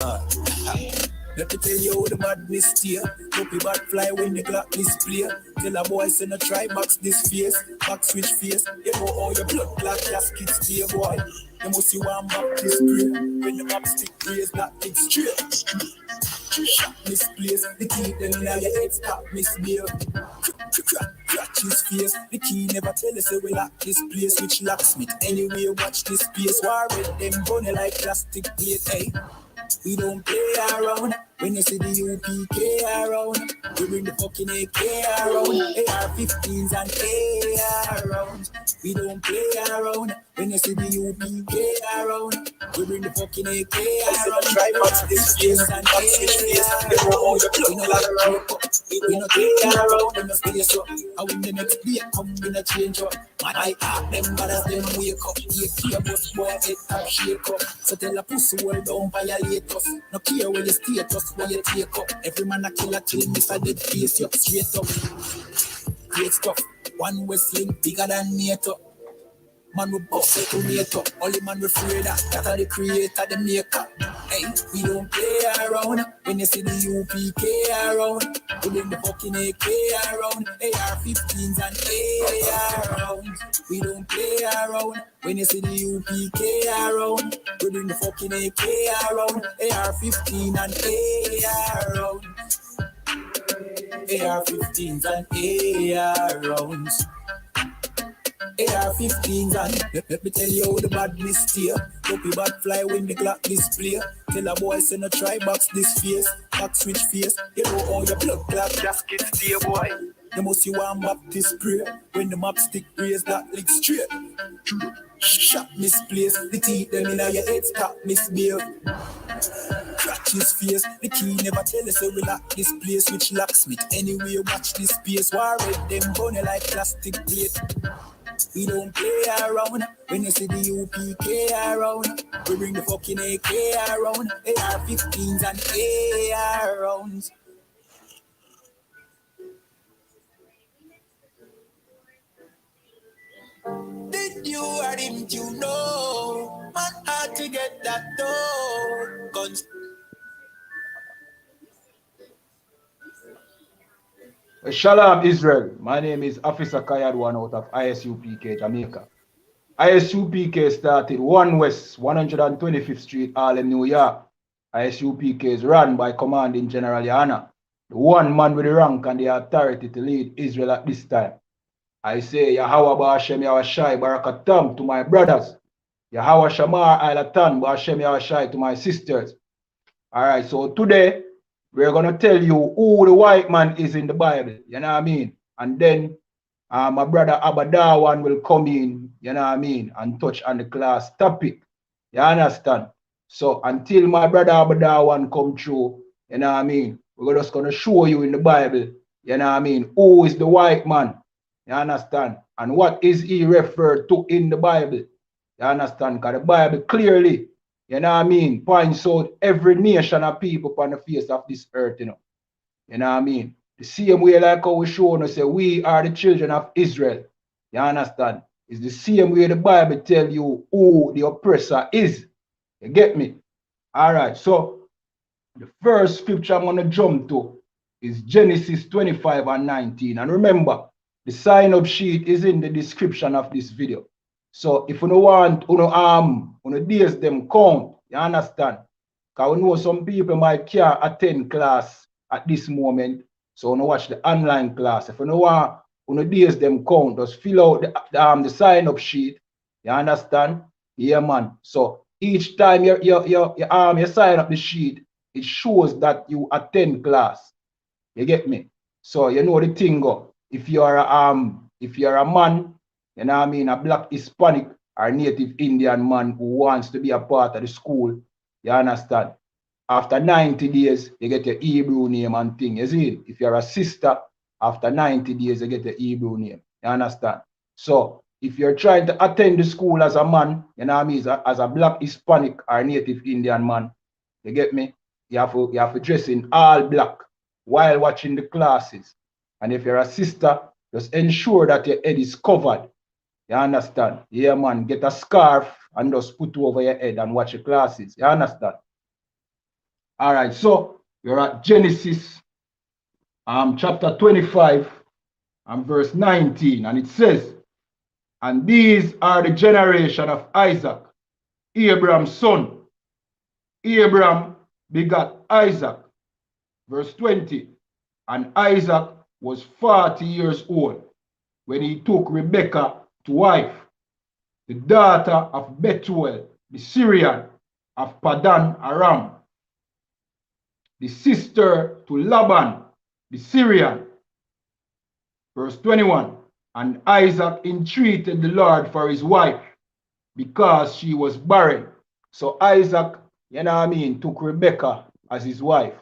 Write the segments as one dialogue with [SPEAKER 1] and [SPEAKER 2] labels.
[SPEAKER 1] Let me tell you how the madness steer. Hope you bad fly when the clock display. Tell a boy send a try box this face. Back switch face. You know how your blood clot casket stay, boy. You must see one back this spray. When the map stick praise that it's straight. Shot misplace. The key then in your head stop misbehavior. Catch his face. The key never tell us we lock this place. Which locksmith anyway watch this place. War with them bunny like plastic plate, hey. We don't play around. When you see the U.P.K around, we bring the fucking A.K around. AR-15s and AR rounds. We don't play around. When you see the U.P.K around, we bring the fucking A.K around. Try box this face and box this face. They go all your blood around. We don't play around. Them just stay so. I win the next day, come in a change up. Man, I act them bad as them wake up. A.K bus boy head top shake up. So tell a pussy world don't violate us. No care where you status. Where you take up, every man a killer till me for dead face you straight up. Great stuff, one Westling bigger than NATO. Man we bust it to NATO. Only man we afraid that are the creator, the maker. Hey, we don't play around. When you see the U.P.K around, we bring the fucking A.K around. AR-15s and AR rounds. We don't play around. When you see the U.P.K around, we bring the fucking A.K around. AR-15 and AR rounds. AR-15s and AR rounds. AR-15s and let me tell you how the badness steer. Hope you bad fly when the clock display. Tell a boy send a try box this face. Back switch face. You know how your blood clot casket stay, boy. You must see one Baptist prayer. When the map stick praise that lick straight. Shot misplaced. The teeth them in your head stop misbehave. Crack his face. The key never tell us we lock this place. Which locksmith anyway watch this space. War with them bunny like plastic plate. We don't play around. When you see the U.P.K around, we bring the fucking A.K around. AR-15s and AR rounds. Did you or didn't you know? Man had to get that dough. Guns.
[SPEAKER 2] Shalom Israel. My name is Officer Kayadwan out of I.S.U.P.K Jamaica. I.S.U.P.K started 1 West 125th Street, Harlem, New York. I.S.U.P.K is run by Commanding General YAHANNA, the one man with the rank and the authority to lead Israel at this time. I say Yahweh Ba'Hashem Yahushai Barakatam to my brothers. Yahweh Shamar Ailatan Ba'Hashem Yahushai to my sisters. Alright, so today we're going to tell you who the white man is in the Bible. You know what I mean? And then my brother Abadawan will come in, you know what I mean, and touch on the class topic. You understand? So until my brother Abadawan come through, you know what I mean, we're just going to show you in the Bible, you know what I mean, who is the white man. You understand? And what is he referred to in the Bible? You understand? Because the Bible clearly, you know what I mean, points out every nation of people on the face of this earth, you know. You know what I mean? The same way like how we show us say we are the children of Israel. You understand? It's the same way the Bible tell you who the oppressor is. You get me? Alright, so the first scripture I'm gonna jump to is Genesis 25 and 19. And remember, the sign-up sheet is in the description of this video. So if you don't want, you days them count, you understand? Because we know some people might can't attend class at this moment. So you watch the online class. If you don't want, you days them count, just fill out the sign-up sheet. You understand? Yeah, man. So each time you sign up the sheet, it shows that you attend class. You get me? So you know the thing go. If you're a man, you know what I mean, a black Hispanic or native Indian man who wants to be a part of the school, you understand? After 90 days, you get your Hebrew name and thing. You see? If you're a sister, after 90 days, you get your Hebrew name. You understand? So if you're trying to attend the school as a man, you know what I mean, as a black Hispanic or native Indian man, you get me? You have to dress in all black while watching the classes. And if you're a sister, just ensure that your head is covered. You understand? Yeah, man. Get a scarf and just put over your head and watch the classes. You understand? All right, so you're at Genesis chapter 25 and verse 19, and it says, and these are the generation of Isaac, Abraham's son. Abraham begot Isaac. Verse 20, and Isaac was 40 years old when he took Rebekah to wife, the daughter of Bethuel, the Syrian of Padan Aram, the sister to Laban, the Syrian. Verse 21, and Isaac entreated the Lord for his wife because she was barren. So Isaac, you know what I mean, took Rebekah as his wife.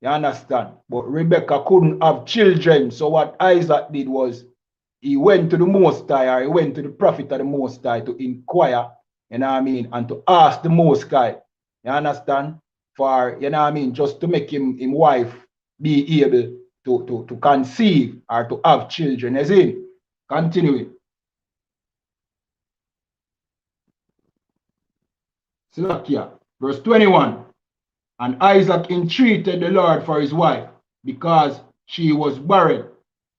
[SPEAKER 2] You understand? But Rebekah couldn't have children. So what Isaac did was he went to the Most High, or he went to the prophet of the Most High to inquire, you know what I mean, and to ask the Most High, you understand? For, you know what I mean, just to make him wife be able to conceive or to have children. You see? Continuing. Slakia, verse 21. And Isaac entreated the Lord for his wife, because she was barren,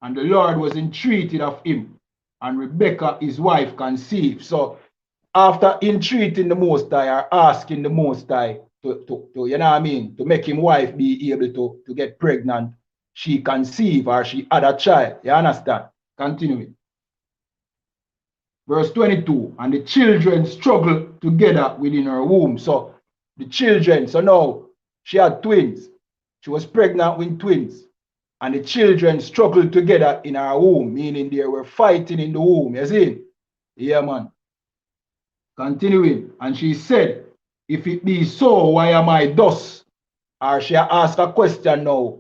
[SPEAKER 2] and the Lord was entreated of him, and Rebekah his wife conceived. So after entreating the Most High, or asking the Most High to you know what I mean, to make him wife be able to get pregnant, she conceived, or she had a child. You understand? Continuing. Verse 22, and the children struggled together within her womb. So the children, so now she had twins. She was pregnant with twins. And the children struggled together in her womb, meaning they were fighting in the womb. You see? Yeah, man. Continuing. And she said, if it be so, why am I thus? Or she asked a question now.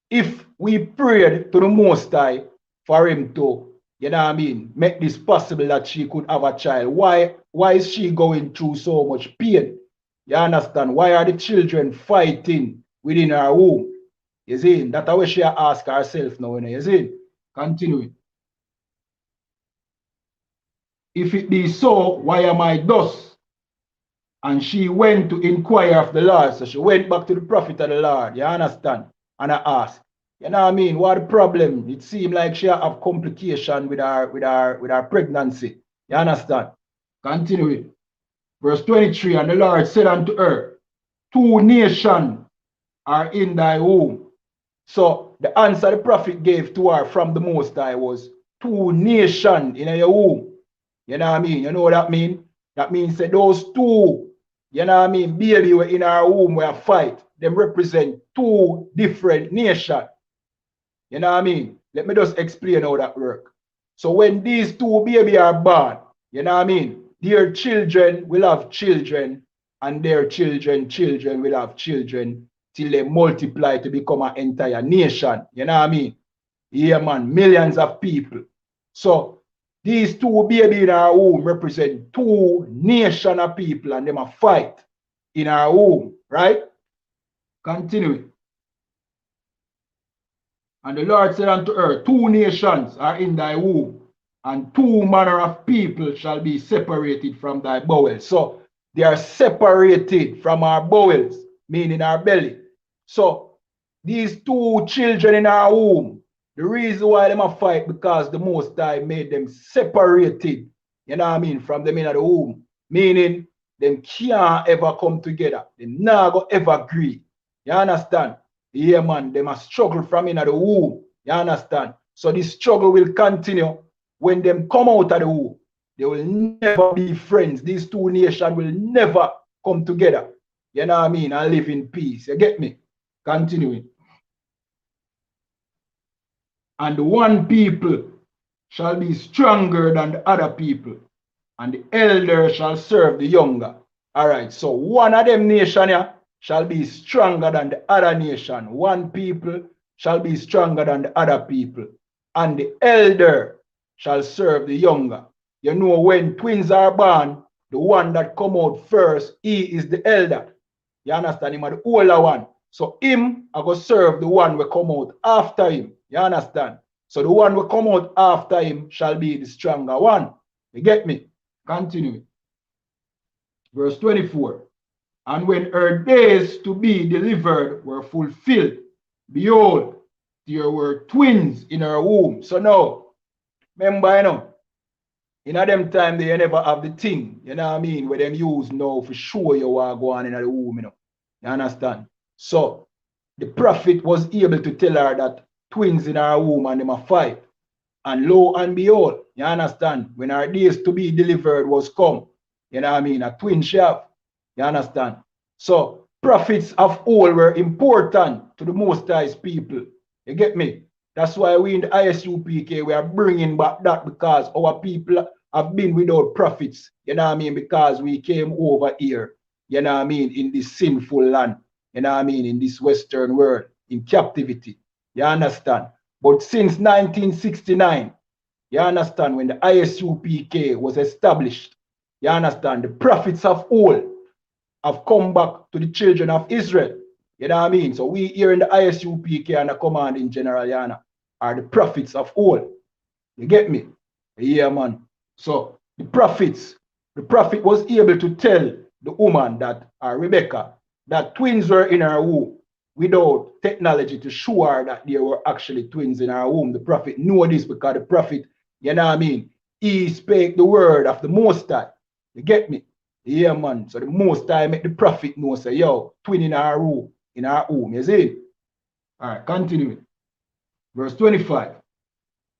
[SPEAKER 2] If we prayed to the Most High for him to, you know what I mean, make this possible that she could have a child, why is she going through so much pain? You understand? Why are the children fighting within her womb? You see? That's how she asked herself now. You see? Continuing. If it be so, why am I thus? And she went to inquire of the Lord. So she went back to the prophet of the Lord. You understand? And I asked, you know what I mean? What the problem? It seemed like she have complication with her pregnancy. You understand? Continuing. Verse 23, and the Lord said unto her, 2 nations are in thy womb. So the answer the prophet gave to her from the Most High was 2 nations in your womb. You know what I mean? You know what that means? That means that those 2, you know what I mean, baby were in our womb where fight. Them represent 2 different nations. You know what I mean? Let me just explain how that works. So when these 2 babies are born, you know what I mean, their children will have children, and their children will have children till they multiply to become an entire nation. You know what I mean? Yeah, man, millions of people. So these 2 babies in our womb represent 2 nations of people, and them a fight in our womb, right? Continuing. And the Lord said unto her, 2 nations are in thy womb, and 2 manner of people shall be separated from thy bowels. So they are separated from our bowels, meaning our belly. So these 2 children in our womb, the reason why them a fight, because the Most High made them separated, you know what I mean, from them in the womb. Meaning them can't ever come together. They never ever agree. You understand? Yeah, man, they must struggle from in the womb. You understand? So this struggle will continue when them come out of the womb. They will never be friends. These 2 nations will never come together. You know what I mean? And live in peace. You get me? Continuing. And one people shall be stronger than the other people, and the elder shall serve the younger. All right, so one of them nation here shall be stronger than the other nation. One people shall be stronger than the other people, and the elder shall serve the younger. You know, when twins are born, the one that come out first, he is the elder. You understand? Him are the older one. So him I go serve the one will come out after him. You understand? So the one will come out after him shall be the stronger one. You get me? Continue. Verse 24. And when her days to be delivered were fulfilled, behold, there were twins in her womb. So now, remember, in them time, they never have the thing, you know what I mean, where them use now for sure you are going in the womb, You understand? So, the prophet was able to tell her that twins in her womb and them are five. And lo and behold, you understand, when her days to be delivered was come, you know what I mean, a twin she have, you understand? So prophets of old were important to the Most High's people. You get me? That's why we in the I.S.U.P.K, we are bringing back that, because our people have been without prophets, you know what I mean, because we came over here, you know what I mean, in this sinful land, you know what I mean, in this Western world, in captivity. You understand? But since 1969, you understand, when the I.S.U.P.K was established, you understand, the prophets of old have come back to the children of Israel. You know what I mean? So we here in the I.S.U.P.K and the command in General Yana are the prophets of old. You get me? Yeah, man. So the prophet was able to tell the woman that, Rebecca, that twins were in her womb without technology to show her that there were actually twins in her womb. The prophet knew this because the prophet, you know what I mean, he spake the word of the Most High. You get me? Yeah, man. So the Most High make the prophet know, say, yo, twin in her womb, you see? All right, continuing. Verse 25.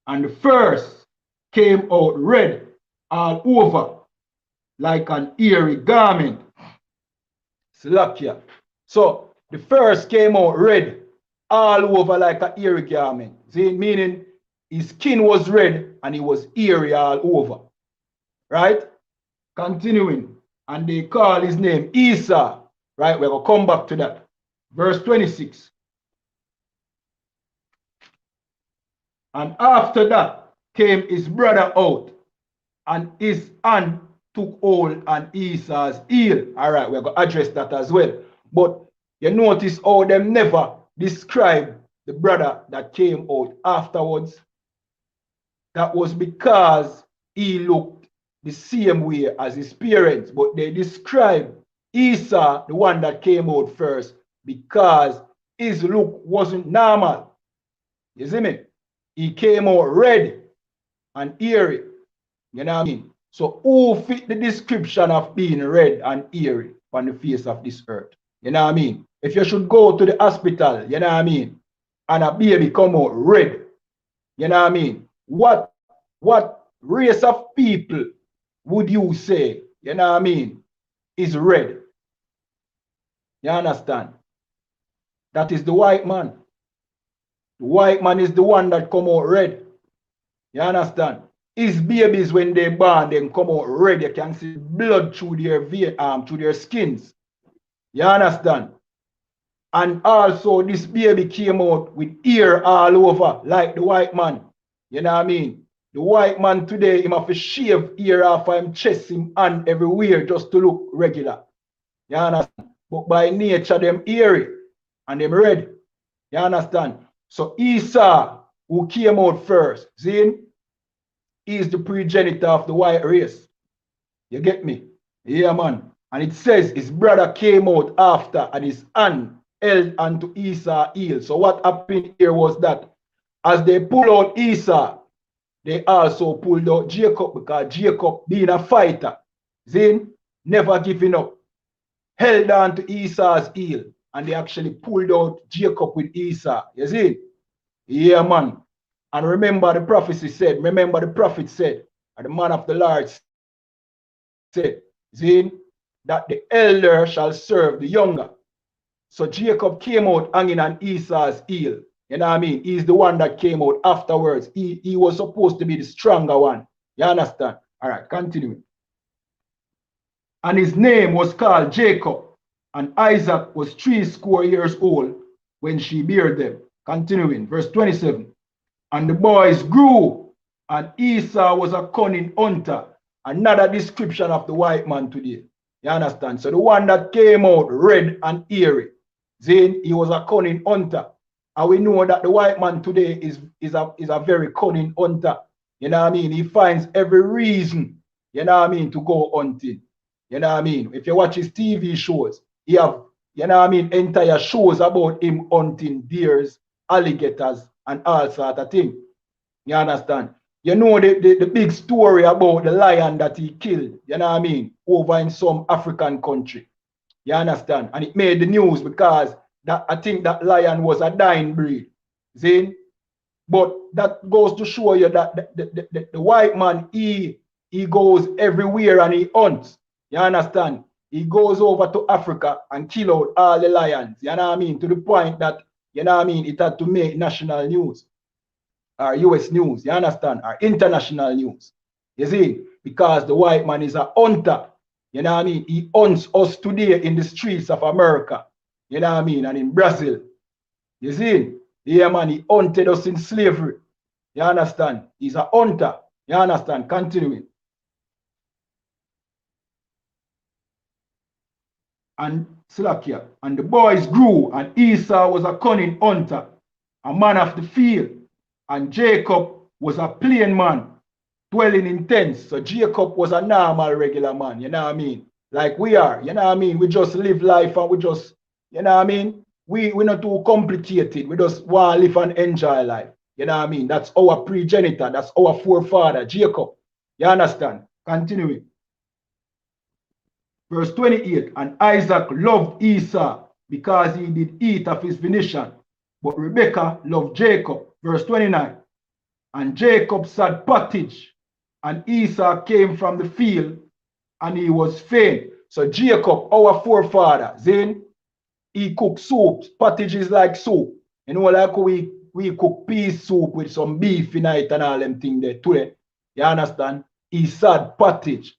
[SPEAKER 2] And the first came out red all over, like an eerie garment. Slakia. So the first came out red all over like an eerie garment. See, meaning his skin was red and he was eerie all over. Right? Continuing. And they call his name Esau. Right? We're going to come back to that. Verse 26. And after that came his brother out, and his hand took hold on Esau's heel. All right, we're going to address that as well. But you notice how them never describe the brother that came out afterwards. That was because he looked the same way as his parents, but they describe Esau, the one that came out first, because his look wasn't normal. You see me? He came out red and eerie. You know what I mean? So who fit the description of being red and eerie on the face of this earth? You know what I mean? If you should go to the hospital, you know what I mean, and a baby come out red, you know what I mean? What race of people would you say, you know what I mean, is red? You understand? That is the white man. The white man is the one that come out red. You understand? His babies, when they born, they come out red. You can see blood through their through their skins. You understand? And also, this baby came out with ear all over, like the white man. You know what I mean? The white man today, he have to shave ear off of him chest, him hand everywhere just to look regular. You understand? But by nature, them eerie and them red. You understand? So Esau, who came out first, see? He is the progenitor of the white race. You get me? Yeah, man. And it says his brother came out after and his hand held onto Esau's heel. So what happened here was that as they pull out Esau, they also pulled out Jacob, because Jacob, being a fighter, Zin, never giving up, held on to Esau's heel, and they actually pulled out Jacob with Esau. You see? Yeah, man. And remember the prophet said, and the man of the Lord said, Zin, that the elder shall serve the younger. So Jacob came out hanging on Esau's heel. You know what I mean? He's the one that came out afterwards. He was supposed to be the stronger one. You understand? All right, continuing. And his name was called Jacob. And Isaac was 80 years old when she bare them. Continuing, verse 27. And the boys grew, and Esau was a cunning hunter. Another description of the white man today. You understand? So the one that came out red and eerie, then he was a cunning hunter. And we know that the white man today is a very cunning hunter. You know what I mean? He finds every reason, you know what I mean, to go hunting. You know what I mean? If you watch his TV shows, He have, you know what I mean, entire shows about him hunting deers, alligators, and all sort of things. You understand? You know the big story about the lion that he killed, you know what I mean, over in some African country. You understand? And it made the news because that I think that lion was a dying breed. See? But that goes to show you that the white man, he goes everywhere and he hunts. You understand? He goes over to Africa and kill out all the lions. You know what I mean? To the point that, you know what I mean, it had to make national news or US news. You understand? Or international news. You see? Because the white man is a hunter. You know what I mean? He hunts us today in the streets of America. You know what I mean? And in Brazil. You see? Yeah, man, he hunted us in slavery. You understand? He's a hunter. You understand? Continuing. And Slakia. And the boys grew, and Esau was a cunning hunter, a man of the field. And Jacob was a plain man, dwelling in tents. So Jacob was a normal, regular man. You know what I mean? Like we are. You know what I mean? We just live life and we just, you know what I mean? We're not too complicated. We just want to live and enjoy life. You know what I mean? That's our progenitor. That's our forefather, Jacob. You understand? Continuing. Verse 28. And Isaac loved Esau because he did eat of his venison. But Rebekah loved Jacob. Verse 29. And Jacob said pottage. And Esau came from the field and he was faint. So Jacob, our forefather, Zane, he cooked soups. Pottage is like soup. You know, like we cook peas soup with some beef in it and all them things there today. You understand? He said pottage.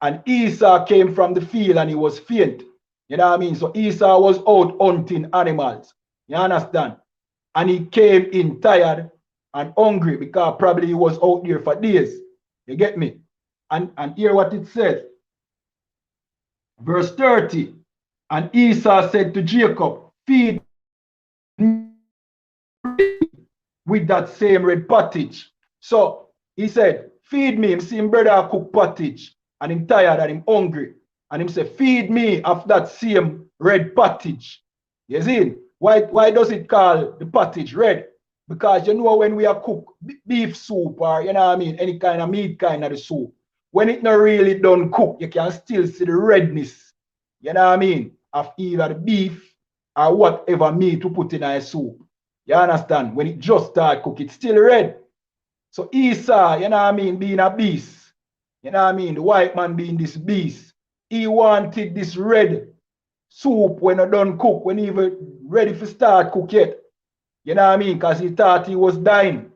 [SPEAKER 2] And Esau came from the field and he was faint. You know what I mean? So Esau was out hunting animals. You understand? And he came in tired and hungry because probably he was out there for days. You get me? And hear what it says. Verse 30. And Esau said to Jacob, feed me with that same red pottage. So he said, feed me. Him see him brother cook pottage and him tired and him hungry. And him say, feed me of that same red pottage. You see? Why does it call the pottage red? Because you know when we are cook beef soup or, you know what I mean, any kind of meat kind of the soup, when it not really done cook, you can still see the redness, you know what I mean, of either the beef or whatever meat to put in a soup. You understand? When it just start cook, it's still red. So Esau, you know what I mean, being a beast, you know what I mean, the white man being this beast, he wanted this red soup when it done cook, when he even ready to start cook yet. You know what I mean? Because he thought he was dying.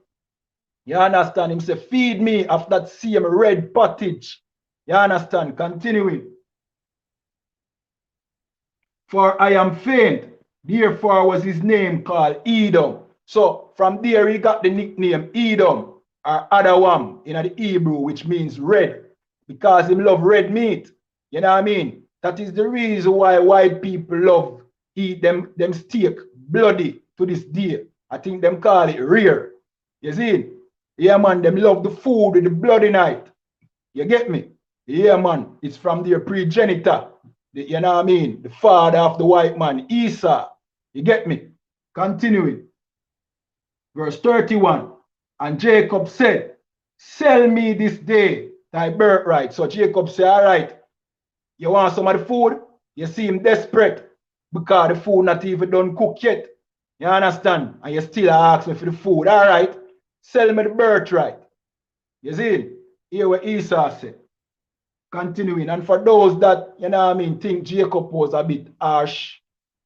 [SPEAKER 2] You understand? Him say, feed me of that same red pottage. You understand? Continuing. For I am faint. Therefore was his name called Edom. So from there he got the nickname Edom or Adawam in the Hebrew, which means red. Because he love red meat. You know what I mean? That is the reason why white people love eat them steak bloody to this day. I think them call it rare. You see? Yeah, man, them love the food with the bloody night. You get me? Yeah, man, it's from their progenitor. You know what I mean? The father of the white man, Esau. You get me? Continuing. Verse 31. And Jacob said, sell me this day thy birthright. So Jacob said, all right, you want some of the food? You see him desperate because the food not even done cook yet. You understand? And you still ask me for the food. All right, sell me the birthright. You see? Hear what Esau said. Continuing. And for those that, you know what I mean, think Jacob was a bit harsh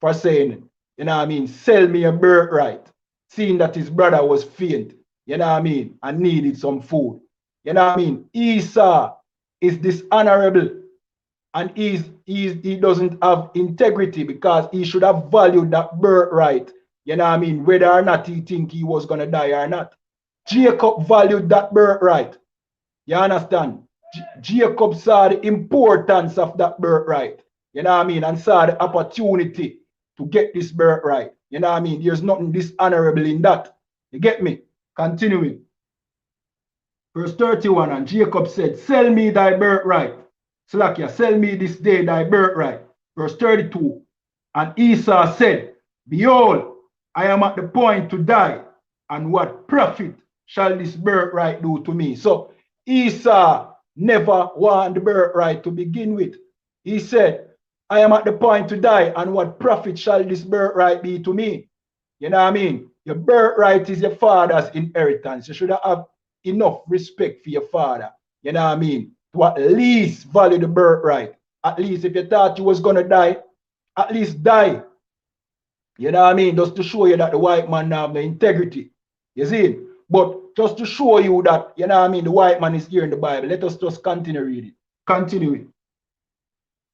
[SPEAKER 2] for saying, you know what I mean, sell me a birthright, seeing that his brother was faint, you know what I mean, and needed some food. You know what I mean? Esau is dishonorable and he doesn't have integrity because he should have valued that birthright, you know what I mean, whether or not he think he was going to die or not. Jacob valued that birthright. You understand? Jacob saw the importance of that birthright, you know what I mean, and saw the opportunity to get this birthright. You know what I mean? There's nothing dishonorable in that. You get me? Continuing. Verse 31, and Jacob said, sell me thy birthright. Slakia, sell me this day thy birthright. Verse 32, And Esau said, Behold, I am at the point to die, and what profit shall this birthright do to me? So Esau never wanted the birthright to begin with. He said, I am at the point to die, and what profit shall this birthright be to me? You know what I mean? Your birthright is your father's inheritance. You should have enough respect for your father. You know what I mean? To at least value the birthright. At least if you thought you was going to die, at least die. You know what I mean? Just to show you that the white man have the integrity. You see? But just to show you that, you know what I mean, the white man is here in the Bible. Let us just continue reading. Continue it.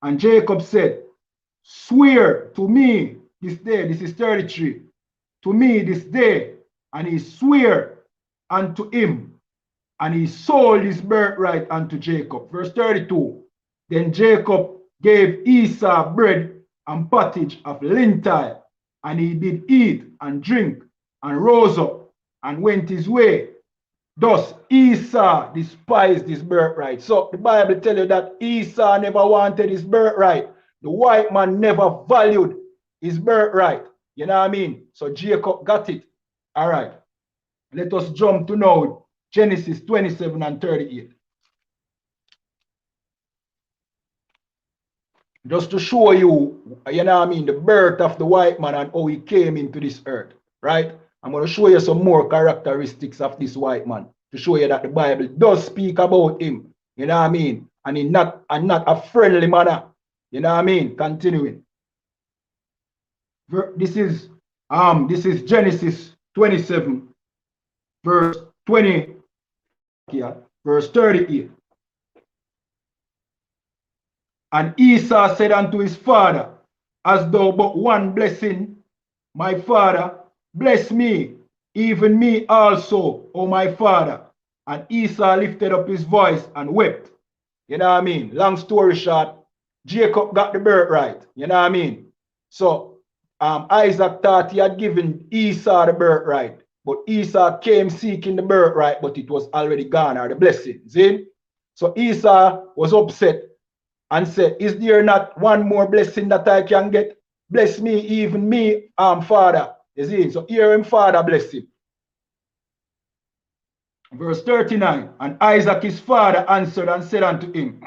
[SPEAKER 2] And Jacob said, swear to me this day, this is 33, to me this day. And he swore unto him, and he sold his birthright unto Jacob. Verse 32. Then Jacob gave Esau bread and pottage of lintel, and he did eat and drink, and rose up and went his way. Thus Esau despised his birthright. So the Bible tells you that Esau never wanted his birthright. The white man never valued his birthright. You know what I mean? So Jacob got it. All right. Let us jump to now Genesis 27 and 38. Just to show you, you know what I mean, the birth of the white man and how he came into this earth, right? I'm going to show you some more characteristics of this white man to show you that the Bible does speak about him, you know what I mean, and in not a friendly manner, you know what I mean. Continuing. This is Genesis 27, verse 20, here, verse 38. And Esau said unto his father, as though but one blessing, my father, bless me, even me also, O my father. And Esau lifted up his voice and wept. You know what I mean? Long story short, Jacob got the birthright. You know what I mean? So Isaac thought he had given Esau the birthright, but Esau came seeking the birthright, but it was already gone, or the blessing. See? So Esau was upset and said, is there not one more blessing that I can get? Bless me, even me, father. You see? So hear him, father, bless him. Verse 39. And Isaac his father answered and said unto him,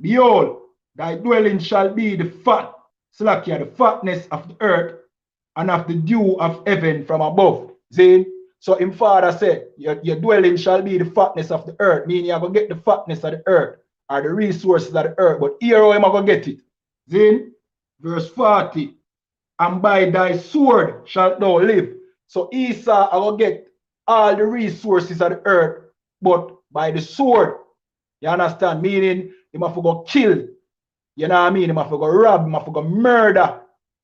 [SPEAKER 2] behold, thy dwelling shall be the the fatness of the earth, and of the dew of heaven from above. See? So him father said, your dwelling shall be the fatness of the earth, meaning you're going to get the fatness of the earth, or the resources of the earth. But here how am I going to get it? See? Verse 40. And by thy sword shalt thou live. So Esau I will get all the resources of the earth, but by the sword. You understand? Meaning he must go kill. You know what I mean? He must go rob, he must go murder.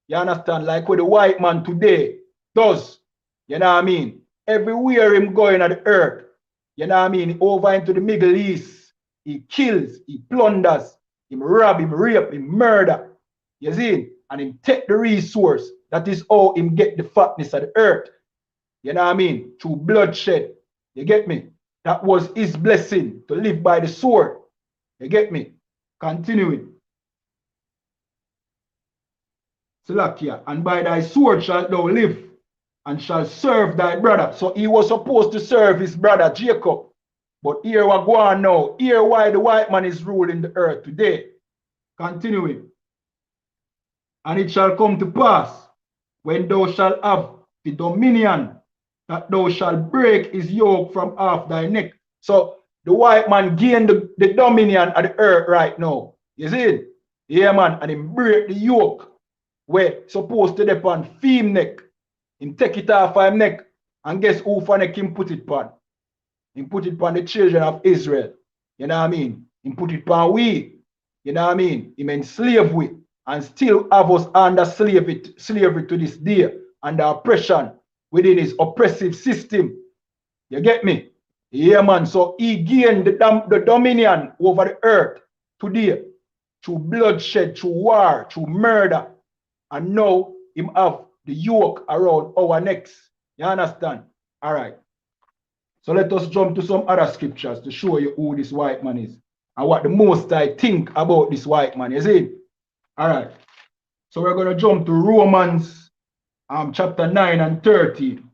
[SPEAKER 2] You understand? Like what the white man today does. You know what I mean? Everywhere him going at the earth. You know what I mean? Over into the Middle East. He kills, he plunders, he rob, him rape, him murder. You see? And him take the resource. That is how him get the fatness of the earth. You know what I mean? Through bloodshed. You get me? That was his blessing, to live by the sword. You get me? Continuing. Salakia, and by thy sword shalt thou live, and shall serve thy brother. So he was supposed to serve his brother Jacob. But here we go on now. Here why the white man is ruling the earth today. Continuing. And it shall come to pass, when thou shalt have the dominion, that thou shalt break his yoke from off thy neck. So the white man gained the dominion of the earth right now. You see it? Yeah, man. And him break the yoke where supposed to depend on feme neck. Him take it off his neck. And guess who for neck him put it upon? Him put it upon the children of Israel. You know what I mean? Him put it upon we. You know what I mean? Him enslave we. And still have us under slavery to this day. Under oppression within his oppressive system. You get me? Yeah, man. So he gained the dominion over the earth today. Through bloodshed, through war, through murder. And now him have the yoke around our necks. You understand? All right. So let us jump to some other scriptures to show you who this white man is and what the most I think about this white man. You see? All right. So we're going to jump to Romans chapter 9 and 13.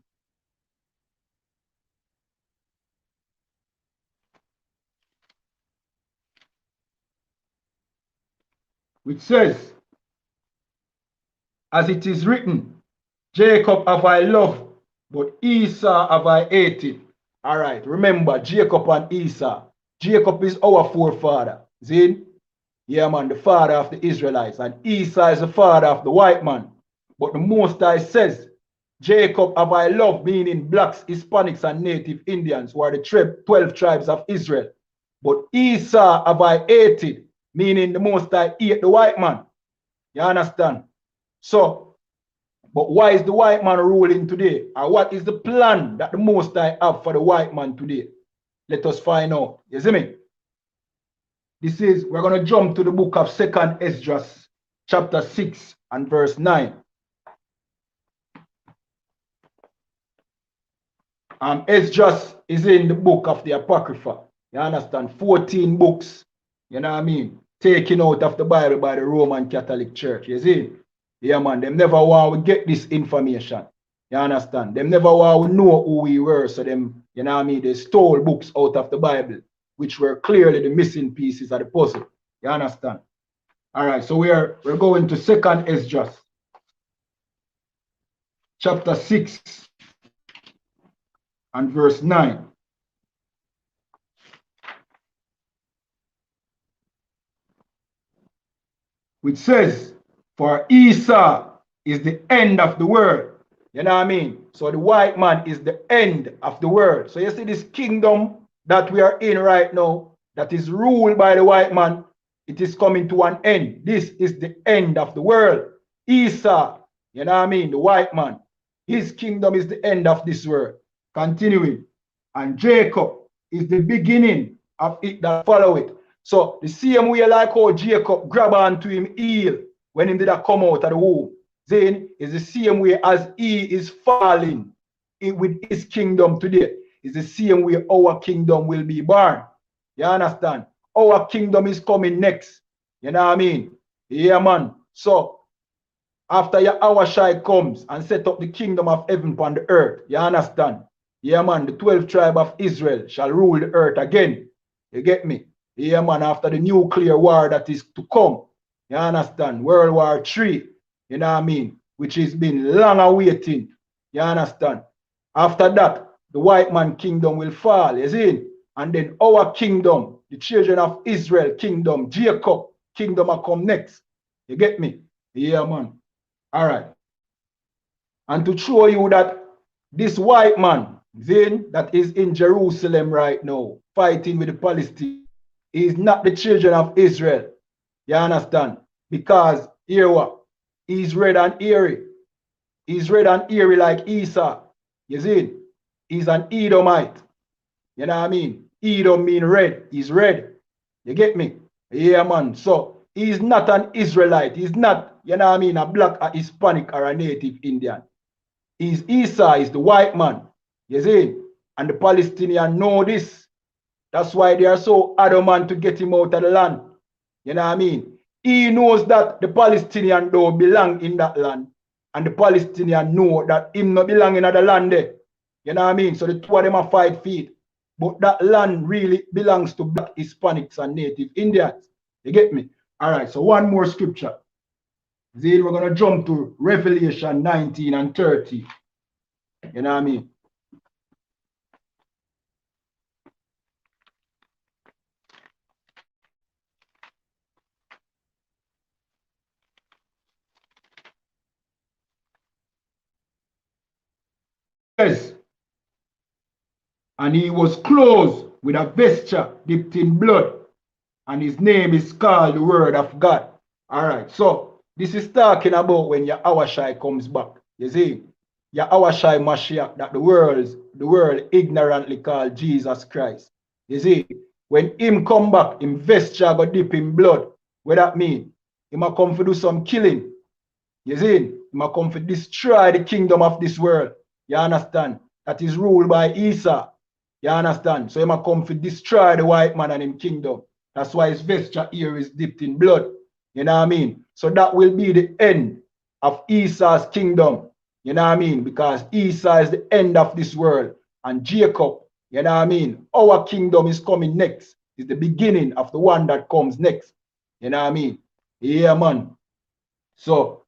[SPEAKER 2] Which says, as it is written, Jacob have I loved, but Esau have I hated. All right, remember Jacob and Esau. Jacob is our forefather. See? Yeah, man, the father of the Israelites. And Esau is the father of the white man. But the Most High says, Jacob have I loved, meaning blacks, Hispanics, and native Indians, who are the 12 tribes of Israel. But Esau have I hated, meaning the Most High hate the white man. You understand? So, but why is the white man ruling today? Or what is the plan that the Most High have for the white man today? Let us find out. You see me? This is, we're going to jump to the book of 2nd Esdras, chapter 6 and verse 9. Esdras is in the book of the Apocrypha. You understand? 14 books, you know what I mean? Taken out of the Bible by the Roman Catholic Church. You see? Yeah, man, them never want to get this information. You understand? Them never want to know who we were. So them, you know what I mean? They stole books out of the Bible, which were clearly the missing pieces of the puzzle. You understand? All right, so we're going to 2nd Esdras, chapter 6 and verse 9. Which says, for Esau is the end of the world. You know what I mean? So the white man is the end of the world. So you see this kingdom that we are in right now, that is ruled by the white man, it is coming to an end. This is the end of the world. Esau, you know what I mean? The white man, his kingdom is the end of this world. Continuing. And Jacob is the beginning of it that follow it. So the same way like how Jacob grab onto him heel when him did a come out of the womb, then is the same way as he is falling with his kingdom today. Is the same way our kingdom will be born. You understand? Our kingdom is coming next. You know what I mean? Yeah, man. So after YAHANNA comes and set up the kingdom of heaven upon the earth, you understand? Yeah, man. The 12 tribe of Israel shall rule the earth again. You get me? Yeah, man. After the nuclear war that is to come. You understand? World War III. You know what I mean? Which has been long awaiting. You understand? After that, the white man kingdom will fall. You see? And then our kingdom, the children of Israel kingdom, Jacob kingdom will come next. You get me? Yeah, man. All right. And to show you that this white man, then, that is in Jerusalem right now, fighting with the Palestinians, is not the children of Israel. You understand? Because here what? He's red and hairy. He's red and hairy like Esau. You see? He's an Edomite. You know what I mean? Edom mean red. He's red. You get me? Yeah, man. So he's not an Israelite. He's not, you know what I mean, a black, a Hispanic, or a native Indian. He's Esau, is the white man. You see? And the Palestinians know this. That's why they are so adamant to get him out of the land. You know what I mean? He knows that the Palestinian don't belong in that land. And the Palestinian know that him not belong in the land there. You know what I mean? So the two of them are fight feet. But that land really belongs to black Hispanics and native Indians. You get me? All right, so one more scripture. Then we're going to jump to Revelation 19 and 30. You know what I mean? Yes. And he was clothed with a vesture dipped in blood, and his name is called the Word of God. All right, so this is talking about when YAHANNA comes back. You see, YAHANNA Mashiach, that the world ignorantly called Jesus Christ. You see, when him come back, him vesture go dip in blood. What that mean? He might come to do some killing. You see, he might come to destroy the kingdom of this world. You understand? That is ruled by Esau. You understand? So he might come to destroy the white man and his kingdom. That's why his vesture here is dipped in blood. You know what I mean? So that will be the end of Esau's kingdom. You know what I mean? Because Esau is the end of this world. And Jacob, you know what I mean? Our kingdom is coming next. It's the beginning of the one that comes next. You know what I mean? Yeah, man. So,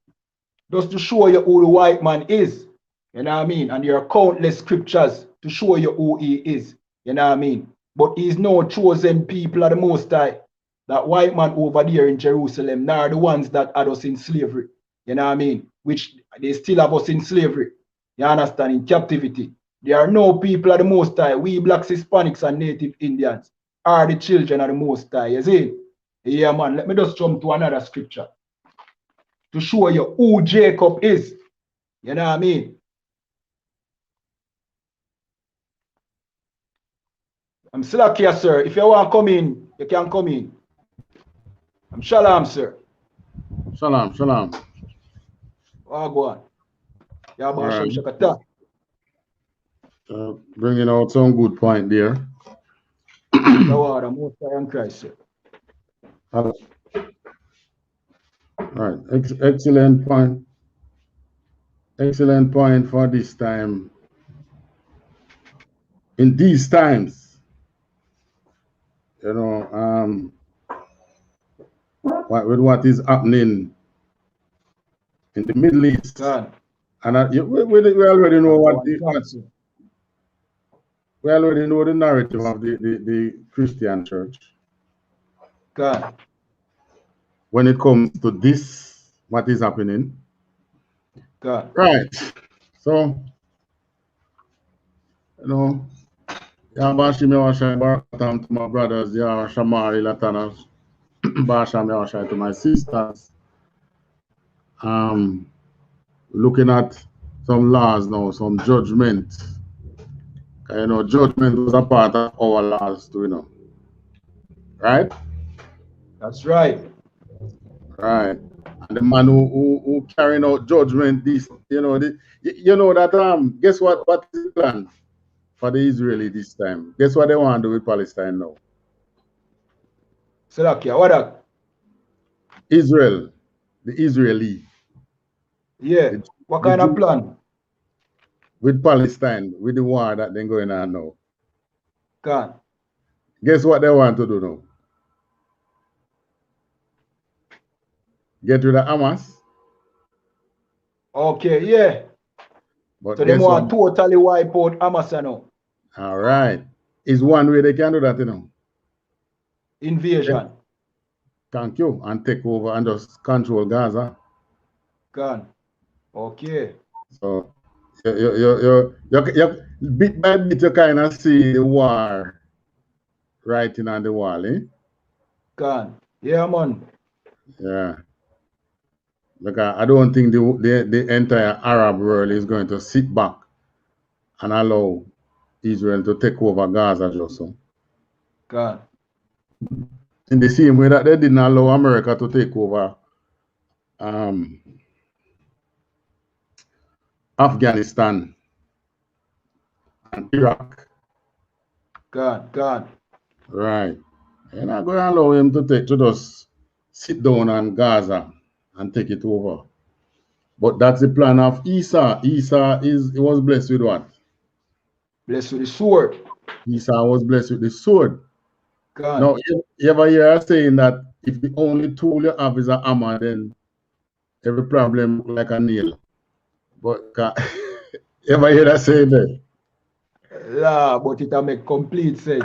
[SPEAKER 2] just to show you who the white man is, you know what I mean? And there are countless scriptures to show you who he is. You know what I mean? But he's no chosen people of the Most High. That white man over there in Jerusalem, nor the ones that had us in slavery. You know what I mean? Which they still have us in slavery. You understand? In captivity. There are no people of the Most High. We blacks, Hispanics, and Native Indians are the children of the Most High. You see? Yeah, man. Let me just jump to another scripture to show you who Jacob is. You know what I mean? I'm still here, sir. If you want to come in, you can come in. I'm Shalom, sir.
[SPEAKER 3] Shalom, shalom.
[SPEAKER 2] Oh, go on. Yeah,
[SPEAKER 3] Right.
[SPEAKER 2] Shakata.
[SPEAKER 3] Bringing out some good point there.
[SPEAKER 2] The word of Most High and Christ, sir.
[SPEAKER 3] Right. Excellent point. Excellent point for this time. In these times, you know, with what is happening in the Middle East.
[SPEAKER 2] God.
[SPEAKER 3] And we already know we already know the narrative of the Christian church.
[SPEAKER 2] God.
[SPEAKER 3] When it comes to this, what is happening.
[SPEAKER 2] God.
[SPEAKER 3] Right. So, you know, Yabashim Yawashai Baratam to my brothers, Yashamari Latanas, Basham Yawashai to my sisters. Looking at some laws now, some judgment. You know, judgment was a part of our laws too, you know. Right?
[SPEAKER 2] That's right.
[SPEAKER 3] Right. And the man who carrying out judgment, this, you know, you know that guess what is the plan for the Israeli this time? Guess what they want to do with Palestine now?
[SPEAKER 2] Salakia, what up?
[SPEAKER 3] Israel, the Israeli.
[SPEAKER 2] Yeah. What kind of plan?
[SPEAKER 3] With Palestine, with the war that they're going on now.
[SPEAKER 2] God.
[SPEAKER 3] Guess what they want to do now? Get rid of Hamas.
[SPEAKER 2] Okay, yeah.
[SPEAKER 3] But
[SPEAKER 2] so they want totally wipe out Hamas now.
[SPEAKER 3] All right. Is one way they can do that, you know.
[SPEAKER 2] Invasion. Yeah.
[SPEAKER 3] Thank you. And take over and just control Gaza.
[SPEAKER 2] God. Okay.
[SPEAKER 3] So you bit by bit you kind of see the war writing on the wall, eh?
[SPEAKER 2] God. Yeah, man.
[SPEAKER 3] Yeah. Because I don't think the entire Arab world is going to sit back and allow Israel to take over Gaza just so.
[SPEAKER 2] God.
[SPEAKER 3] In the same way that they didn't allow America to take over Afghanistan and Iraq.
[SPEAKER 2] God.
[SPEAKER 3] Right. You're not going to allow him to just sit down on Gaza and take it over. But that's the plan of Esau. Esau was blessed with what?
[SPEAKER 2] Blessed with the sword.
[SPEAKER 3] Esau was blessed with the sword.
[SPEAKER 2] God.
[SPEAKER 3] Now, you ever hear us saying that if the only tool you have is a hammer, then every problem looks like a nail? But you ever hear that saying that?
[SPEAKER 2] Yeah, but it make complete sense.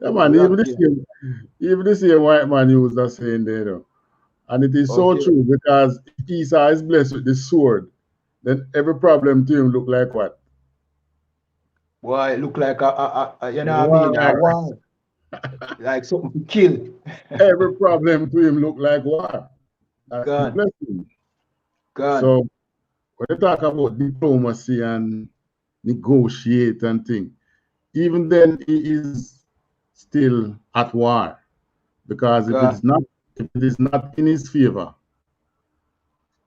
[SPEAKER 3] Yeah, man, even the same white man used that saying there, though. And it is so true, because if Esau is blessed with the sword, then every problem to him look like what?
[SPEAKER 2] Boy, it look like a you know what I mean? A war. Like something to kill.
[SPEAKER 3] Every problem to him look like war. That's the blessing. So when they talk about diplomacy and negotiate and thing, even then he is still at war. Because if it is not in his favor,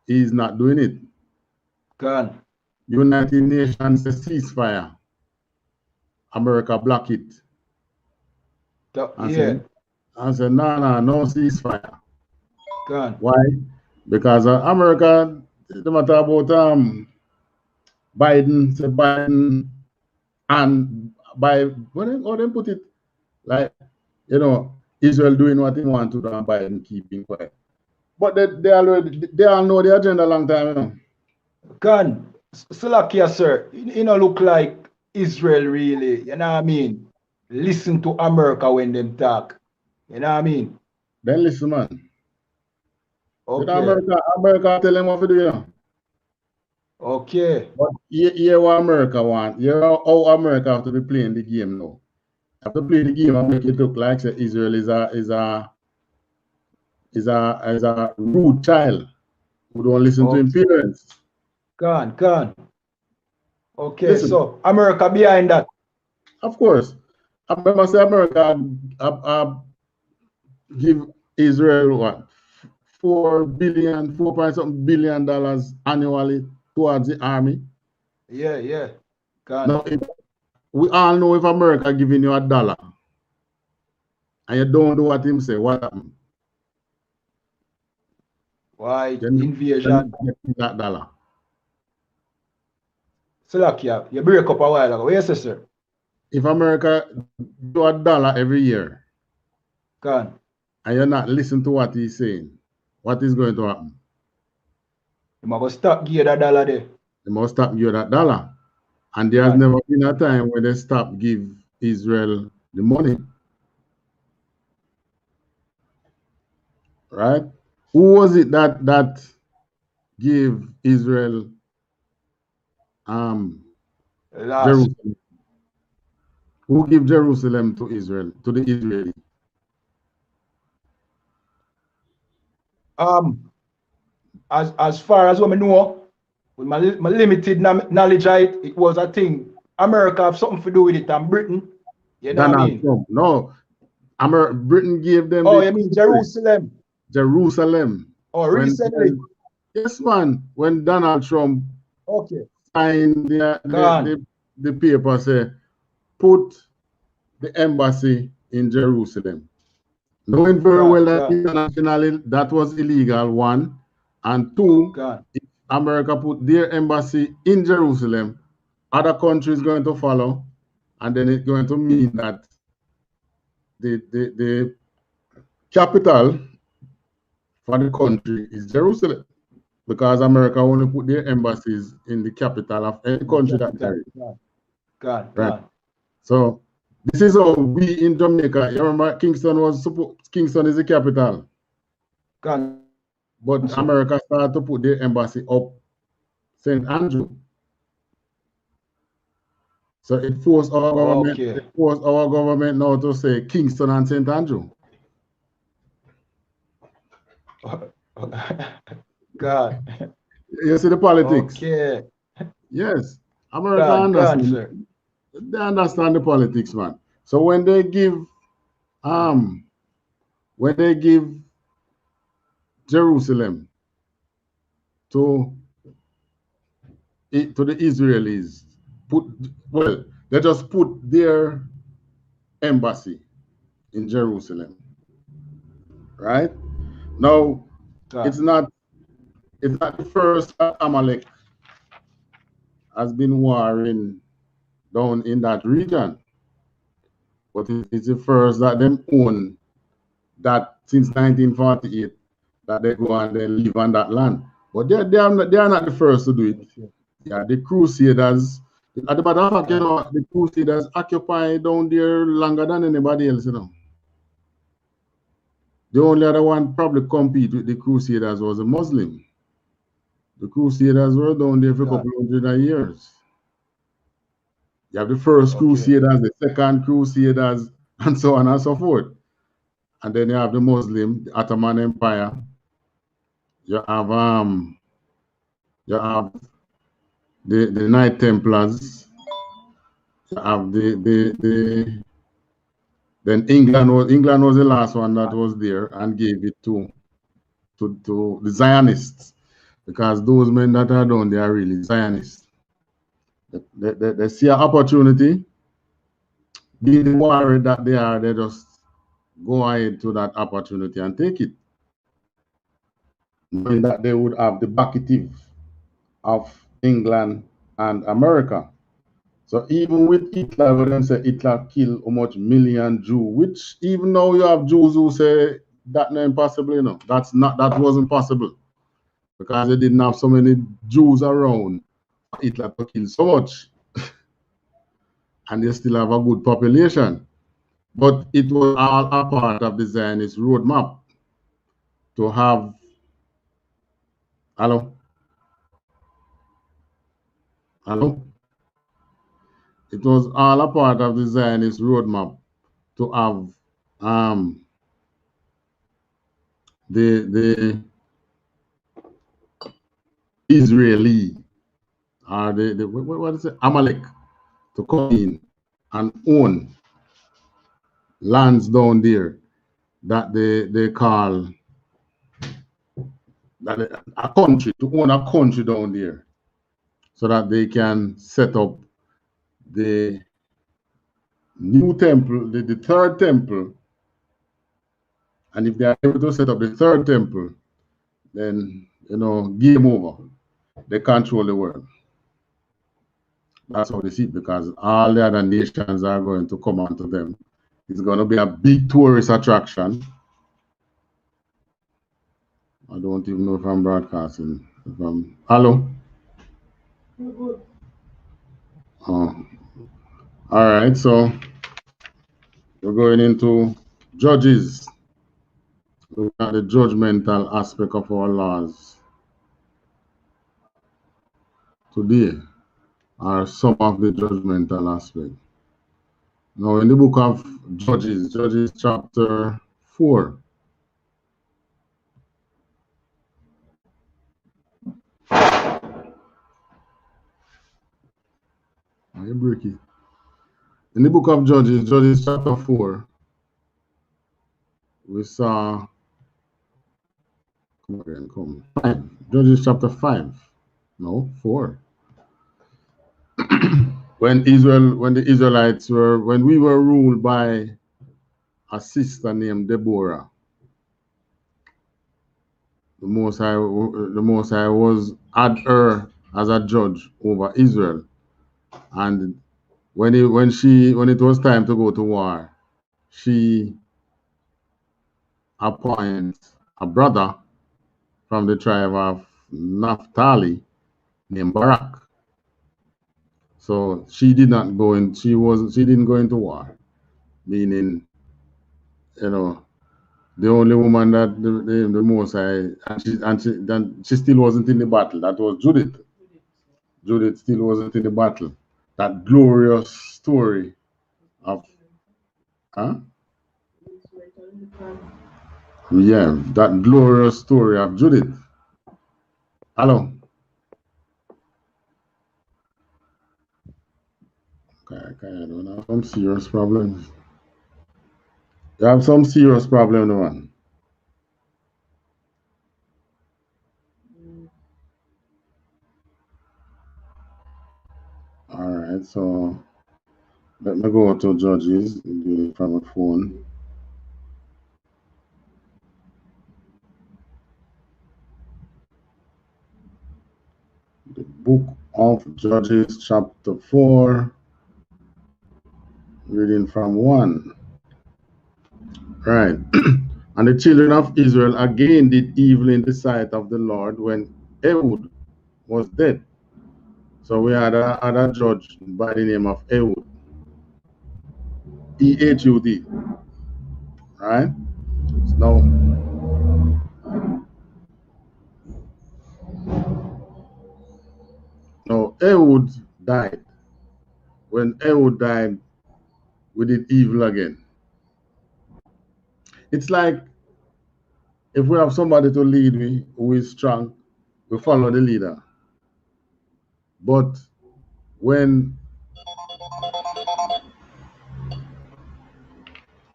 [SPEAKER 3] he is not doing it. United Nations says ceasefire. America block it. I said, no ceasefire.
[SPEAKER 2] Gone.
[SPEAKER 3] Why? Because America, the matter about Biden, and by when they put it like, you know, Israel doing what they want to do and Biden keeping quiet. But they all know the agenda a long time, you know.
[SPEAKER 2] Gone. Salakia, sir. You know, look like Israel really, you know what I mean? Listen to America when them talk. You know what I mean?
[SPEAKER 3] Then listen, man.
[SPEAKER 2] Okay.
[SPEAKER 3] America tell them what to do, you know.
[SPEAKER 2] Okay.
[SPEAKER 3] But here what America want. Here how America have to be playing the game now. Have to play the game and make it look like say Israel is a rude child who don't listen to his parents.
[SPEAKER 2] Gone. Okay,
[SPEAKER 3] Listen,
[SPEAKER 2] so America behind that.
[SPEAKER 3] Of course. I remember say America give Israel what? $4 billion annually towards the army.
[SPEAKER 2] Yeah.
[SPEAKER 3] Now, we all know if America giving you $1 and you don't do what him say, what happen?
[SPEAKER 2] Why invasion?
[SPEAKER 3] That dollar.
[SPEAKER 2] Salakia, you break up a while ago. What you say, sir?
[SPEAKER 3] If America do $1 every year,
[SPEAKER 2] and
[SPEAKER 3] you're not listening to what he's saying, what is going to happen?
[SPEAKER 2] You must stop give that dollar there.
[SPEAKER 3] They must stop give that dollar. And there has never been a time when they stop give Israel the money. Right? Who was it that gave Israel Jerusalem? Who gave Jerusalem to Israel, to the Israeli?
[SPEAKER 2] As far as what I know, with my limited knowledge, it was a thing. America have something to do with it, and Britain. You know what I mean?
[SPEAKER 3] Trump. No, Britain gave them.
[SPEAKER 2] Oh, you mean Jerusalem?
[SPEAKER 3] Jerusalem.
[SPEAKER 2] Oh, recently.
[SPEAKER 3] Yes, man. When Donald Trump signed the paper, say put the embassy in Jerusalem, knowing very well that internationally that was illegal. One, and two, if America put their embassy in Jerusalem, other countries going to follow, and then it's going to mean that the capital for the country is Jerusalem, because America only put their embassies in the capital of any country that they're in. Right. So this is how we in Jamaica. You remember Kingston is the capital. But America started to put their embassy up St. Andrew. So it forced our government. It forced our government now to say Kingston and St. Andrew.
[SPEAKER 2] God.
[SPEAKER 3] You see the politics.
[SPEAKER 2] Okay.
[SPEAKER 3] Yes. America understand. They understand the politics, man. So when they give Jerusalem to the Israelis, they just put their embassy in Jerusalem. Right? Now, it's not the first that Amalek has been warring down in that region, but it's the first that them own that since 1948 that they go and they live on that land. But they are not the first to do it. Yeah, the Crusaders. At the matter of fact, you know, the Crusaders occupy down there longer than anybody else, you know. The only other one probably compete with the Crusaders was a Muslim. The Crusaders were down there for a couple hundred years. You have the first Crusaders, the second Crusaders, and so on and so forth. And then you have the Muslim, the Ottoman Empire. You have the Knight Templars. You have then England was the last one that was there and gave it to the Zionists, because those men that are down there are really Zionists. They see an opportunity, being the warrior that they are, they just go ahead to that opportunity and take it, knowing that they would have the backing of England and America. So even with Hitler, when them say Hitler killed how much million Jews, which even though you have Jews who say that not impossible, that wasn't possible because they didn't have so many Jews around for Hitler to kill so much, and they still have a good population. But it was all a part of the Zionist roadmap to have. Hello, hello. It was all a part of the Zionist roadmap to have the Israeli or the what is it, Amalek, to come in and own lands down there that they call that a country, to own a country down there, so that they can set up the new temple, the third temple. And if they are able to set up the third temple, then game over. They control the world. That's how they see it, because all the other nations are going to come onto them. It's going to be a big tourist attraction. I don't even know if I'm broadcasting. Hello? Oh. All right, so we're going into Judges. Look at the judgmental aspect of our laws today, are some of the judgmental aspect. Now, in the book of Judges chapter 4, in the book of Judges chapter 4, we saw, come, 5, Judges chapter 5, no, 4. When we were ruled by a sister named Deborah, the Most High had her as a judge over Israel, and when it was time to go to war, she appoints a brother from the tribe of Naphtali named Barak. So she did not go in. She didn't go into war, meaning, the only woman that the Most High, and she still wasn't in the battle. That was Judith. Judith still wasn't in the battle. That glorious story of, yeah, that glorious story of Judith. Hello. Okay, I don't have some serious problems. You have some serious problem, man. All right, so let me go to Judges from a phone. The book of Judges, chapter 4, reading from 1. Right. And the children of Israel again did evil in the sight of the Lord when Ehud was dead. So we had a judge by the name of Ehud. E-H-U-D. Right? Now Ehud died. When Ehud died, we did evil again. It's like if we have somebody to lead me who is strong, we follow the leader. But when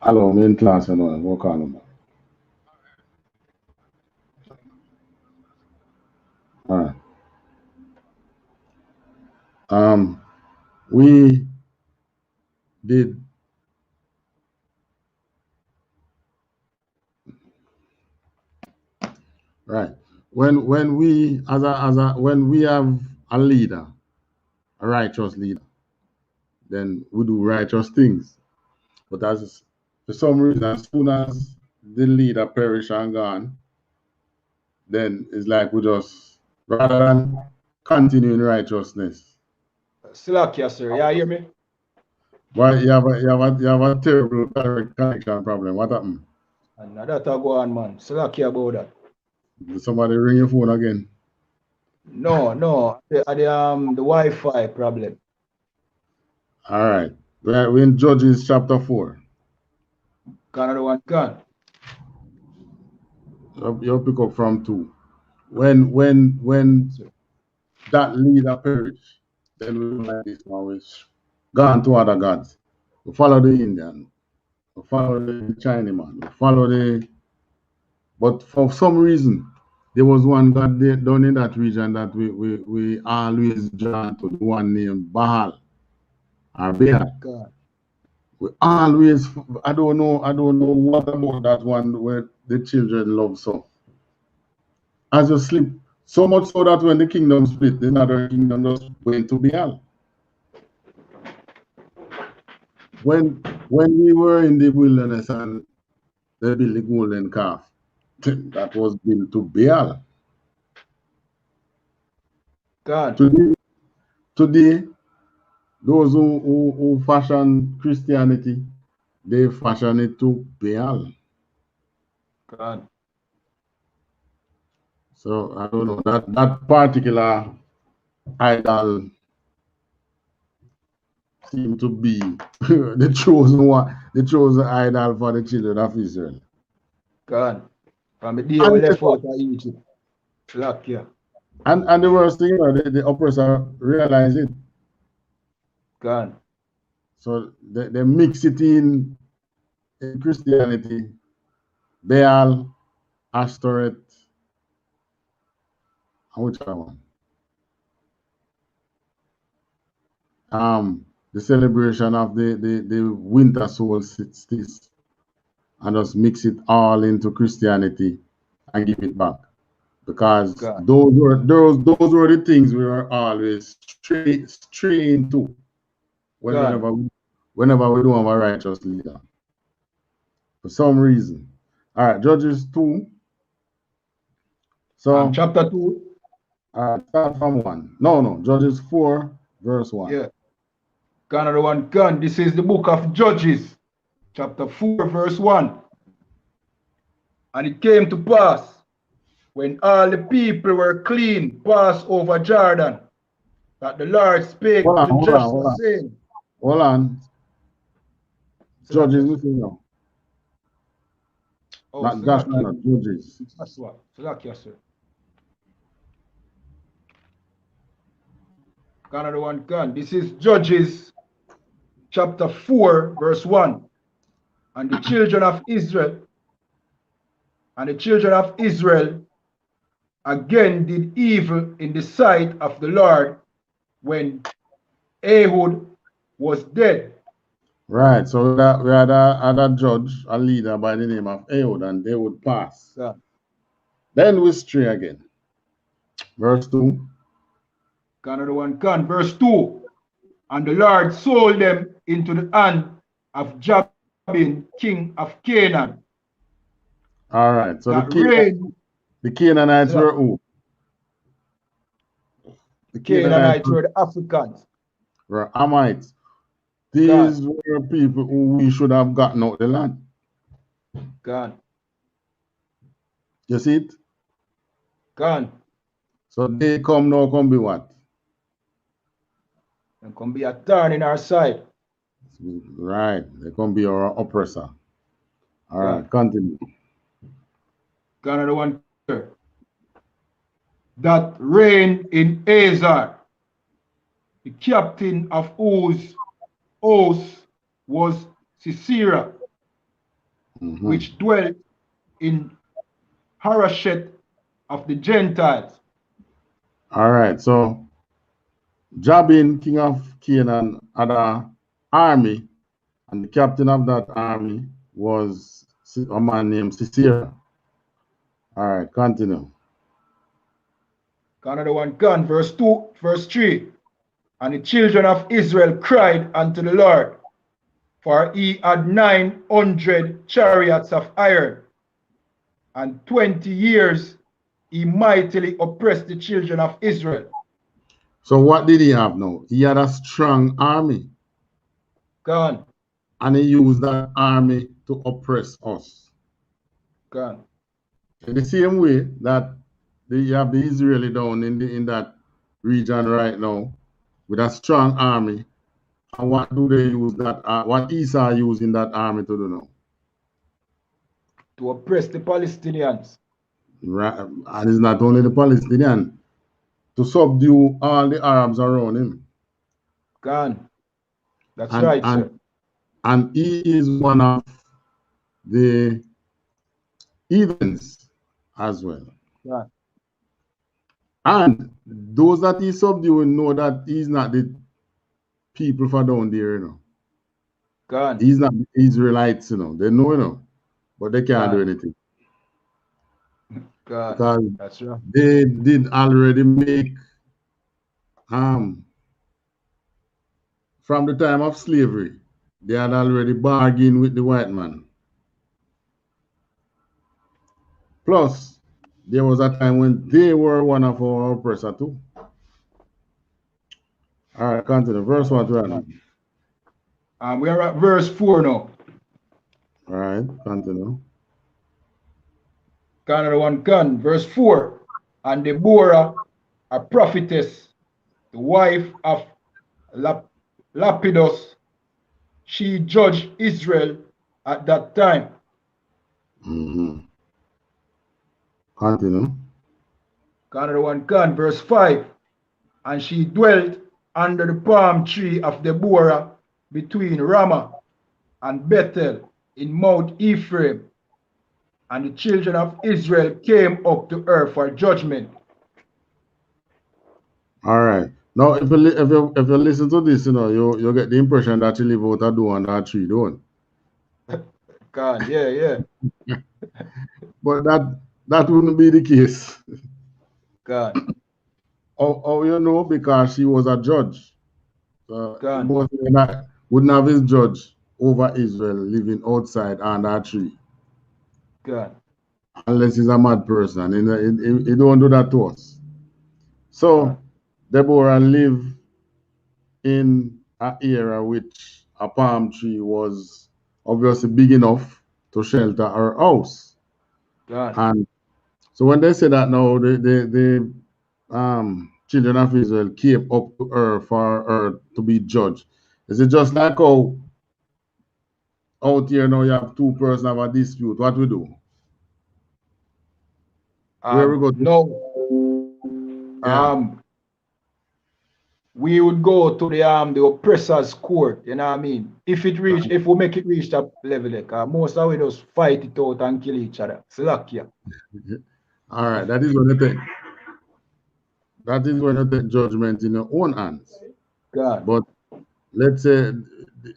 [SPEAKER 3] hello, I'm in class, I know, I'm working on them. All right. We did Right. When we when we have a leader, a righteous leader, then we do righteous things. But as for some reason, as soon as the leader perish and gone, then it's like we just rather than continue in righteousness.
[SPEAKER 2] Slakia, sir. You hear me?
[SPEAKER 3] Why you have a terrible connection problem? What happened?
[SPEAKER 2] And that go on, man. Slakia about that.
[SPEAKER 3] Did somebody ring your phone again?
[SPEAKER 2] No. The Wi-Fi problem.
[SPEAKER 3] All right. We're in Judges chapter 4.
[SPEAKER 2] Another one gone.
[SPEAKER 3] You'll pick up from 2. When that leader perished, then we do like this now. We gone to other gods. We follow the Indian. We follow the Chinaman. We follow the. But for some reason, there was one god down in that region that we always drawn to, the one named Baal or Baal.
[SPEAKER 2] God.
[SPEAKER 3] We always, I don't know what about that one where the children love so. As you sleep, so much so that when the kingdom split, the other kingdom just went to Baal. When we were in the wilderness and they built the golden calf, that was built to Baal.
[SPEAKER 2] God.
[SPEAKER 3] Today, those who fashion Christianity, they fashion it to Baal.
[SPEAKER 2] God.
[SPEAKER 3] So I don't know that particular idol seem to be the chosen one, the chosen idol for the children of Israel.
[SPEAKER 2] God. From the day we left out of Egypt. Slakia.
[SPEAKER 3] And the worst thing, the oppressor realize it.
[SPEAKER 2] God.
[SPEAKER 3] So they mix it in Christianity, Baal, Ashtoreth, and which other one? The celebration of the winter solstice, and just mix it all into Christianity and give it back. Because
[SPEAKER 2] God.
[SPEAKER 3] those were the things we were always straying to whenever we don't have a righteous leader. For some reason. All right, Judges 2. So
[SPEAKER 2] chapter 2.
[SPEAKER 3] Start from 1. No, Judges 4, verse 1.
[SPEAKER 2] Yeah. Another one gone. This is the book of Judges, chapter 4, verse 1. And it came to pass, when all the people were clean, passed over Jordan, that the Lord spake to Joshua, saying,
[SPEAKER 3] Hold on. Judges, you see now. Not Joshua, not Judges.
[SPEAKER 2] Joshua. Slakia, sir. Another one gone. This is Judges, chapter 4, verse 1. And the children of Israel again did evil in the sight of the Lord when Ehud was dead.
[SPEAKER 3] Right, so we had a judge, a leader by the name of Ehud, and they would pass.
[SPEAKER 2] Yeah.
[SPEAKER 3] Then we stray again. Verse 2.
[SPEAKER 2] Another one can. Verse 2. And the Lord sold them into the hand of Jabin, king of Canaan.
[SPEAKER 3] All right, so the Canaanites were who?
[SPEAKER 2] The Canaanites were the Africans.
[SPEAKER 3] Were Hamites. These were people who we should have gotten out the land.
[SPEAKER 2] God.
[SPEAKER 3] You see it?
[SPEAKER 2] God.
[SPEAKER 3] So they come be what?
[SPEAKER 2] They come be a thorn in our side.
[SPEAKER 3] Right. They come be our oppressor. All right, continue.
[SPEAKER 2] Another one that reigned in Azar, the captain of whose house was Sisera, which dwelt in Harosheth of the Gentiles.
[SPEAKER 3] All right, so Jabin, king of Canaan, had an army, and the captain of that army was a man named Sisera. All right, continue.
[SPEAKER 2] Another one gone. Verse 2, verse 3. And the children of Israel cried unto the Lord, for he had 900 chariots of iron, and 20 years he mightily oppressed the children of Israel.
[SPEAKER 3] So what did he have now? He had a strong army.
[SPEAKER 2] Gone.
[SPEAKER 3] And he used that army to oppress us.
[SPEAKER 2] Gone.
[SPEAKER 3] In the same way that you have the Israeli down in that region right now with a strong army. And what do they use that? What Esau using that army to do now?
[SPEAKER 2] To oppress the Palestinians.
[SPEAKER 3] Right. And it's not only the Palestinians, to subdue all the Arabs around him.
[SPEAKER 2] Gone. That's right, sir.
[SPEAKER 3] And he is one of the heathens as well.
[SPEAKER 2] Yeah.
[SPEAKER 3] And those that he's subduing know that he's not the people for down there, you know.
[SPEAKER 2] God.
[SPEAKER 3] He's not the Israelites, you know. They know, you know, but they can't do anything.
[SPEAKER 2] God.
[SPEAKER 3] Because
[SPEAKER 2] that's right.
[SPEAKER 3] They did already make from the time of slavery, they had already bargained with the white man. Plus, there was a time when they were one of our oppressors too. All right, continue. Verse 1 to
[SPEAKER 2] we are at verse 4 now.
[SPEAKER 3] All right, continue.
[SPEAKER 2] Another one gone. Verse 4. And Deborah, a prophetess, the wife of Lapidus, she judged Israel at that time.
[SPEAKER 3] Continue.
[SPEAKER 2] Another one gone. Verse 5. And she dwelt under the palm tree of Deborah between Ramah and Bethel in Mount Ephraim. And the children of Israel came up to her for judgment.
[SPEAKER 3] All right. Now, if you listen to this, you know, you get the impression that you live out a door and that tree, don't you?
[SPEAKER 2] God, yeah.
[SPEAKER 3] But that wouldn't be the case.
[SPEAKER 2] God.
[SPEAKER 3] Oh, you know, because she was a judge.
[SPEAKER 2] God.
[SPEAKER 3] Wouldn't have his judge over Israel living outside under a tree.
[SPEAKER 2] God.
[SPEAKER 3] Unless he's a mad person. He don't do that to us. So, God. Deborah lived in an area which a palm tree was obviously big enough to shelter her house.
[SPEAKER 2] God.
[SPEAKER 3] And so when they say that now, the children of Israel came up to her for her to be judged. Is it just like how out here now you have two persons have a dispute? What we do? Where we go?
[SPEAKER 2] No.
[SPEAKER 3] Yeah.
[SPEAKER 2] We would go to the oppressor's court, you know what I mean? If we make it reach that level, most of we just fight it out and kill each other. Slack, yeah.
[SPEAKER 3] All right, that is when you take judgment in your own hands.
[SPEAKER 2] God.
[SPEAKER 3] But let's say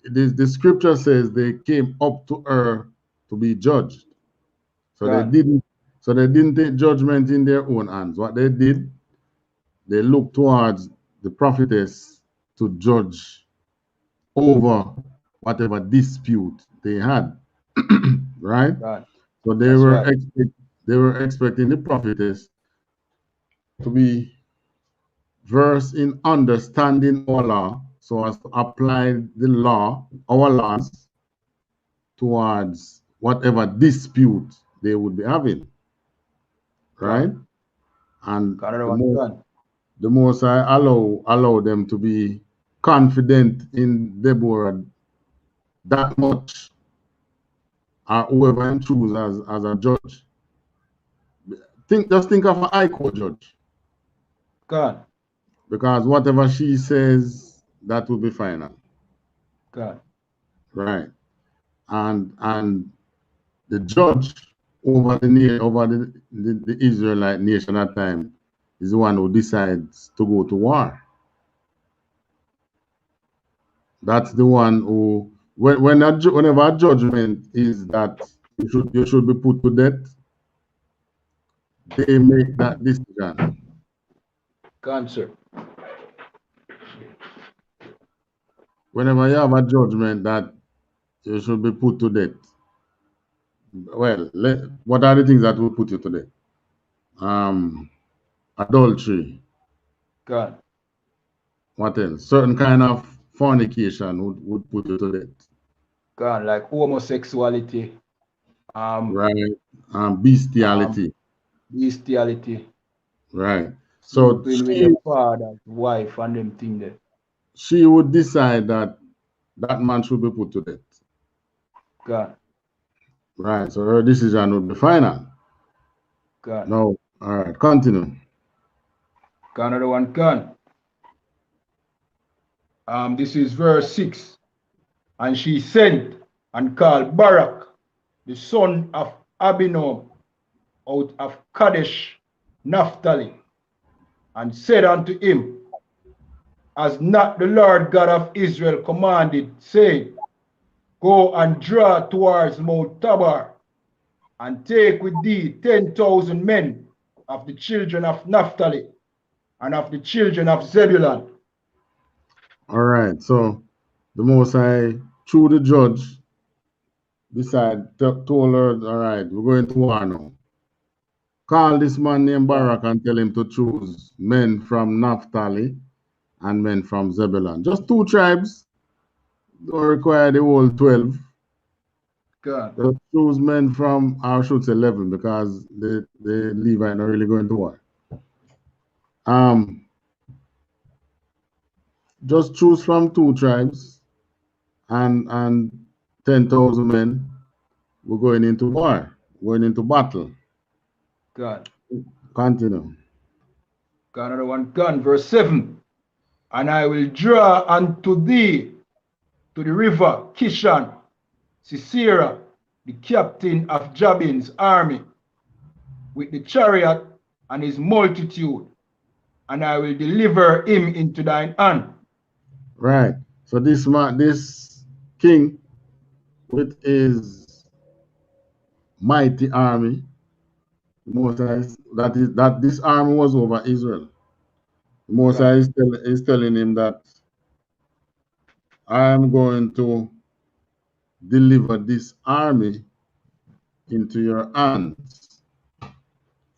[SPEAKER 3] the scripture says they came up to her to be judged. So God. They didn't take judgment in their own hands. What they did, they looked towards the prophetess to judge over whatever dispute they had. Right? God. So they were expecting the prophetess to be versed in understanding our law, so as to apply the law, our laws, towards whatever dispute they would be having. Right? God. And the Most High allow them to be confident in Deborah that much, or whoever and choose as a judge. Just think of an high court judge.
[SPEAKER 2] God.
[SPEAKER 3] Because whatever she says, that will be final.
[SPEAKER 2] God.
[SPEAKER 3] Right. And the judge over the Israelite nation at that time is the one who decides to go to war. That's the one who, whenever a judgment is that you should be put to death, they make that decision.
[SPEAKER 2] Cancer.
[SPEAKER 3] Whenever you have a judgment that you should be put to death, well, what are the things that will put you to death? Adultery.
[SPEAKER 2] God.
[SPEAKER 3] What else? Certain kind of fornication would put you to death.
[SPEAKER 2] God, like homosexuality.
[SPEAKER 3] Right. Bestiality.
[SPEAKER 2] Bestiality.
[SPEAKER 3] Right. So
[SPEAKER 2] Sleeping with your father's wife and them thing there.
[SPEAKER 3] She would decide that that man should be put to death.
[SPEAKER 2] God.
[SPEAKER 3] Right. So her decision would be final.
[SPEAKER 2] God.
[SPEAKER 3] No. All right. Continue.
[SPEAKER 2] Another one can. This is verse 6. And she sent and called Barak, the son of Abinoam, out of Kadesh, Naphtali, and said unto him, Has not the Lord God of Israel commanded, saying, Go and draw towards Mount Tabor, and take with thee 10,000 men of the children of Naphtali, and of the children of Zebulun.
[SPEAKER 3] All right. So the Most High, through the judge, told her, all right, we're going to war now. Call this man named Barak and tell him to choose men from Naphtali and men from Zebulun. Just 2 tribes. Don't require the whole 12.
[SPEAKER 2] God.
[SPEAKER 3] Just choose men from, I should say 11, because the Levite not really going to war. Just choose from 2 tribes and 10,000 men. We're going into war, going into battle.
[SPEAKER 2] God.
[SPEAKER 3] Continue.
[SPEAKER 2] God, another one can. Verse 7. And I will draw unto thee to the river Kishon, Sisera, the captain of Jabin's army, with the chariot and his multitude, and I will deliver him into thine hand.
[SPEAKER 3] Right. So this king with his mighty army, that this army was over Israel. Moses is telling him that I am going to deliver this army into your hands.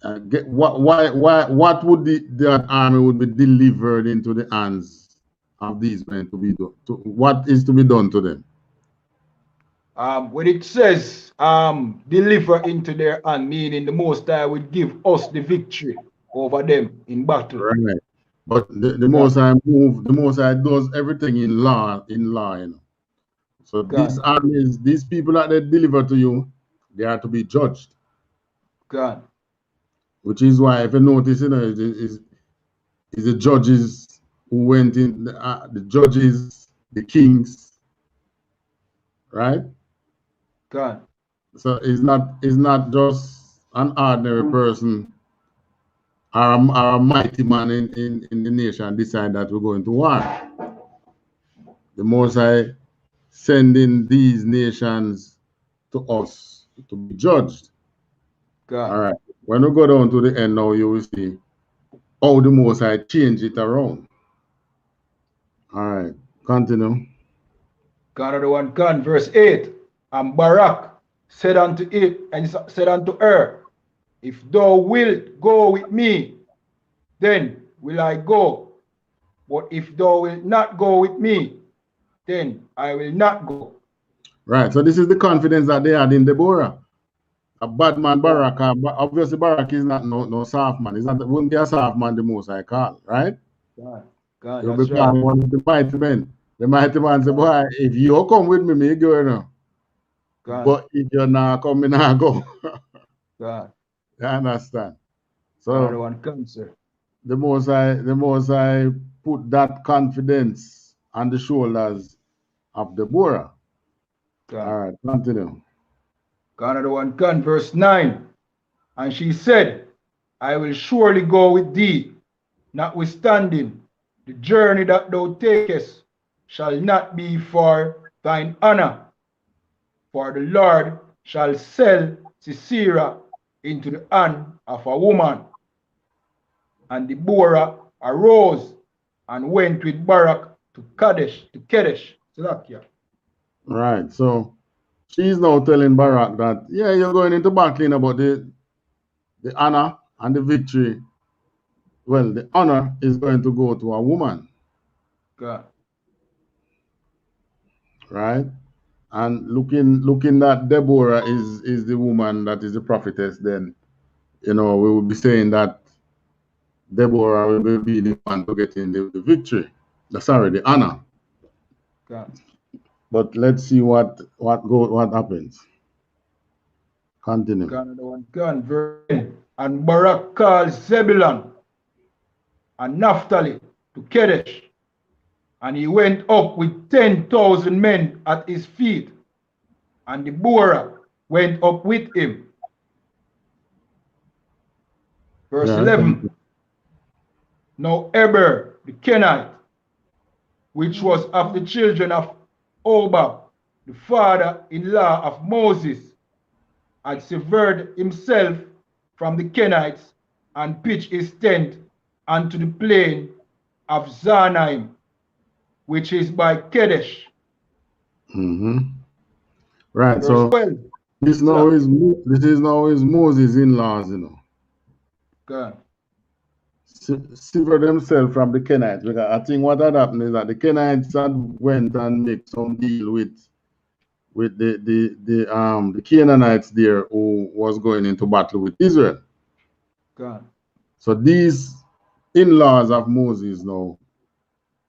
[SPEAKER 3] What would that army would be delivered into the hands of these men to be done? What is to be done to them?
[SPEAKER 2] When it says deliver into their hand, meaning the Most High would give us the victory over them in battle.
[SPEAKER 3] Right. But the Most High the Most High does everything in law, you know. So these armies, these people that they deliver to you, they are to be judged.
[SPEAKER 2] God.
[SPEAKER 3] Which is why, if you notice, you know, is the judges who went in, the judges, the kings, right?
[SPEAKER 2] God.
[SPEAKER 3] So it's not just an ordinary person or a mighty man in the nation decide that we're going to war. The Most High sending these nations to us to be judged.
[SPEAKER 2] God.
[SPEAKER 3] All right. When we go down to the end now, you will see how the Most High change it around. All right. Continue.
[SPEAKER 2] God, the one can. Verse 8. And Barak said unto it, and said unto her, If thou wilt go with me, then will I go. But if thou wilt not go with me, then I will not go.
[SPEAKER 3] Right. So this is the confidence that they had in Deborah. A bad man, Barak. Obviously, Barak is not no soft man. He's not. Wouldn't be a soft man. The Most High call, right?
[SPEAKER 2] God,
[SPEAKER 3] He'll be one of the mighty men. The mighty man say, "Boy, if you come with me, me go now. But if you're not coming, I go."
[SPEAKER 2] God.
[SPEAKER 3] You understand?
[SPEAKER 2] So
[SPEAKER 3] the Most High put that confidence on the shoulders of Deborah. All right, continue.
[SPEAKER 2] God, one can. Verse 9. And she said, I will surely go with thee, notwithstanding the journey that thou takest shall not be for thine honor, for the Lord shall sell Sisera into the hand of a woman, and Deborah arose and went with Barak to Kadesh, Salakia.
[SPEAKER 3] Right. So she's now telling Barak that, yeah, you're going into battling about the honor and the victory. Well, the honor is going to go to a woman.
[SPEAKER 2] God.
[SPEAKER 3] Right? And looking at Deborah is the woman that is the prophetess, then we will be saying that Deborah will be the one to get in the victory. Sorry, the honor.
[SPEAKER 2] God.
[SPEAKER 3] But let's see what happens. Continue.
[SPEAKER 2] And Barak called Zebulun and Naphtali to Kadesh, and he went up with 10,000 men at his feet, and Deborah went up with him. Verse 11. Now Eber the Kenite, which was of the children of Obab, the father-in-law of Moses, had severed himself from the Kenites and pitched his tent unto the plain of Zanaim, which is by Kadesh.
[SPEAKER 3] Right.
[SPEAKER 2] Verse
[SPEAKER 3] so
[SPEAKER 2] 12.
[SPEAKER 3] this is now his Moses in-laws,
[SPEAKER 2] God.
[SPEAKER 3] Severed themselves from the Kenites, because I think what had happened is that the Kenites had went and made some deal with the Canaanites there who was going into battle with Israel.
[SPEAKER 2] God.
[SPEAKER 3] So these in-laws of Moses now,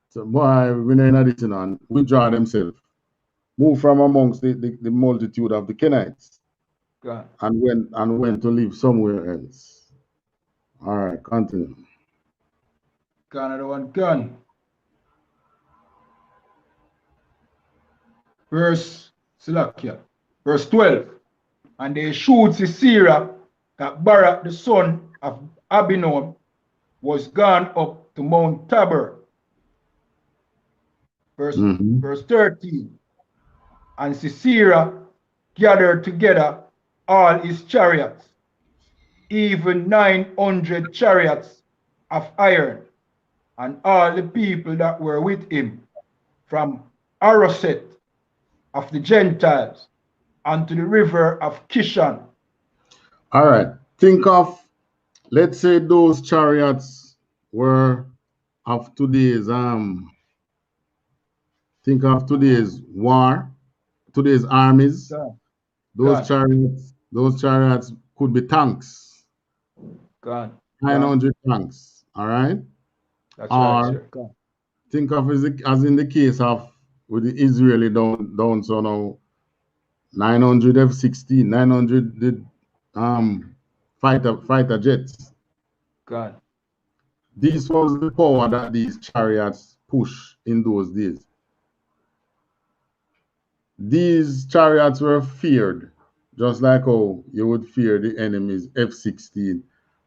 [SPEAKER 3] so boy, we know this and withdraw themselves, move from amongst the multitude of the Kenites,
[SPEAKER 2] God.
[SPEAKER 3] and went to live somewhere else. All right, continue.
[SPEAKER 2] Another one gun. Verse 12. And they shoot Sisera, that Barak the son of Abinom was gone up to Mount Tabor. Verse 13. And Sisera gathered together all his chariots, even 900 chariots of iron, and all the people that were with him, from Aroset of the Gentiles unto the river of Kishon.
[SPEAKER 3] All right. Think of, let's say those chariots were of today's think of today's war, today's armies.
[SPEAKER 2] God.
[SPEAKER 3] Those chariots could be tanks.
[SPEAKER 2] God.
[SPEAKER 3] 900 tanks. All right.
[SPEAKER 2] That's right, sir. God.
[SPEAKER 3] Think of as in the case of with the Israeli down so now 900 F-16, 900 fighter jets.
[SPEAKER 2] God.
[SPEAKER 3] This was the power that these chariots push in those days. These chariots were feared, just like how you would fear the enemy's F-16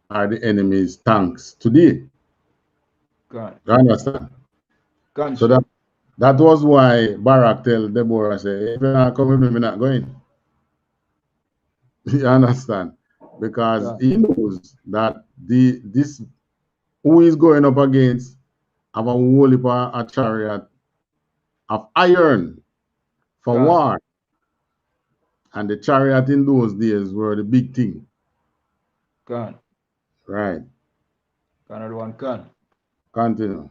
[SPEAKER 3] or the enemy's tanks today.
[SPEAKER 2] God.
[SPEAKER 3] You understand?
[SPEAKER 2] God.
[SPEAKER 3] So that was why Barak tell Deborah, say, if you're not coming with me, not going. You understand? Because he knows that this who is going up against have a whole heap of a chariot of iron for war. And the chariot in those days were the big thing.
[SPEAKER 2] God.
[SPEAKER 3] Right.
[SPEAKER 2] Another one can.
[SPEAKER 3] Continue.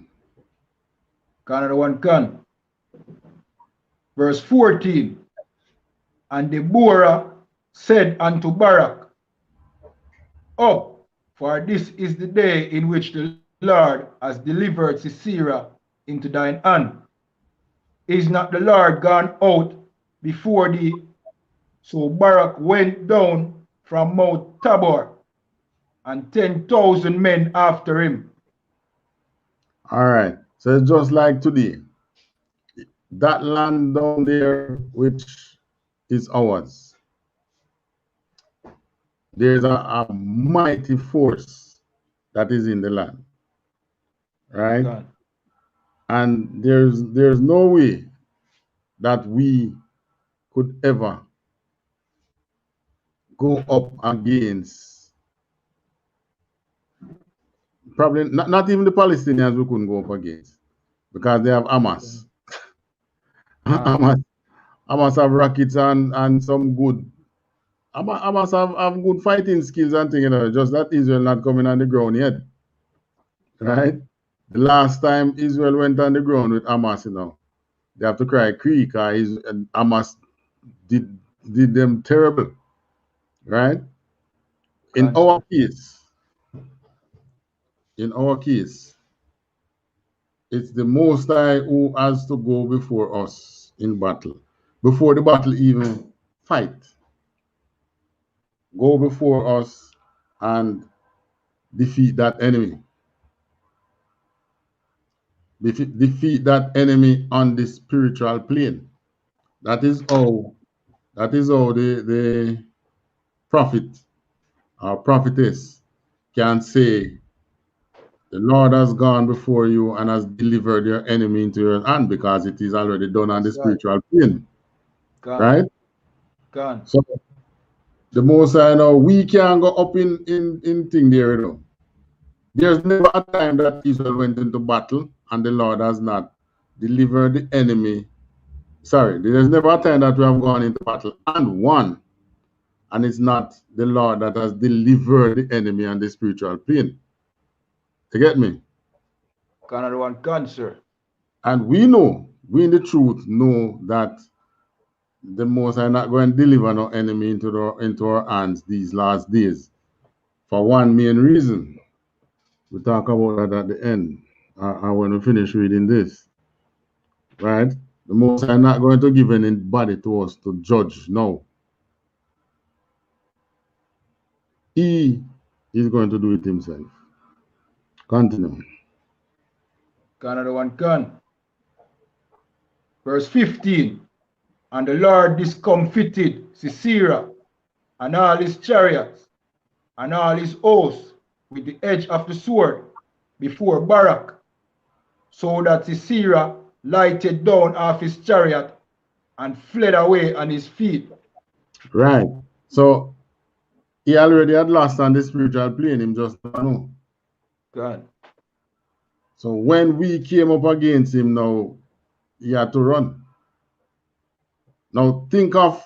[SPEAKER 2] Another one can. Verse 14. And Deborah said unto Barak, Up, for this is the day in which the Lord has delivered Sisera into thine hand. Is not the Lord gone out before thee? So Barak went down from Mount Tabor, and 10,000 men after him.
[SPEAKER 3] All right. So it's just like today. That land down there, which is ours, there's a mighty force that is in the land. Right?
[SPEAKER 2] God.
[SPEAKER 3] And there's no way that we could ever go up against probably not even the Palestinians we couldn't go up against because they have Hamas. Hamas have rockets and some good. Hamas have good fighting skills and things, you know, just that Israel not coming on the ground yet. Right? The last time Israel went on the ground with Hamas, you know, they have to cry creek. Hamas did them terrible. Right? In our case, it's the Most High who has to go before us in battle. Before the battle even fight. Go before us and defeat that enemy. Defeat that enemy on the spiritual plane. That is how the prophet or prophetess can say, the Lord has gone before you and has delivered your enemy into your hand, because it is already done on the spiritual plane. Right? So the Most High now, we can go up in thing there, you know. There's never a time that Israel went into battle and the Lord has not delivered the enemy. Sorry, there's never a time that we have gone into battle and won, and it's not the Lord that has delivered the enemy on the spiritual plane. You get me?
[SPEAKER 2] Canada one cancer.
[SPEAKER 3] And we in the truth know that the Most High not going to deliver no enemy into our hands these last days. For one main reason. We'll talk about that at the end. When we finish reading this. Right? The Most High not going to give anybody to us to judge now. He is going to do it himself. Continue.
[SPEAKER 2] Canada one can. Verse 15. And the Lord discomfited Sisera and all his chariots and all his hosts with the edge of the sword before Barak, so that Sisera lighted down off his chariot and fled away on his feet.
[SPEAKER 3] Right. So he already had lost on the spiritual plane, him just don't know.
[SPEAKER 2] God.
[SPEAKER 3] So when we came up against him now, he had to run. Now think of,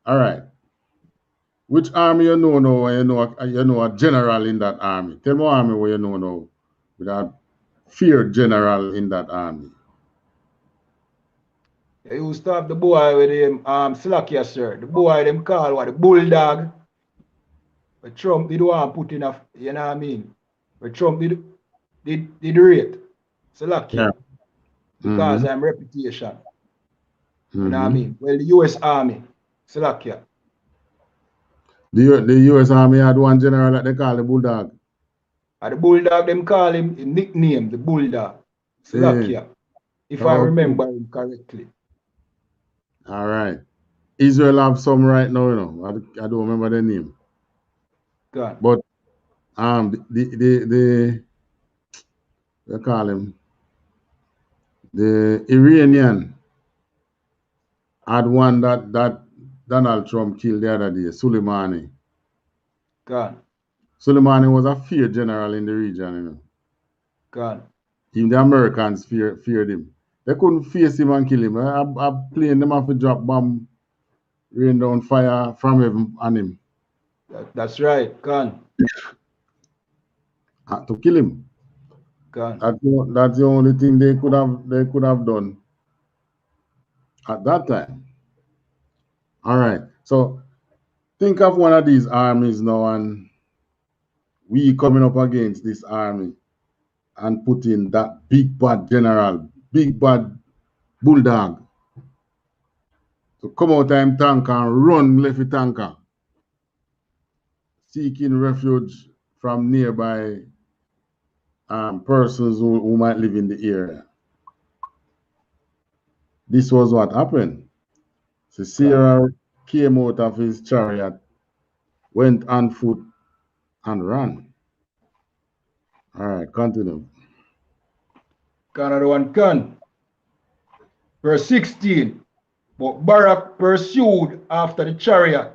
[SPEAKER 3] all right, which army you know now, you know a general in that army. Tell me what army where you know now without feared general in that army.
[SPEAKER 2] They used to have the boy with him, Slakia, sir. The boy them call what, the bulldog. But Trump did want to put in a, you know what I mean? But Trump did rate Slakia. Yeah. Because I'm reputation. You know what I mean? Well, the US Army, Slakia.
[SPEAKER 3] The US Army had one general that they call the bulldog.
[SPEAKER 2] And the bulldog, them call him a nickname, the bulldog. Slakia. If I remember him correctly.
[SPEAKER 3] All right. Israel have some right now, you know. I don't remember the name.
[SPEAKER 2] God.
[SPEAKER 3] But they call him the Iranian had one that Donald Trump killed the other day, Soleimani.
[SPEAKER 2] God.
[SPEAKER 3] Soleimani was a feared general in the region, you know.
[SPEAKER 2] God.
[SPEAKER 3] Even the Americans feared him. They couldn't face him and kill him. A plane them have to drop bomb, rain down fire from heaven on him.
[SPEAKER 2] That's right, God.
[SPEAKER 3] Had to kill him.
[SPEAKER 2] God.
[SPEAKER 3] That's the only thing they could have done at that time. All right. So think of one of these armies now, and we coming up against this army and putting that big bad general, big bad bulldog to come out time tank and run left the tanker, seeking refuge from nearby persons who might live in the area. This was what happened. Sisera came out of his chariot, went on foot, and ran. All right, continue.
[SPEAKER 2] Canada one can. Verse 16. But Barak pursued after the chariot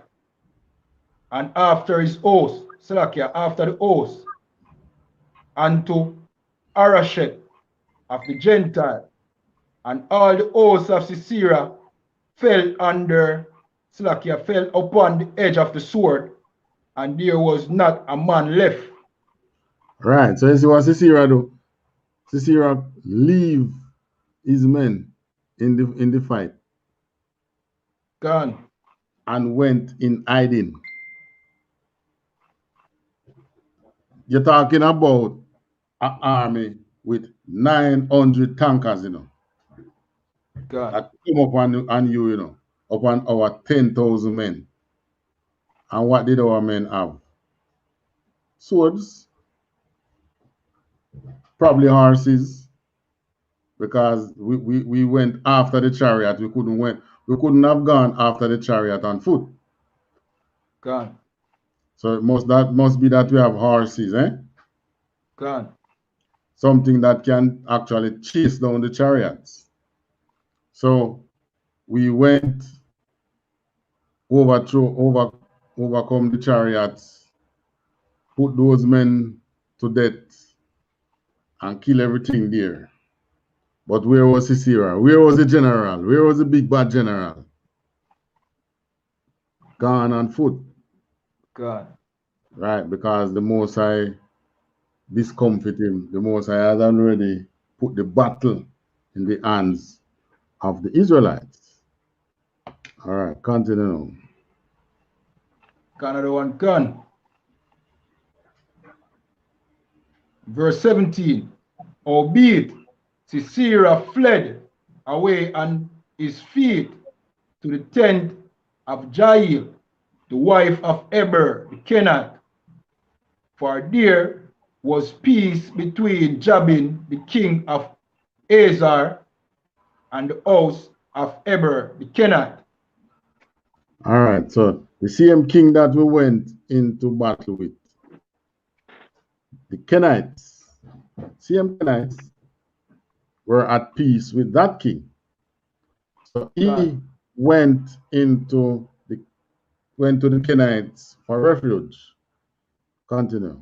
[SPEAKER 2] and after his host, Salakia, after the host, and to Arasheth of the Gentile, and all the hosts of Sisera fell under Slakia, fell upon the edge of the sword, and there was not a man left.
[SPEAKER 3] Right. So you see what Sisera do? Sisera leave his men in the fight.
[SPEAKER 2] Gone.
[SPEAKER 3] And went in hiding. You're talking about an army with 900 tankers, you know.
[SPEAKER 2] God.
[SPEAKER 3] That come up on you, you know, upon our 10,000 men. And what did our men have? Swords, probably horses, because we went after the chariot. We couldn't have gone after the chariot on foot.
[SPEAKER 2] God.
[SPEAKER 3] So that must be that we have horses, eh?
[SPEAKER 2] God.
[SPEAKER 3] Something that can actually chase down the chariots. So we went, overcome the chariots, put those men to death, and kill everything there. But where was Sisera? Where was the general? Where was the big bad general? Gone on foot.
[SPEAKER 2] God.
[SPEAKER 3] Right, because the Most High discomfit him. The Most High has already put the battle in the hands of the Israelites. All right, continue.
[SPEAKER 2] Another one gone. Verse 17. Albeit Sisera fled away on his feet to the tent of Jael, the wife of Eber the Kenite. For there was peace between Jabin, the king of Azar, and the house of Eber the Kenite.
[SPEAKER 3] All right, so the same king that we went into battle with, the Kenites, same Kenites were at peace with that king. So he went to the Kenites for refuge. Continue.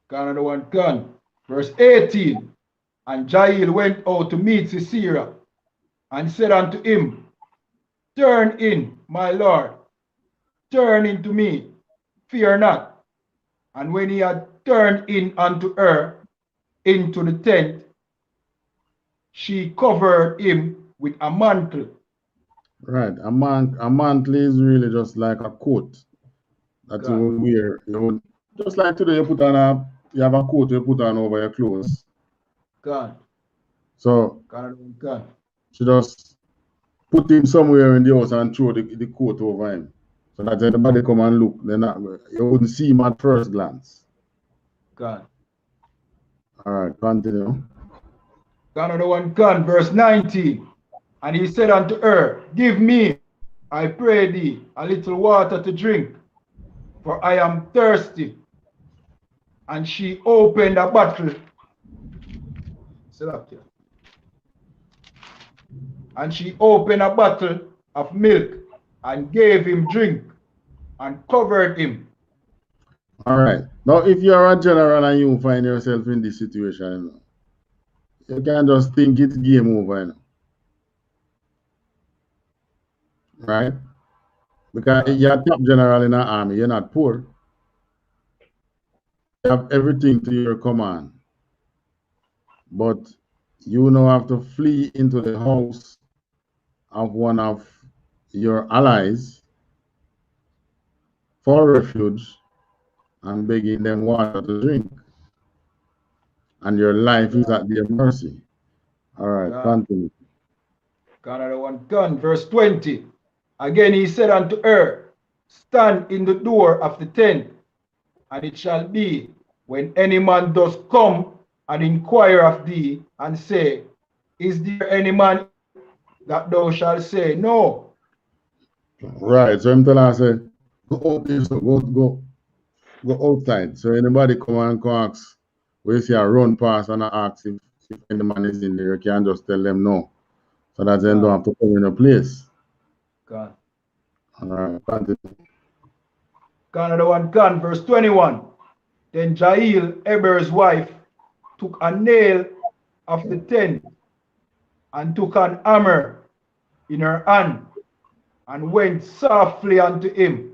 [SPEAKER 2] Another one gone. Verse 18. And Jael went out to meet Sisera, and said unto him, Turn in, my lord, turn into me, fear not. And when he had turned in unto her into the tent, she covered him with a mantle.
[SPEAKER 3] Right, a mantle is really just like a coat that you would wear. Just like today, you have a coat you put on over your clothes.
[SPEAKER 2] God.
[SPEAKER 3] So
[SPEAKER 2] God.
[SPEAKER 3] she just put him somewhere in the house and throw the coat over him. So that anybody come and look, you wouldn't see him at first glance.
[SPEAKER 2] God.
[SPEAKER 3] All right, continue.
[SPEAKER 2] Another one gone, verse 19. And he said unto her, Give me, I pray thee, a little water to drink, for I am thirsty. And she opened a bottle. And she opened a bottle of milk and gave him drink and covered him.
[SPEAKER 3] All right. Now, if you're a general and you find yourself in this situation, you can just think it's game over. Right? Because you're a top general in an army, you're not poor. You have everything to your command. But you now have to flee into the house of one of your allies for refuge and begging them water to drink. And your life is at their mercy. All right, continue.
[SPEAKER 2] Another one gone, verse 20. Again he said unto her, Stand in the door of the tent, and it shall be, when any man does come and inquire of thee, and say, Is there any man, that thou shalt say, No.
[SPEAKER 3] Right, so I'm telling her, say, go outside. So anybody come and ask, we see a run past and ask if any man is in there, you can just tell them no. So that they don't have to come in a place.
[SPEAKER 2] God.
[SPEAKER 3] All right, continue.
[SPEAKER 2] Another one gone, verse 21. Then Jael, Eber's wife, took a nail of the tent and took an hammer in her hand and went softly unto him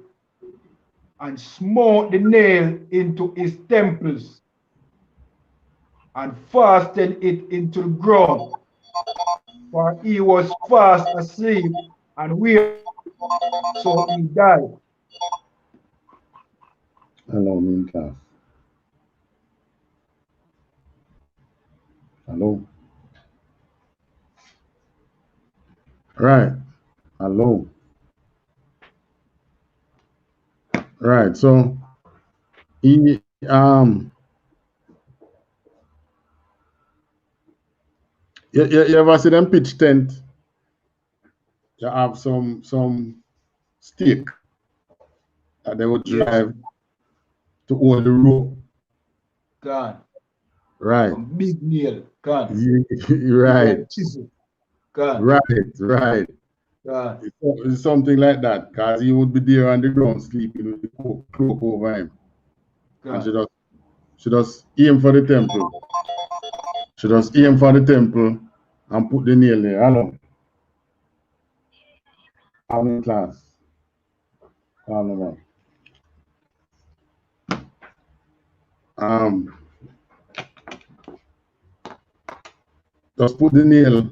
[SPEAKER 2] and smote the nail into his temples and fastened it into the ground, for he was fast asleep and weary, so he died.
[SPEAKER 3] Hello, main class. Hello. Right. Hello. Right. So he you ever see them pitch tent? You have some stick that they would drive to hold the rope.
[SPEAKER 2] God.
[SPEAKER 3] Right.
[SPEAKER 2] Some big nail. God.
[SPEAKER 3] Right.
[SPEAKER 2] God.
[SPEAKER 3] Right.
[SPEAKER 2] God.
[SPEAKER 3] It's something like that, because he would be there on the ground sleeping with the cloak over him. God. And she just aim for the temple. She just aim for the temple and put the nail there. Hello. I'm in class. Just put the nail.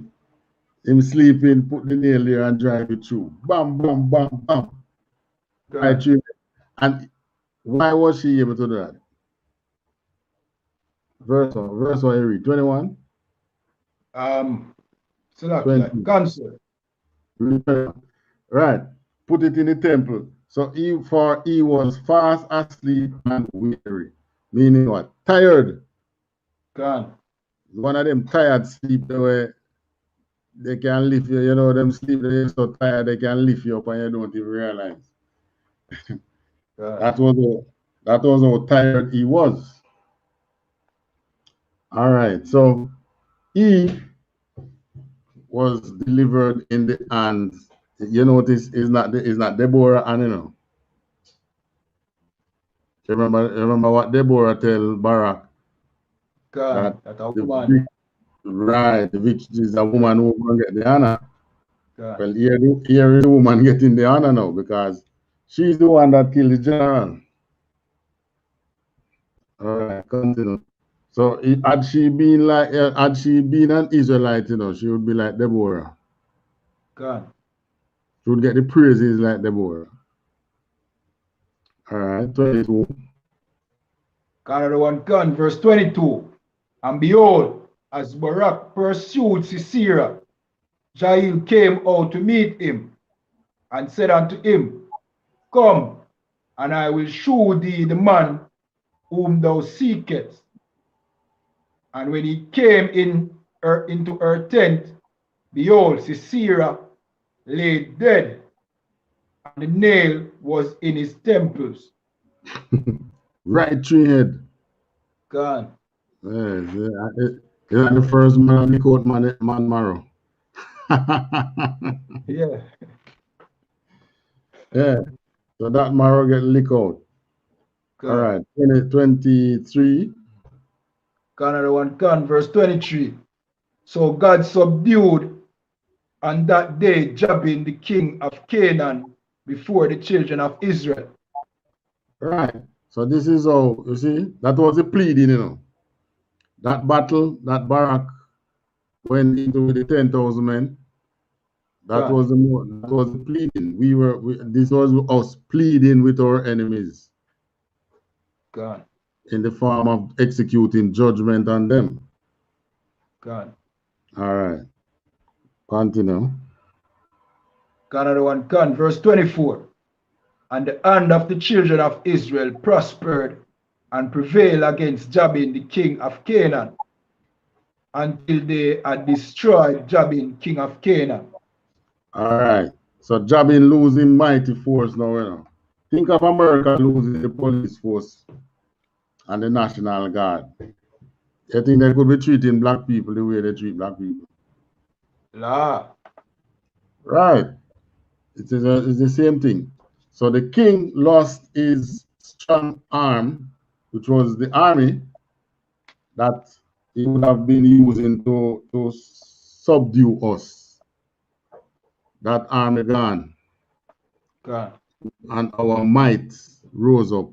[SPEAKER 3] Him sleeping, put the nail there and drive it through. Bam, bam, bam, bam. Right through. And why was she able to do that? Verse 1, you read 21.
[SPEAKER 2] So like cancer.
[SPEAKER 3] Right. Put it in the temple. So he was fast asleep and weary. Meaning what? Tired.
[SPEAKER 2] God.
[SPEAKER 3] One of them tired sleep the way they can lift you, you know, them sleep, they're so tired they can lift you up and you don't even realize. That was how tired he was. All right, so he was delivered in the hands. You notice it's not Deborah and you know. Remember what Deborah tell Barak?
[SPEAKER 2] God, that a woman.
[SPEAKER 3] Right, which is a woman who will get the honor.
[SPEAKER 2] God.
[SPEAKER 3] Well, here is the woman getting the honor now because she's the one that killed the general. All right, continue. So had she been an Israelite, you know, she would be like Deborah.
[SPEAKER 2] God.
[SPEAKER 3] She would get the praises like Deborah. All right, 22.
[SPEAKER 2] Canada 1 gun, verse 22. And behold, as Barak pursued Sisera, Jael came out to meet him and said unto him, Come, and I will shew thee the man whom thou seekest. And when he came into her tent, behold, Sisera lay dead, and the nail was in his temples.
[SPEAKER 3] Right tree head.
[SPEAKER 2] God.
[SPEAKER 3] Yes, the first man we caught man marrow.
[SPEAKER 2] Yeah.
[SPEAKER 3] Yeah. So that marrow get licked out. God. All right. 23.
[SPEAKER 2] Canada 1 gun, verse 23. So God subdued on that day Jabin, the king of Canaan, before the children of Israel.
[SPEAKER 3] Right. So this is how, you see, that was the pleading, you know. That battle, that Barak went into the 10,000 men. That was the pleading. This was us pleading with our enemies.
[SPEAKER 2] God.
[SPEAKER 3] In the form of executing judgment on them.
[SPEAKER 2] God.
[SPEAKER 3] All right. Continue.
[SPEAKER 2] Canada 1 gun, verse 24. And the hand of the children of Israel prospered and prevailed against Jabin, the king of Canaan, until they had destroyed Jabin, king of Canaan.
[SPEAKER 3] All right. So Jabin losing mighty force now, you know. Think of America losing the police force and the National Guard. You think they could be treating black people the way they treat black people?
[SPEAKER 2] La.
[SPEAKER 3] Right. It's the same thing. So the king lost his strong arm, which was the army that he would have been using to subdue us. That army gone. And our might rose up.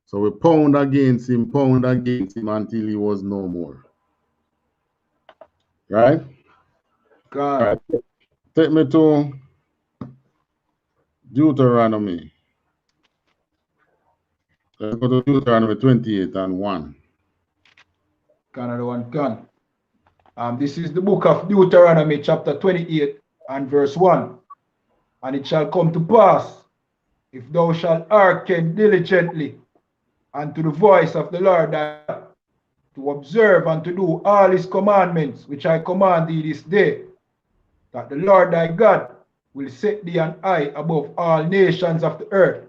[SPEAKER 3] So we pound against him until he was no more. Right? Right. Take me to Deuteronomy. Let's go to Deuteronomy 28 and 1.
[SPEAKER 2] Another one can. This is the book of Deuteronomy, chapter 28 and verse 1. And it shall come to pass, if thou shalt hearken diligently unto the voice of the Lord thy God, to observe and to do all his commandments, which I command thee this day, that the Lord thy God will set thee an high above all nations of the earth.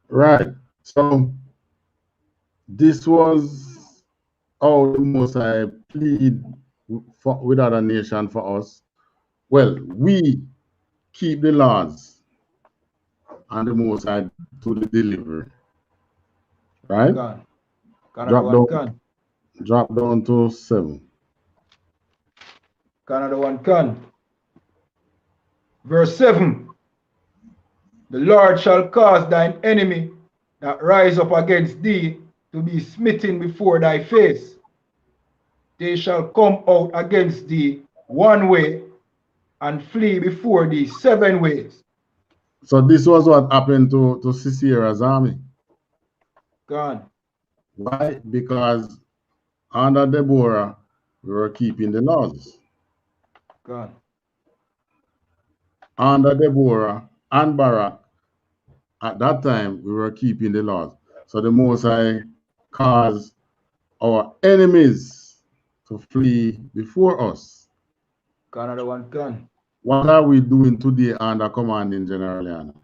[SPEAKER 3] Right. So this was how the Most High plead with other nation for us. Well, we keep the laws and the Most High to the delivery. Right? Drop down to 7.
[SPEAKER 2] Another one can. Verse 7. The Lord shall cause thine enemy that rise up against thee to be smitten before thy face. They shall come out against thee one way and flee before thee 7 ways.
[SPEAKER 3] So this was what happened to Sisera's army.
[SPEAKER 2] Gone.
[SPEAKER 3] Why? Because under Deborah, we were keeping the laws.
[SPEAKER 2] Gone.
[SPEAKER 3] Under Deborah and Barak, at that time, we were keeping the laws. So the Most High caused our enemies to flee before us.
[SPEAKER 2] Another one can.
[SPEAKER 3] What are we doing today under commanding General YAHANNA?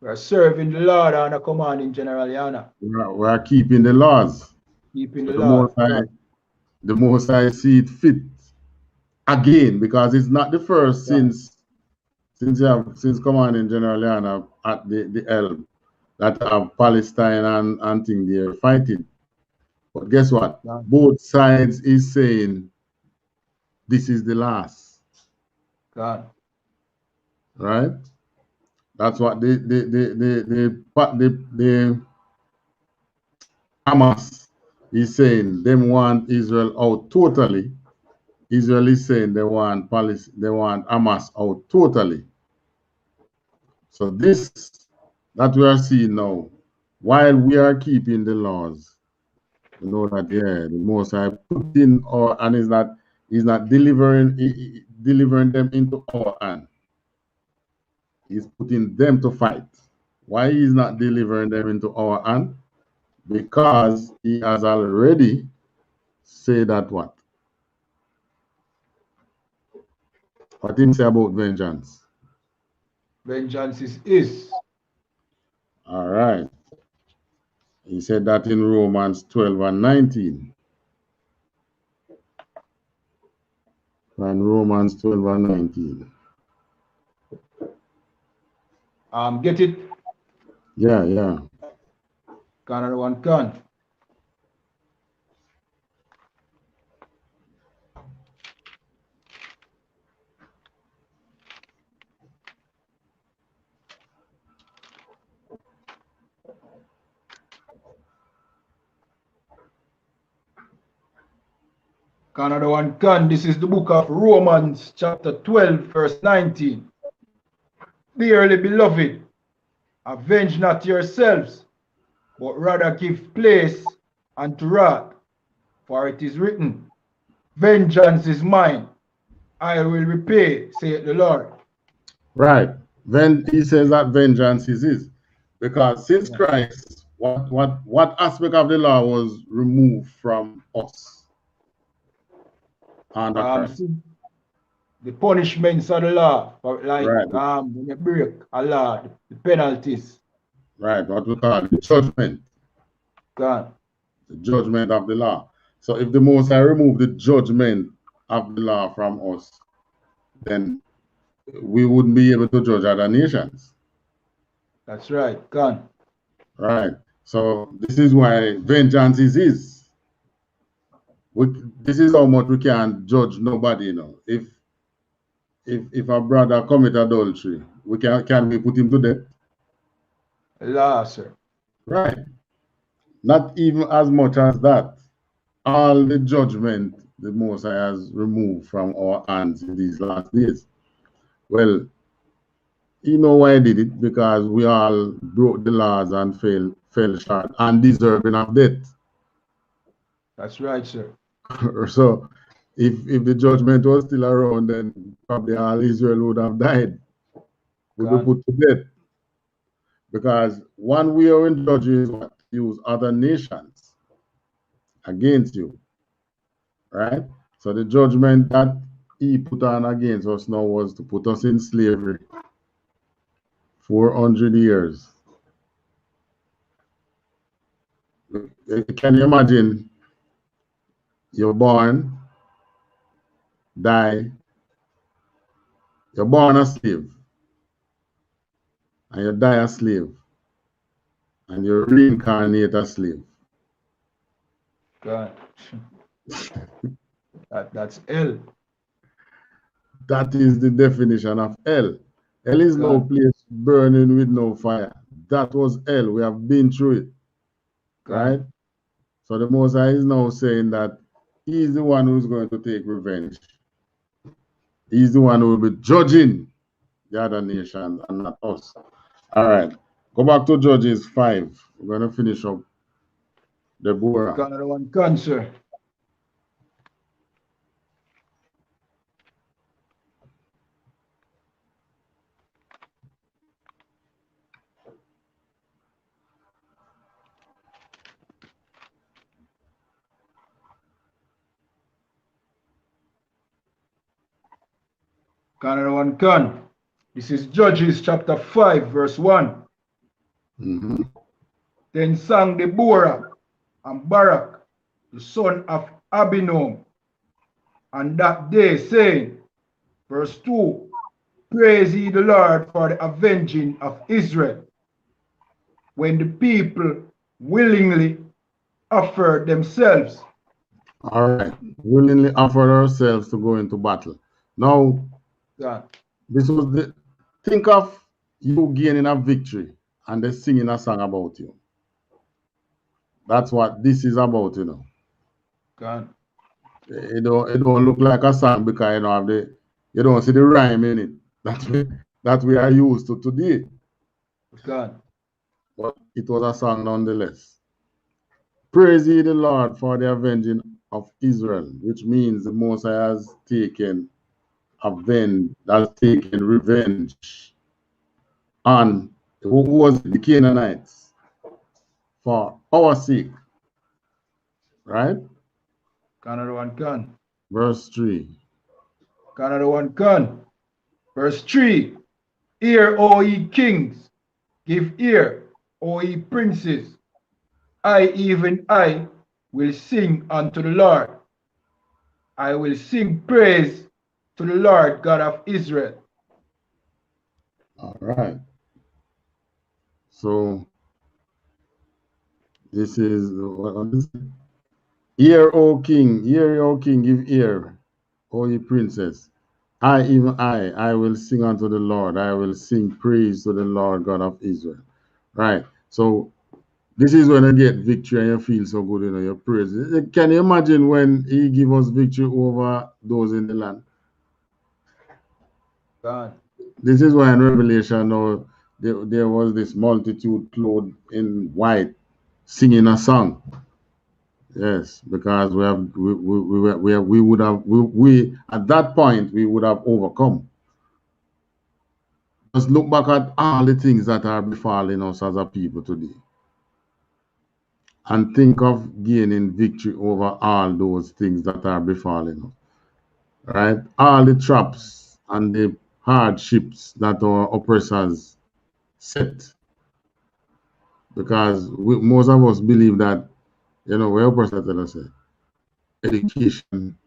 [SPEAKER 2] We are serving the Lord under commanding General YAHANNA.
[SPEAKER 3] We are keeping the laws.
[SPEAKER 2] Keeping the laws.
[SPEAKER 3] The Most High see it fit again, because it's not the first since commanding General YAHANNA at the helm that have Palestine and things they're fighting. But guess what? Both sides is saying this is the last. Right? That's what the Hamas is saying. Them want Israel out totally. Israel is saying they want Hamas out totally. So this that we are seeing now, while we are keeping the laws, you know that the Most High put in our, and he's not delivering them into our hand. He's putting them to fight. Why he's not delivering them into our hand? Because he has already said that what? What did he say about vengeance?
[SPEAKER 2] Vengeance is his.
[SPEAKER 3] All right. He said that in Romans 12 and 19. And Romans 12 and 19.
[SPEAKER 2] Get it?
[SPEAKER 3] Yeah.
[SPEAKER 2] Another one can. Another one can. This is the book of Romans, chapter 12, verse 19. Dearly beloved, avenge not yourselves, but rather give place unto wrath. For it is written, vengeance is mine, I will repay, saith the Lord.
[SPEAKER 3] Right. Then he says that vengeance is his. Because since Christ, what aspect of the law was removed from us? Under Christ.
[SPEAKER 2] The punishments of the law, like when you break a law, the penalties.
[SPEAKER 3] Right, what we call the judgment.
[SPEAKER 2] God.
[SPEAKER 3] The judgment of the law. So if the Most High remove the judgment of the law from us, then we wouldn't be able to judge other nations.
[SPEAKER 2] That's right, God.
[SPEAKER 3] Right. So this is why vengeance is his. This is how much we can't judge nobody, you know. If a brother commit adultery, can we put him to death?
[SPEAKER 2] La, sir.
[SPEAKER 3] Right. Not even as much as that. All the judgment the Most High has removed from our hands in these last days. Well, you know why I did it? Because we all broke the laws and fell short and deserving of death.
[SPEAKER 2] That's right, sir.
[SPEAKER 3] So if the judgment was still around, then probably all Israel would have died, would be put to death. Because one way of judging is what? Use other nations against you. Right? So the judgment that he put on against us now was to put us in slavery 400 years. Can you imagine? You're born, die, you're born a slave, and you die a slave, and you reincarnate a slave.
[SPEAKER 2] God. That's hell.
[SPEAKER 3] That is the definition of hell. Hell is no place burning with no fire. That was hell. We have been through it. Right? So the Most High is now saying that he's the one who's going to take revenge. He's the one who will be judging the other nations and not us. All right. Go back to Judges 5. We're going to finish up Deborah.
[SPEAKER 2] Another one, cancer. Another one, can. This is Judges chapter 5, verse 1. Then sang Deborah and Barak, the son of Abinoam, and that day saying, verse 2, praise ye the Lord for the avenging of Israel, when the people willingly offered themselves.
[SPEAKER 3] All right, willingly offered ourselves to go into battle. Now, this was the, think of you gaining a victory and they're singing a song about you. That's what this is about, you know.
[SPEAKER 2] God.
[SPEAKER 3] It don't look like a song because you don't see the rhyme in it that we are used to today.
[SPEAKER 2] God.
[SPEAKER 3] But it was a song nonetheless. Praise ye the Lord for the avenging of Israel, which means the Most High has taken revenge on who was the Canaanites for our sake. Right?
[SPEAKER 2] Another one can.
[SPEAKER 3] Verse 3.
[SPEAKER 2] Another one can. Verse 3. Hear, O ye kings, give ear, O ye princes. Even I, will sing unto the Lord. I will sing praise to the Lord God of Israel.
[SPEAKER 3] All right. So this is what is it? Hear, O king, give ear, O ye princess. I will sing unto the Lord. I will sing praise to the Lord God of Israel. Right. So this is when you get victory and you feel so good, you know, your praise. Can you imagine when he give us victory over those in the land?
[SPEAKER 2] God.
[SPEAKER 3] This is why in Revelation now there was this multitude clothed in white singing a song. Yes, because we would have at that point we would have overcome. Just look back at all the things that are befalling us as a people today, and think of gaining victory over all those things that are befalling us. Right, all the traps and the hardships that our oppressors set, because most of us believe that, you know, we oppressors tell us education.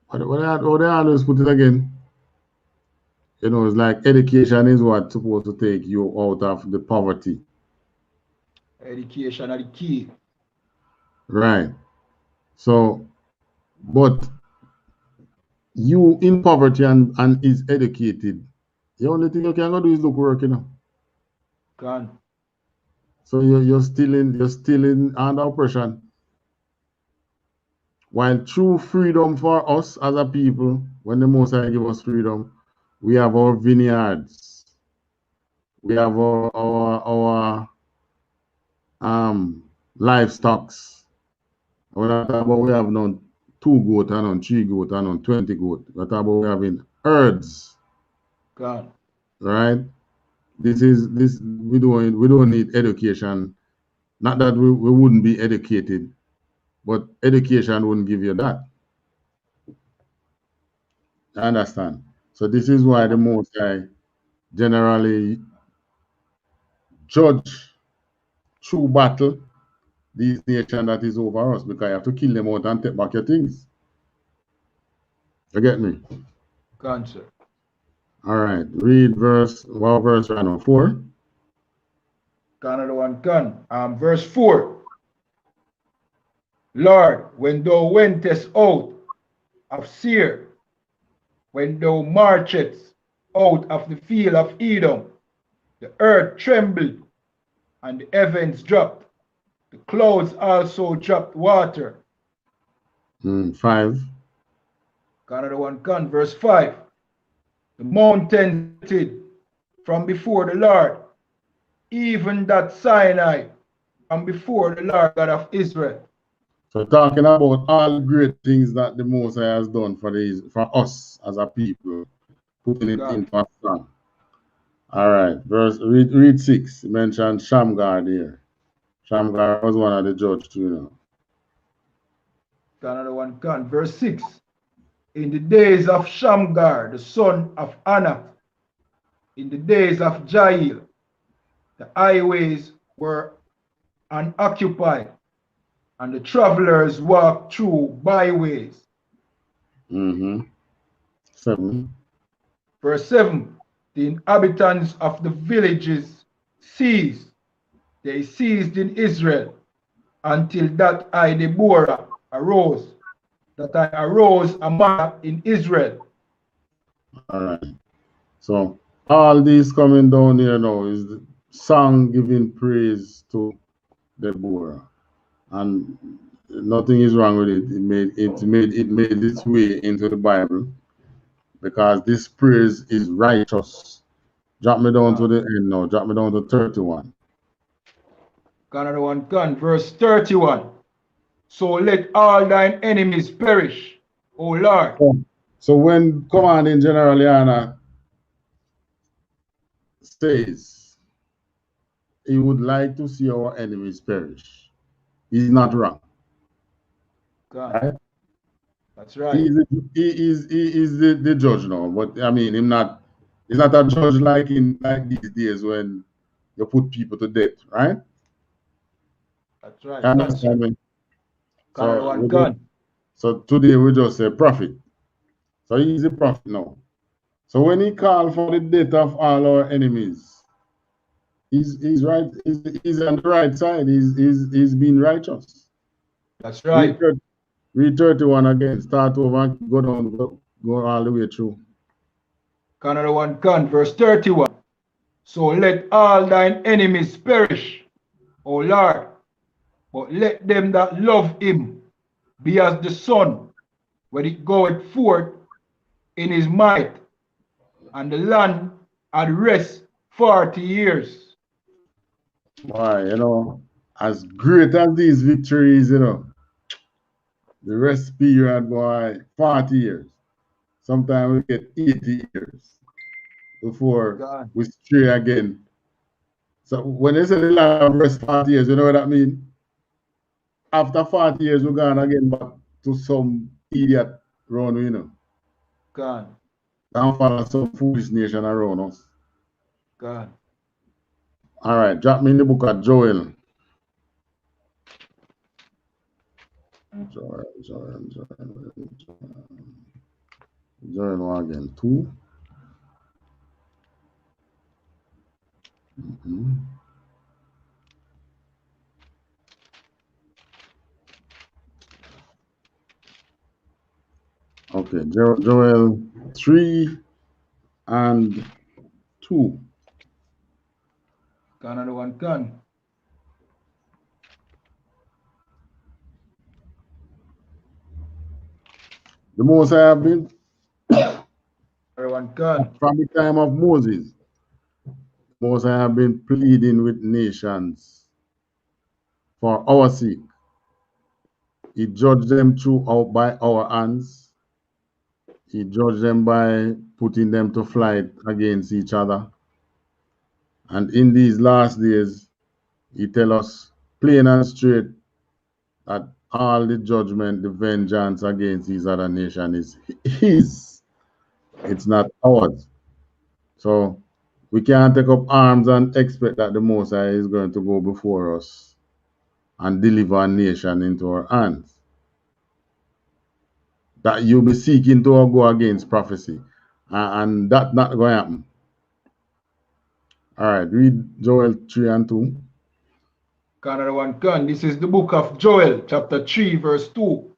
[SPEAKER 3] What they always put it again? You know, it's like education is what's supposed to take you out of the poverty.
[SPEAKER 2] Education are the key.
[SPEAKER 3] Right. So, but you in poverty and is educated, the only thing you can go do is look work, you know.
[SPEAKER 2] Gone.
[SPEAKER 3] So you're still in under oppression. While true freedom for us as a people, when the Most High give us freedom, we have our vineyards, we have our livestocks. We're not talking about we have no 2 goat and on 3 goat and on 20 goat. We're talking about we having herds.
[SPEAKER 2] Gone.
[SPEAKER 3] Right? This we don't need education. Not that we wouldn't be educated, but education wouldn't give you that. I understand. So this is why the Most High generally judge through battle these nations that is over us, because you have to kill them out and take back your things. You get me?
[SPEAKER 2] Gone, sir.
[SPEAKER 3] All right. Read verse 4.
[SPEAKER 2] Another one gone. Verse 4. Lord, when thou wentest out of Seir, when thou marchest out of the field of Edom, the earth trembled and the heavens dropped. The clouds also dropped water.
[SPEAKER 3] 5.
[SPEAKER 2] Another one gone. Verse 5. The mountains melted from before the Lord, even that Sinai from before the Lord God of Israel.
[SPEAKER 3] So talking about all the great things that the Most High has done for us as a people, putting it into a song. All right, read 6. You mentioned Shamgar there. Shamgar was one of the judges too, you know.
[SPEAKER 2] Another one gone. Verse 6. In the days of Shamgar, the son of Anath, in the days of Jael, the highways were unoccupied, and the travelers walked through byways.
[SPEAKER 3] 7.
[SPEAKER 2] Verse 7. The inhabitants of the villages ceased. They ceased in Israel until that I, Deborah, arose, that I arose a mother in Israel.
[SPEAKER 3] All right. So all these coming down here now is the song giving praise to Deborah, and nothing is wrong with it. It made its way into the Bible, because this praise is righteous. Drop me down to the end now. Drop me down to 31.
[SPEAKER 2] Another one gone. Verse 31. So let all thine enemies perish, O Lord.
[SPEAKER 3] So when Commanding General YAHANNA says he would like to see our enemies perish, he's not wrong. Right?
[SPEAKER 2] That's right.
[SPEAKER 3] He is the judge now, but I mean, he's not a judge like these days when you put people to death, right?
[SPEAKER 2] That's right.
[SPEAKER 3] You understand me? So today we just say prophet. So he's a prophet now. So when he called for the death of all our enemies, he's right. He's on the right side. He's being righteous.
[SPEAKER 2] That's right.
[SPEAKER 3] Read 31 again. Start over and go down, go all the way through.
[SPEAKER 2] Another one gone. Verse 31. So let all thine enemies perish, O Lord, but let them that love him be as the sun when it goeth forth in his might, and the land had rest 40 years.
[SPEAKER 3] Why, as great as these victories, the rest period, boy, 40 years. Sometimes we get 80 years before we stray again. So when they say the land of rest 40 years, you know what that means? After 40 years, we're going again back to some idiot around,
[SPEAKER 2] Gone.
[SPEAKER 3] Don't follow some foolish nation around us.
[SPEAKER 2] Gone.
[SPEAKER 3] All right, drop me in the book of Joel. Joel again, 2. Okay, Joel 3 and 2.
[SPEAKER 2] Another one can.
[SPEAKER 3] The Most High have been
[SPEAKER 2] Everyone can.
[SPEAKER 3] from the time of Moses. The Most High have been pleading with nations for our sake. He judged them by our hands. He judged them by putting them to flight against each other. And in these last days, he tell us plain and straight that all the judgment, the vengeance against these other nations is his. It's not ours. So we can't take up arms and expect that the Most High is going to go before us and deliver a nation into our hands. That you'll be seeking to go against prophecy. And that's not going to happen. All right, read Joel 3 and 2.
[SPEAKER 2] Another one can. This is the book of Joel, chapter 3, verse 2.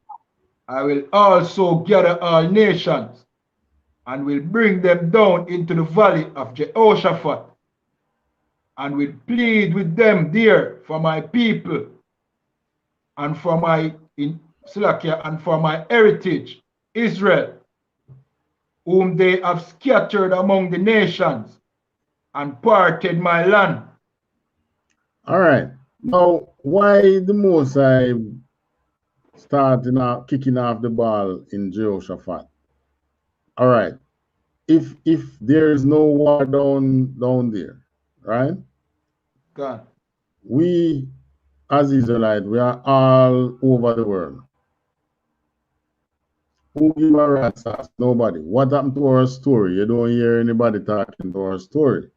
[SPEAKER 2] I will also gather all nations and will bring them down into the valley of Jehoshaphat and will plead with them there for my people and for my and for my heritage, Israel, whom they have scattered among the nations and parted my land.
[SPEAKER 3] All right. Now, why the Most High kicking off the ball in Jehoshaphat? All right. If there is no war down there, right?
[SPEAKER 2] God.
[SPEAKER 3] We as Israelites, we are all over the world. Who give a rat's ass? Nobody. What happened to our story? You don't hear anybody talking to our story.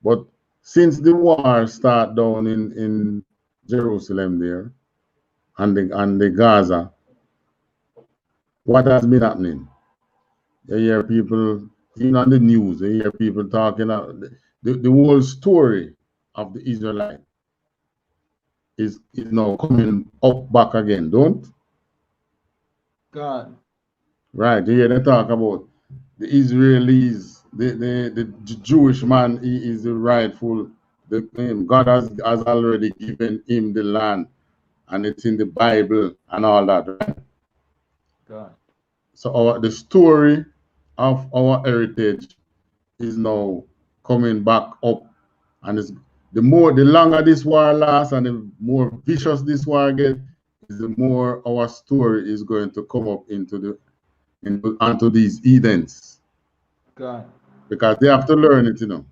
[SPEAKER 3] But since the war start down in Jerusalem there and the Gaza, what has been happening? You hear people, even on the news, you hear people talking about the whole story of the Israelite is now coming up back again, don't?
[SPEAKER 2] God.
[SPEAKER 3] Right, you hear them talk about the Israelis, the Jewish man, he is the rightful, God has already given him the land, and it's in the Bible and all that, right?
[SPEAKER 2] God.
[SPEAKER 3] So the story of our heritage is now coming back up, and it's the longer this war lasts and the more vicious this war gets, is the more our story is going to come up onto these Edens.
[SPEAKER 2] God.
[SPEAKER 3] Because they have to learn it, you know.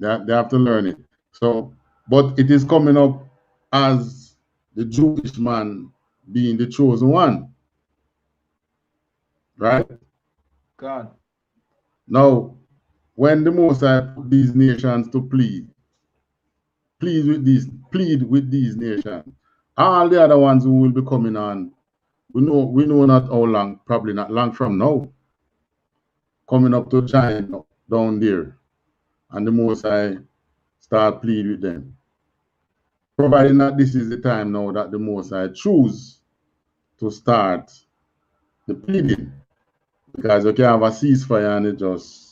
[SPEAKER 3] They have to learn it. So, but it is coming up as the Jewish man being the chosen one. Right?
[SPEAKER 2] God.
[SPEAKER 3] Now, when the Most High put these nations to plead with these nations. All the other ones who will be coming on, we know not how long, probably not long from now, coming up to giant down there, and the Most High start plead with them. Providing that this is the time now that the Most High choose to start the pleading, because you can have a ceasefire and it just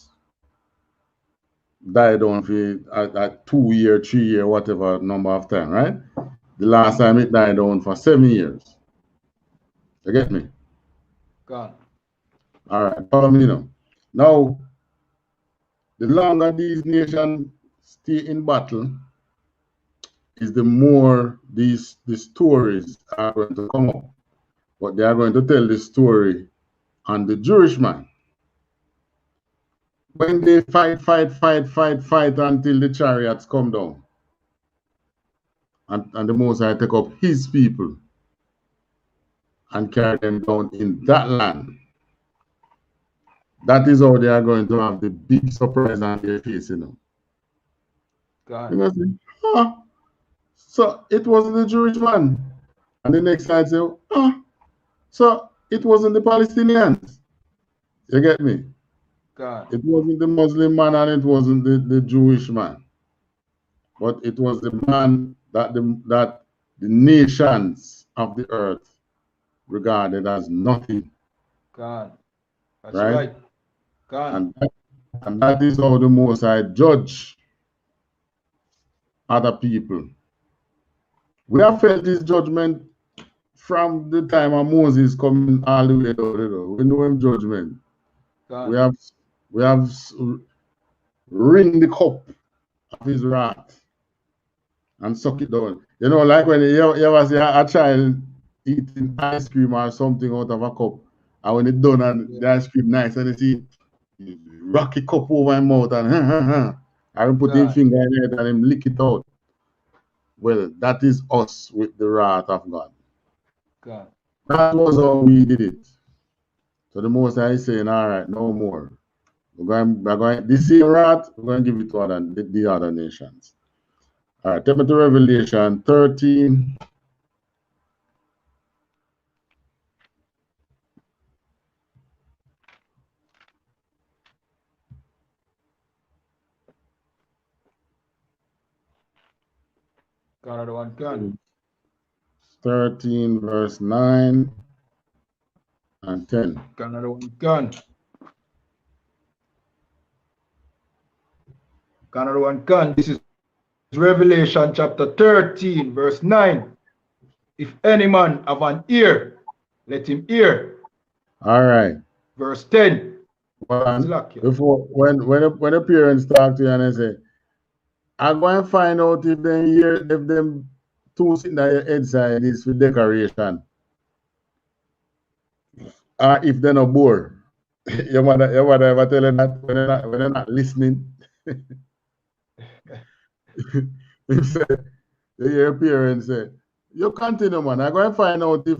[SPEAKER 3] die down for a 2 year, 3 year, whatever number of time, right? The last time it died down for 7 years. You get me?
[SPEAKER 2] God.
[SPEAKER 3] All right, follow me now. Now, the longer these nations stay in battle, is the more the stories are going to come up. But they are going to tell the story on the Jewish man. When they fight until the chariots come down, and the Most High take up his people and carry them down in that land. That is how they are going to have the big surprise on their face, you know.
[SPEAKER 2] God.
[SPEAKER 3] You know, say, huh? So it wasn't the Jewish man. And the next side say, huh? So it wasn't the Palestinians. You get me?
[SPEAKER 2] God.
[SPEAKER 3] It wasn't the Muslim man and it wasn't the Jewish man. But it was the man that the nations of the earth regarded as nothing.
[SPEAKER 2] God. That's
[SPEAKER 3] Right?
[SPEAKER 2] right. God.
[SPEAKER 3] And that is how the Most High judge other people. We have felt this judgment from the time of Moses coming all the way down. We know him judgment.
[SPEAKER 2] God.
[SPEAKER 3] We have ring the cup of his wrath and suck it down. You know, like when you ever see a child eating ice cream or something out of a cup, and when it's done and the ice cream nice, and you see rock a cup over his mouth and I put his finger in it and him lick it out. Well, that is us with the wrath of God.
[SPEAKER 2] God.
[SPEAKER 3] That was how we did it. So the Most High is saying, all right, no more. We're going this same wrath, we're going to give it to the other nations. All right, take me to Revelation 13.
[SPEAKER 2] God, one gun.
[SPEAKER 3] 13 verse 9 and 10.
[SPEAKER 2] Another one gun. Another one gun. This is Revelation chapter 13 verse 9. If any man have an ear, let him hear.
[SPEAKER 3] All right.
[SPEAKER 2] Verse 10.
[SPEAKER 3] Before when the parents talk to you and they say, I'm going to find out if them two sitting at your head side is for decoration. Or if they're not bored. Your mother ever tell them that when they're not listening. You hear parents say, you continue, man. I'm going to find out if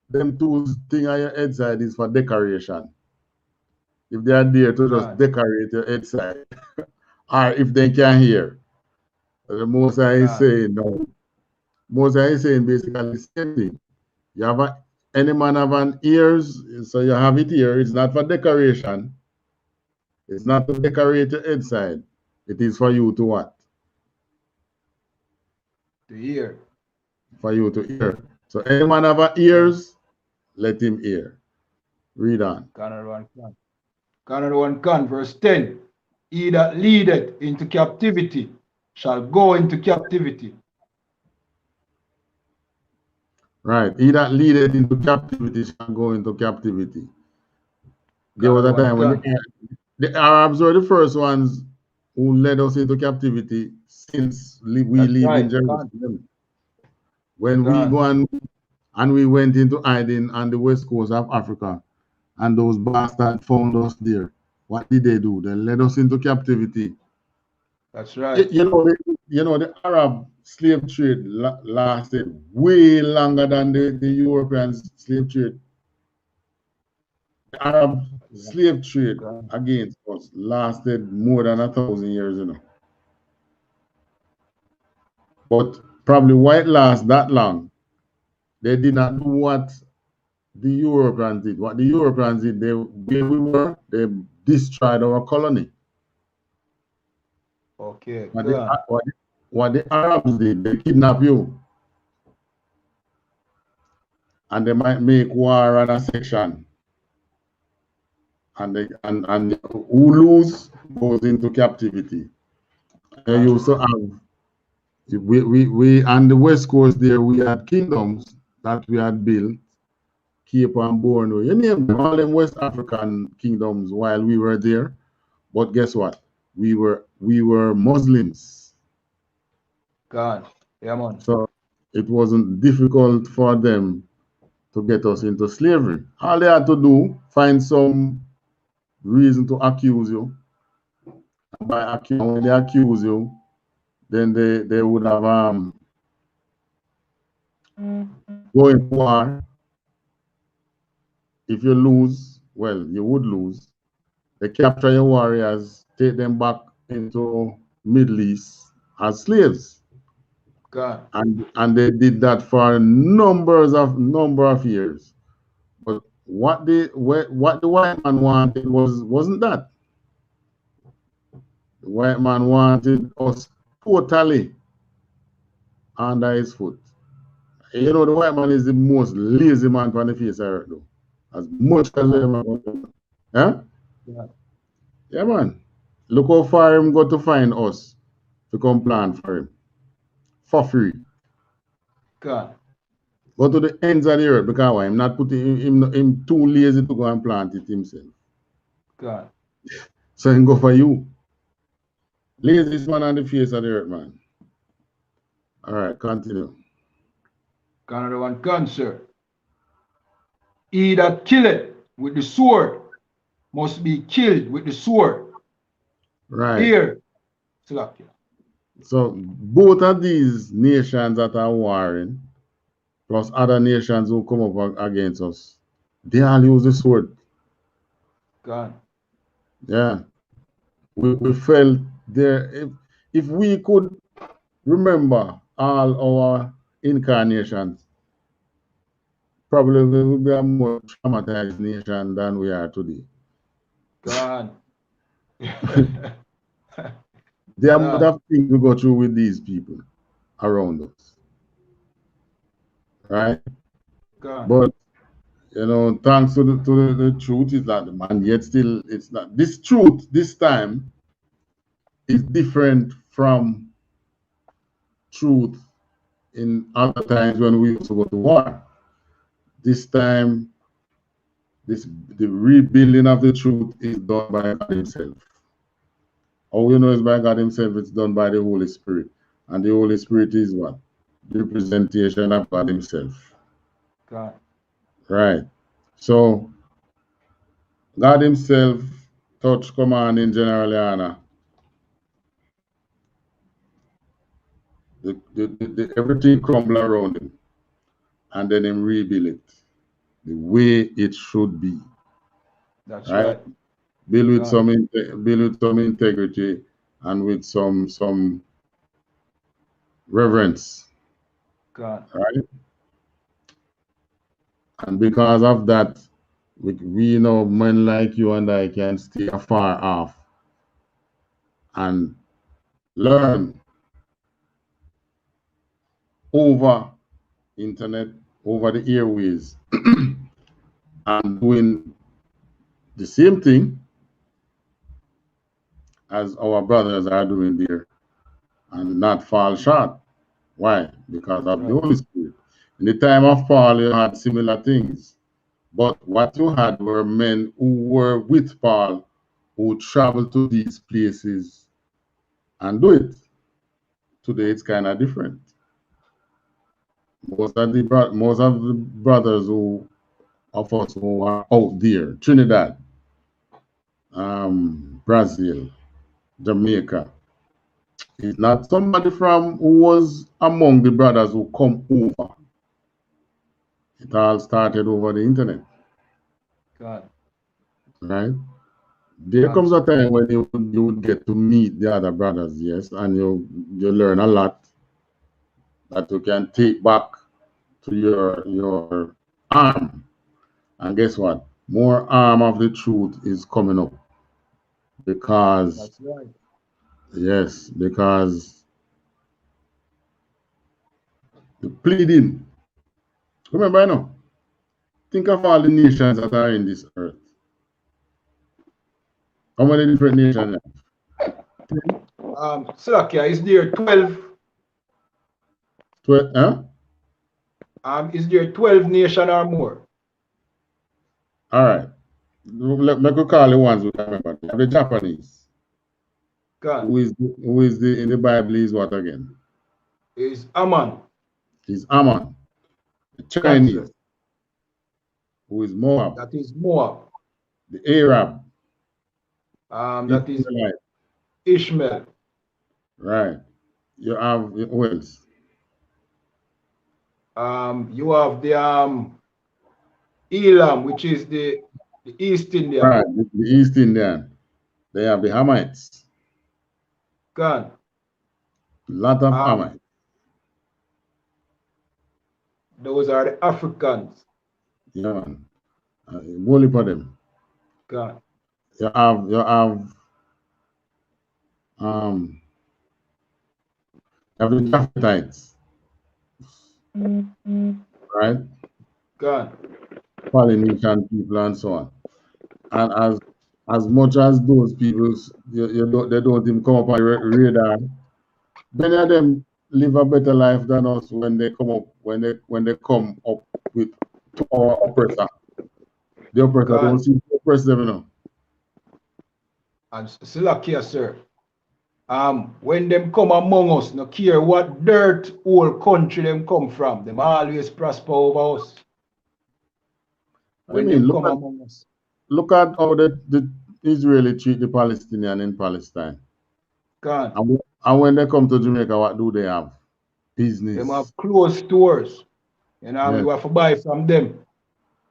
[SPEAKER 3] them two thing on your head side is for decoration. If they are there to just decorate your head side. Or if they can hear. The Most High is saying, no. Most High is saying basically the same thing. You have any man have an ears, so you have it here. It's not for decoration. It's not to decorate your head side. It is for you to what?
[SPEAKER 2] To hear.
[SPEAKER 3] For you to hear. So any man have ears, let him hear. Read on.
[SPEAKER 2] Another one gun. Verse 10. He that leadeth into captivity shall go into captivity.
[SPEAKER 3] Right. He that leadeth into captivity shall go into captivity. There was a time when the Arabs were the first ones who led us into captivity since we live in Jerusalem. When we go and we went into hiding on the west coast of Africa, and those bastards found us there, what did they do? They led us into captivity.
[SPEAKER 2] That's right.
[SPEAKER 3] You know, the Arab slave trade lasted way longer than the European slave trade. The Arab slave trade against us lasted more than 1,000 years, you know. But probably why it lasts that long, they did not do what the Europeans did. What the Europeans did, where we were, they destroyed our colony.
[SPEAKER 2] Okay.
[SPEAKER 3] What the Arabs did, they kidnap you. And they might make war on a section. And who lose goes into captivity. They used to have, we on the west coast there, we had kingdoms that we had built, Cape and Borno. You name them, all them West African kingdoms while we were there. But guess what? We were Muslims.
[SPEAKER 2] God. Yeah, man.
[SPEAKER 3] So it wasn't difficult for them to get us into slavery. All they had to do, find some reason to accuse you. When they accuse you, then they would have go into war. If you lose, well, you would lose. They capture your warriors, take them back into Middle East as slaves.
[SPEAKER 2] God.
[SPEAKER 3] And they did that for number of years. But what the white man wanted wasn't that. The white man wanted us totally under his foot. You know, the white man is the most lazy man on the face of earth, though. As much as ever. Huh?
[SPEAKER 2] Yeah.
[SPEAKER 3] Yeah, man. Look how far him got to find us to come plant for him. For free.
[SPEAKER 2] God.
[SPEAKER 3] Go to the ends of the earth because why? Him not putting him too lazy to go and plant it himself.
[SPEAKER 2] God.
[SPEAKER 3] So him go for you. Laziest man on the face of the earth, man. All right, continue.
[SPEAKER 2] Another one, cancer. He that killeth with the sword must be killed with the sword.
[SPEAKER 3] Right.
[SPEAKER 2] Here, Salakia.
[SPEAKER 3] So both of these nations that are warring, plus other nations who come up against us, they all use the sword.
[SPEAKER 2] God.
[SPEAKER 3] Yeah. We felt there. If we could remember all our incarnations, probably we would be a more traumatized nation than we are today.
[SPEAKER 2] God.
[SPEAKER 3] The amount of things we go through with these people around us. Right?
[SPEAKER 2] God.
[SPEAKER 3] But you know, thanks to the truth is that, and yet still it's not. This truth this time is different from truth in other times when we used to go to war. This time, the rebuilding of the truth is done by God Himself. All we know is by God Himself, it's done by the Holy Spirit. And the Holy Spirit is what? The representation of God Himself.
[SPEAKER 2] God.
[SPEAKER 3] Right. So God Himself touched command in General YAHANNA. Everything crumbled around him. And then Him rebuild it the way it should be.
[SPEAKER 2] That's right.
[SPEAKER 3] Build with some integrity and with some reverence.
[SPEAKER 2] God.
[SPEAKER 3] Right? And because of that, we know men like you and I can stay afar off and learn over internet, over the airways, and doing the same thing as our brothers are doing there and not fall short. Why? Because of the Holy Spirit. In the time of Paul, you had similar things. But what you had were men who were with Paul, who traveled to these places and do it. Today it's kind of different. Most of the brothers of us who are out there, Trinidad, Brazil, Jamaica, is not somebody from who was among the brothers who come over. It all started over the internet.
[SPEAKER 2] God.
[SPEAKER 3] Right? There comes a time when you would get to meet the other brothers, yes, and you learn a lot that you can take back to your arm. And guess what? More arm of the truth is coming up because
[SPEAKER 2] That's right.
[SPEAKER 3] yes, because the pleading. Remember, I know. Think of all the nations that are in this earth. How many different nations?
[SPEAKER 2] Salakia, is there 12?
[SPEAKER 3] 12, huh?
[SPEAKER 2] Is there 12 nation or more?
[SPEAKER 3] All right. Let me call the ones we remember. The Japanese.
[SPEAKER 2] God.
[SPEAKER 3] Who is the in the Bible is what again?
[SPEAKER 2] Is Ammon.
[SPEAKER 3] Is Ammon. The Chinese. Who is Moab.
[SPEAKER 2] That is Moab.
[SPEAKER 3] The Arab.
[SPEAKER 2] That is
[SPEAKER 3] Israelite.
[SPEAKER 2] Ishmael.
[SPEAKER 3] Right. You have who else?
[SPEAKER 2] You have the Elam, which is the East Indian.
[SPEAKER 3] Right, the East Indian. They have the Hamites.
[SPEAKER 2] God.
[SPEAKER 3] A lot of Hamites.
[SPEAKER 2] Those are the Africans.
[SPEAKER 3] Yeah, man. Only for them.
[SPEAKER 2] God.
[SPEAKER 3] You have the Japhetites. right?
[SPEAKER 2] God.
[SPEAKER 3] Polynesian people and so on. And as much as those people, they don't even come up on the radar. Many of them live a better life than us when they come up when they come up with to our oppressor. The oppressor don't seem to oppress them, you know.
[SPEAKER 2] And still a care, sir. When them come among us, no care what dirt old country them come from, them always prosper over us. When them come among us.
[SPEAKER 3] Look at how the Israeli treat the Palestinian in Palestine.
[SPEAKER 2] God.
[SPEAKER 3] And when they come to Jamaica, what do they have? Business.
[SPEAKER 2] Them have closed stores. You know, you have to buy from them.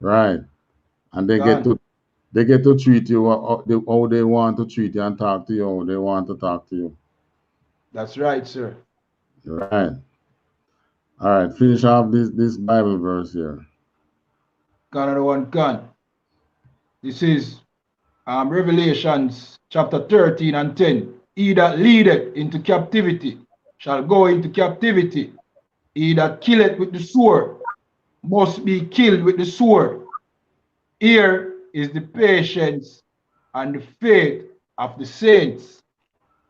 [SPEAKER 3] Right. And they get to treat you how they want to treat you and talk to you how they want to talk to you.
[SPEAKER 2] That's right, sir.
[SPEAKER 3] Right. All right. Finish off this Bible verse here.
[SPEAKER 2] Another one, God. This is Revelations chapter 13 and 10. He that leadeth into captivity shall go into captivity. He that killeth with the sword must be killed with the sword. Here is the patience and the faith of the saints.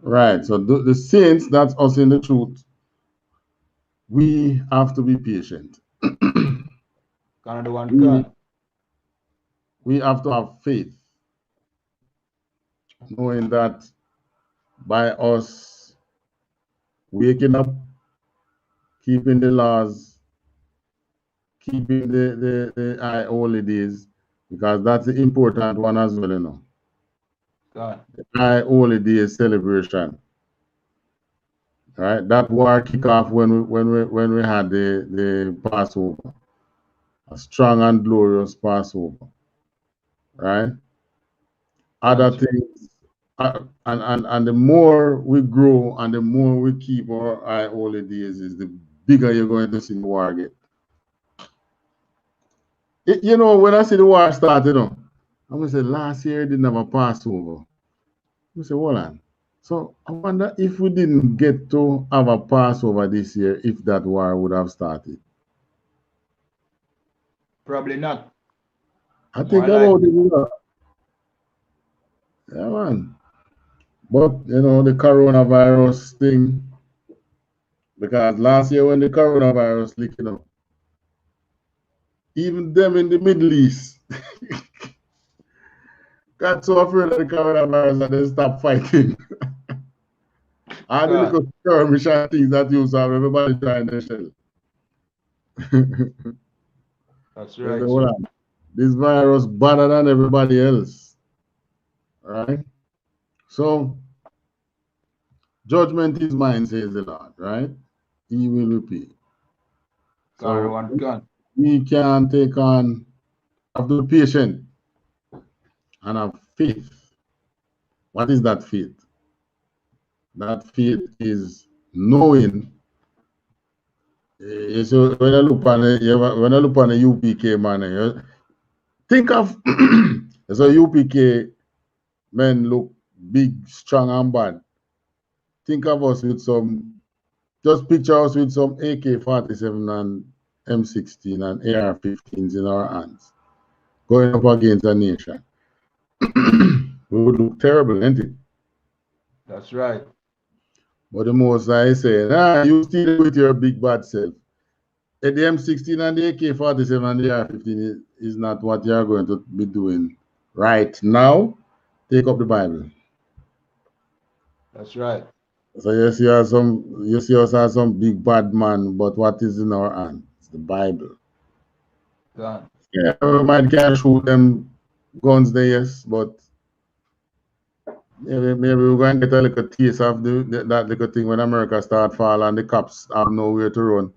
[SPEAKER 3] Right. So the saints, that's us in the truth. We have to be patient.
[SPEAKER 2] Another one, God.
[SPEAKER 3] We have to have faith, knowing that by us waking up, keeping the laws, keeping the high holidays, because that's the important one as well, you know.
[SPEAKER 2] God.
[SPEAKER 3] The high holidays celebration. Right? That war kick off when we had the Passover. A strong and glorious Passover. Right? Other things, and the more we grow and the more we keep our high holidays, is the bigger you're going to see the war get. You know, when I see the war start, you know, I'm going to say last year it didn't have a Passover. I say, hold on. So I wonder if we didn't get to have a Passover this year, if that war would have started.
[SPEAKER 2] Probably not.
[SPEAKER 3] I think about it. You know. Yeah, man. But, you know, the coronavirus thing, because last year when the coronavirus leaked, you know, even them in the Middle East got so afraid of the coronavirus that they stopped fighting. All the little skirmish and things that you saw, everybody trying their shell.
[SPEAKER 2] That's right.
[SPEAKER 3] So, this virus better than everybody else. Right? So, judgment is mine, says the Lord, right? He will repay. So, we can take on, have to be patient and have faith. What is that faith? That faith is knowing. So when I look on the U.P.K, man, think of so U.P.K men look big, strong, and bad. Think of us with some, just picture us with some AK-47 and M16 and AR-15s in our hands, going up against a nation. We would look terrible, isn't it?
[SPEAKER 2] That's right.
[SPEAKER 3] But the most I say, you still with your big bad self. The M16 and the AK-47 and the AR-15 is not what you are going to be doing right now. Take up the Bible.
[SPEAKER 2] That's right.
[SPEAKER 3] So you see us as some big bad man, but what is in our hand? It's the Bible.
[SPEAKER 2] God.
[SPEAKER 3] Yeah, we might can shoot them guns there, yes, but maybe we're going to get a little taste of that little thing when America start fall and the cops have nowhere to run.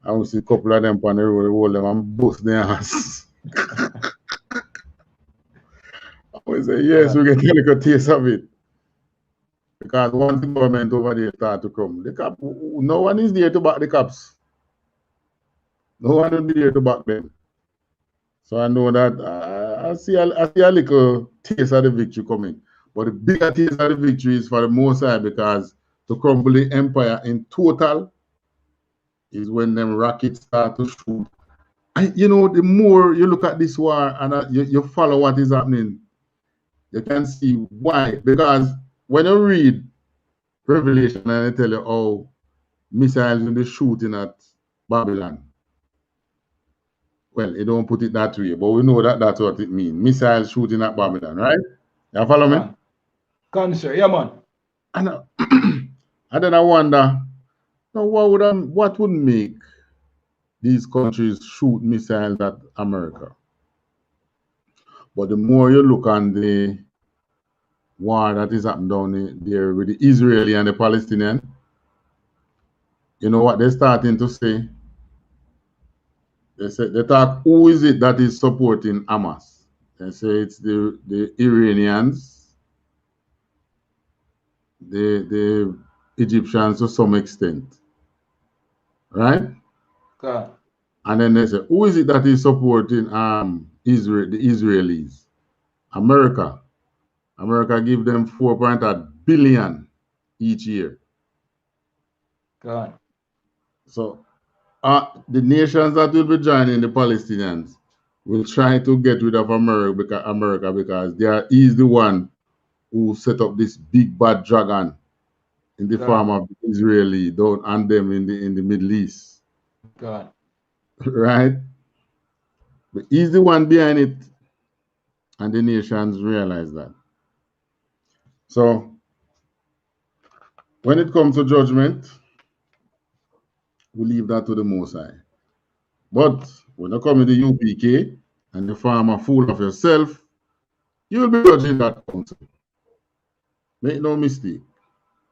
[SPEAKER 3] I will see a couple of them on the road, hold them and bust their ass. I will say, yes, we get a little taste of it. Because once the government over there start to come, the cop, no one is there to back the cops. No one will be there to back them. So I know that I see a little taste of the victory coming. But the bigger taste of the victory is for the Most High, because to crumble the empire in total, is when them rockets start to shoot. And, you know, the more you look at this war and you follow what is happening, you can see why. Because when you read Revelation and they tell you how missiles will be shooting at Babylon, well, it don't put it that way, but we know that that's what it means. Missiles shooting at Babylon, right? You follow me?
[SPEAKER 2] Cancer, yeah, man.
[SPEAKER 3] And, and then I wonder, now what would make these countries shoot missiles at America? But the more you look on the war that is happening down there with the Israeli and the Palestinian, you know what they're starting to say? They talk, who is it that is supporting Hamas? They say it's the Iranians, the Egyptians to some extent, right?
[SPEAKER 2] God.
[SPEAKER 3] And then they say, who is it that is supporting Israel, the Israelis? America. America give them 4.8 billion each year.
[SPEAKER 2] God.
[SPEAKER 3] So the nations that will be joining the Palestinians will try to get rid of America because he's the one who set up this big bad dragon in the form of Israeli and them in the Middle East.
[SPEAKER 2] God.
[SPEAKER 3] Right? But he's the one behind it, and the nations realize that. So when it comes to judgment, we leave that to the Most High. But when you come in the UPK and you form a fool of yourself, you will be judging that council. Make no mistake,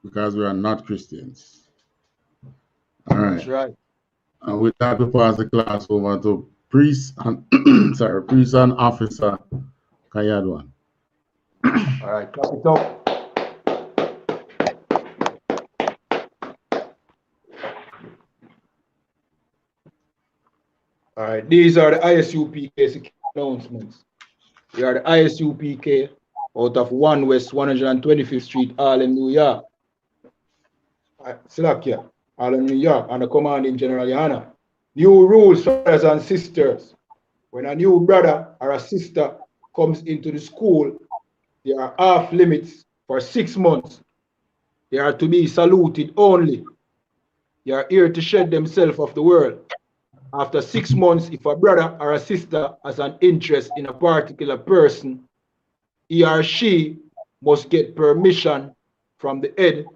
[SPEAKER 3] because we are not Christians. All right.
[SPEAKER 2] That's right.
[SPEAKER 3] And with that, we pass the class over to priest and priest and officer Kayadwan.
[SPEAKER 2] All right, clap it up. All right, these are the I.S.U.P.K announcements. We are the I.S.U.P.K out of 1 West 125th Street, Harlem, New York. Slovakia, Harlem, New York, and the commanding General YAHANNA. New rules, brothers and sisters. When a new brother or a sister comes into the school, there are off limits for 6 months. They are to be saluted only. They are here to shed themselves of the world. After 6 months, if a brother or a sister has an interest in a particular person, he or she must get permission from the head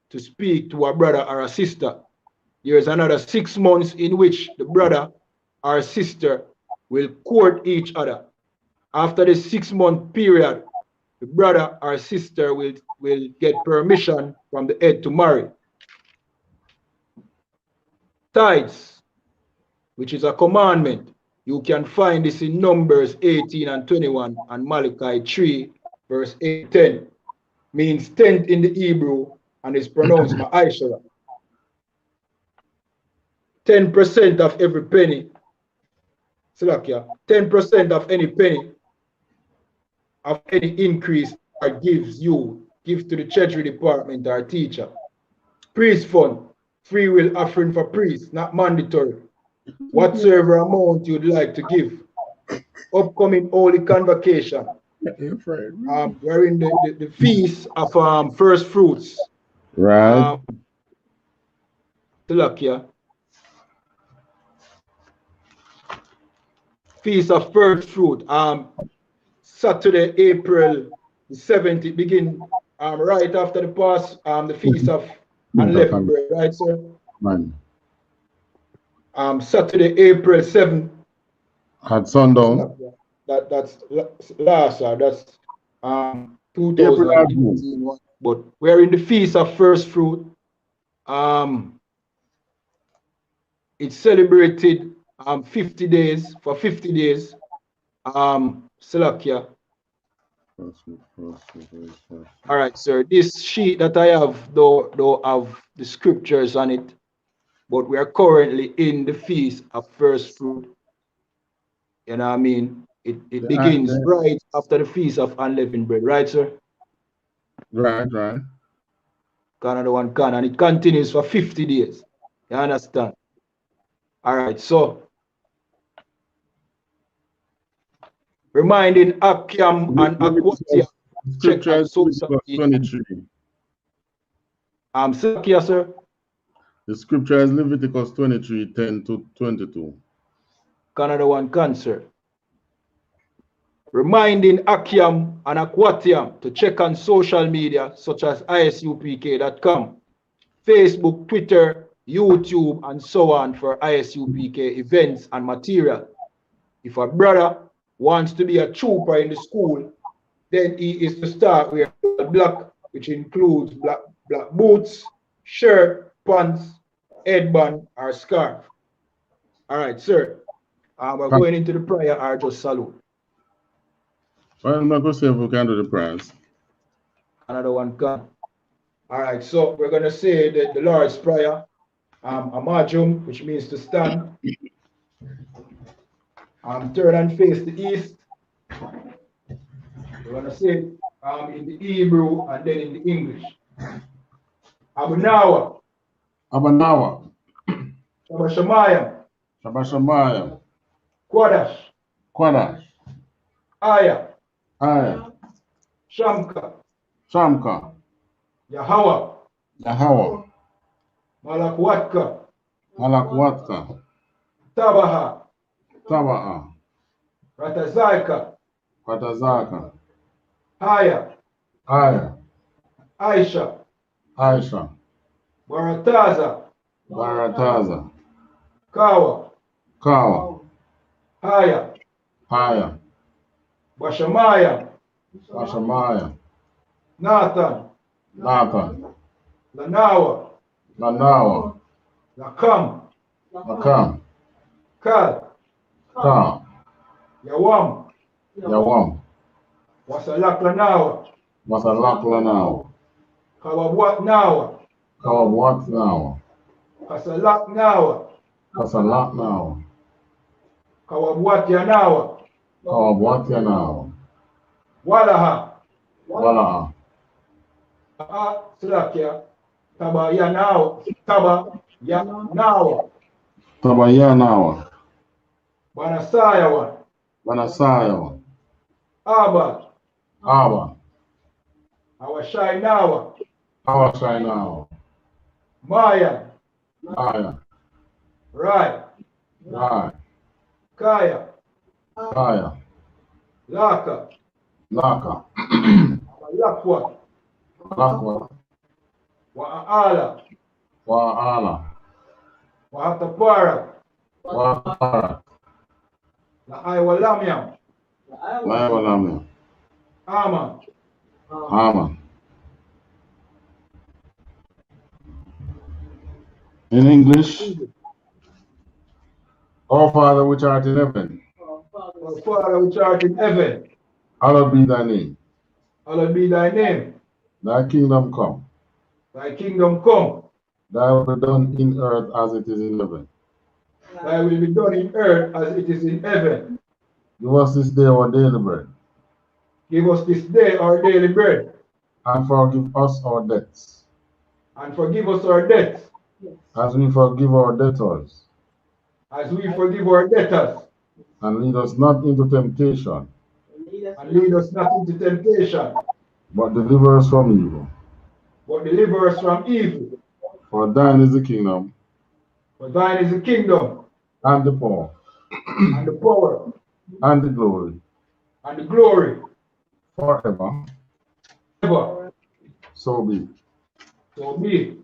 [SPEAKER 2] to speak to a brother or a sister. There is another 6 months in which the brother or sister will court each other. After the 6-month period, the brother or sister will get permission from the head to marry. Tithes, which is a commandment. You can find this in Numbers 18 and 21 and Malachi 3, verse 8 and 10. Means tenth in the Hebrew and is pronounced ma'aishara. 10% of every penny, 10% of any penny of any increase or give to the treasury department or teacher. Priest fund, free will offering for priests, not mandatory. Whatsoever amount you'd like to give. Upcoming holy convocation. We're in the feast of first fruits.
[SPEAKER 3] Right.
[SPEAKER 2] Feast of first fruit. Saturday, April the 7th, it begins right after the Pass, the feast of unleavened bread, right, sir?
[SPEAKER 3] Man.
[SPEAKER 2] Saturday, April 7th.
[SPEAKER 3] At sundown.
[SPEAKER 2] That's last, sir. That's 2018. But we're in the feast of first fruit. It's celebrated 50 days for 50 days. Slovakia. All right, sir. This sheet that I have don't have the scriptures on it, but we are currently in the feast of first fruit. You know what I mean? It begins right after the feast of unleavened bread, right, sir?
[SPEAKER 3] Right.
[SPEAKER 2] Another one can, and it continues for 50 days. You understand? All right, so reminding Akyam and Akwatia check
[SPEAKER 3] Scripture
[SPEAKER 2] on
[SPEAKER 3] is
[SPEAKER 2] social
[SPEAKER 3] Leviticus
[SPEAKER 2] media.
[SPEAKER 3] 23.
[SPEAKER 2] Sakia, sir.
[SPEAKER 3] The scripture is Leviticus 23, 10 to 22.
[SPEAKER 2] Canada one cancer. Reminding Akyam and Akwatiam to check on social media such as ISUPK.com, Facebook, Twitter, YouTube, and so on for ISUPK events and material. If a brother wants to be a trooper in the school, then he is to start with black, which includes black boots, shirt, pants, headband, or scarf. All right, sir. We're going into the prayer or just salute.
[SPEAKER 3] Well, I'm not going to say if we can do the prayers.
[SPEAKER 2] Another one can. All right, so we're going to say the Lord's Prayer, Amajum, which means to stand. Turn and face the east. We're going to say it in the Hebrew and then in the English. Abunawa.
[SPEAKER 3] Abanawa.
[SPEAKER 2] Shabashamayam.
[SPEAKER 3] Shabashamayam.
[SPEAKER 2] Kwadash.
[SPEAKER 3] Kwadash.
[SPEAKER 2] Aya.
[SPEAKER 3] Aya.
[SPEAKER 2] Shamka.
[SPEAKER 3] Shamka.
[SPEAKER 2] Yahawa.
[SPEAKER 3] Yahawa.
[SPEAKER 2] Malakwatka.
[SPEAKER 3] Malakwatka.
[SPEAKER 2] Tabaha.
[SPEAKER 3] Taba'a.
[SPEAKER 2] Ratazaka.
[SPEAKER 3] Ratazaka.
[SPEAKER 2] Haya.
[SPEAKER 3] Aya.
[SPEAKER 2] Aisha.
[SPEAKER 3] Aisha.
[SPEAKER 2] Barataza.
[SPEAKER 3] Barataza.
[SPEAKER 2] Kawa.
[SPEAKER 3] Kawa.
[SPEAKER 2] Haya.
[SPEAKER 3] Haya.
[SPEAKER 2] Bashamaya.
[SPEAKER 3] Bashamaya.
[SPEAKER 2] Nathan.
[SPEAKER 3] Nathan.
[SPEAKER 2] Lanawa.
[SPEAKER 3] Lanawa.
[SPEAKER 2] Lakam.
[SPEAKER 3] Lakam.
[SPEAKER 2] Kal.
[SPEAKER 3] Ka.
[SPEAKER 2] Yawam.
[SPEAKER 3] Yawam.
[SPEAKER 2] Wasalak Lanawa.
[SPEAKER 3] Wasalak Lanawa.
[SPEAKER 2] Kawabwat Nawa.
[SPEAKER 3] Kawabwat Nawa.
[SPEAKER 2] Kasalak Nawa.
[SPEAKER 3] Kasalak Nawa.
[SPEAKER 2] Kawabwat Yanawa.
[SPEAKER 3] Kawabwat Yanawa.
[SPEAKER 2] Walaha.
[SPEAKER 3] Walaha.
[SPEAKER 2] Slakia. Taba Yanawa. Taba Yanawa.
[SPEAKER 3] Taba Yanawa.
[SPEAKER 2] Banasayawan.
[SPEAKER 3] Banasayawan.
[SPEAKER 2] Abba.
[SPEAKER 3] Abba.
[SPEAKER 2] Awashainawa.
[SPEAKER 3] Awashainawa.
[SPEAKER 2] Maya.
[SPEAKER 3] Maya.
[SPEAKER 2] Rai.
[SPEAKER 3] Rai.
[SPEAKER 2] Kaya.
[SPEAKER 3] Kaya.
[SPEAKER 2] Laka.
[SPEAKER 3] Laka.
[SPEAKER 2] Lakwa.
[SPEAKER 3] Lakwa.
[SPEAKER 2] Wa'ala.
[SPEAKER 3] Wa'ala.
[SPEAKER 2] Wahatapara.
[SPEAKER 3] Wa'ala.
[SPEAKER 2] La'aywalamyam.
[SPEAKER 3] La'aywalamyam.
[SPEAKER 2] Aman.
[SPEAKER 3] Amen. In English, Our Father which art in heaven,
[SPEAKER 2] Our Father which art in heaven,
[SPEAKER 3] hallowed be thy name.
[SPEAKER 2] Hallowed be thy name.
[SPEAKER 3] Thy kingdom come.
[SPEAKER 2] Thy kingdom come.
[SPEAKER 3] Thy will be done in earth as it is in heaven.
[SPEAKER 2] Thy will be done in earth as it is in heaven.
[SPEAKER 3] Give us this day our daily bread.
[SPEAKER 2] Give us this day our daily bread.
[SPEAKER 3] And forgive us our debts.
[SPEAKER 2] And forgive us our debts.
[SPEAKER 3] As we forgive our debtors.
[SPEAKER 2] As we forgive our debtors.
[SPEAKER 3] And lead us not into temptation.
[SPEAKER 2] And lead us not into temptation.
[SPEAKER 3] But deliver us from evil.
[SPEAKER 2] But deliver us from evil.
[SPEAKER 3] For thine is the kingdom.
[SPEAKER 2] For thine is the kingdom.
[SPEAKER 3] And the power.
[SPEAKER 2] And the power.
[SPEAKER 3] And the glory.
[SPEAKER 2] And the glory.
[SPEAKER 3] Forever.
[SPEAKER 2] Ever.
[SPEAKER 3] So be it.
[SPEAKER 2] So be it.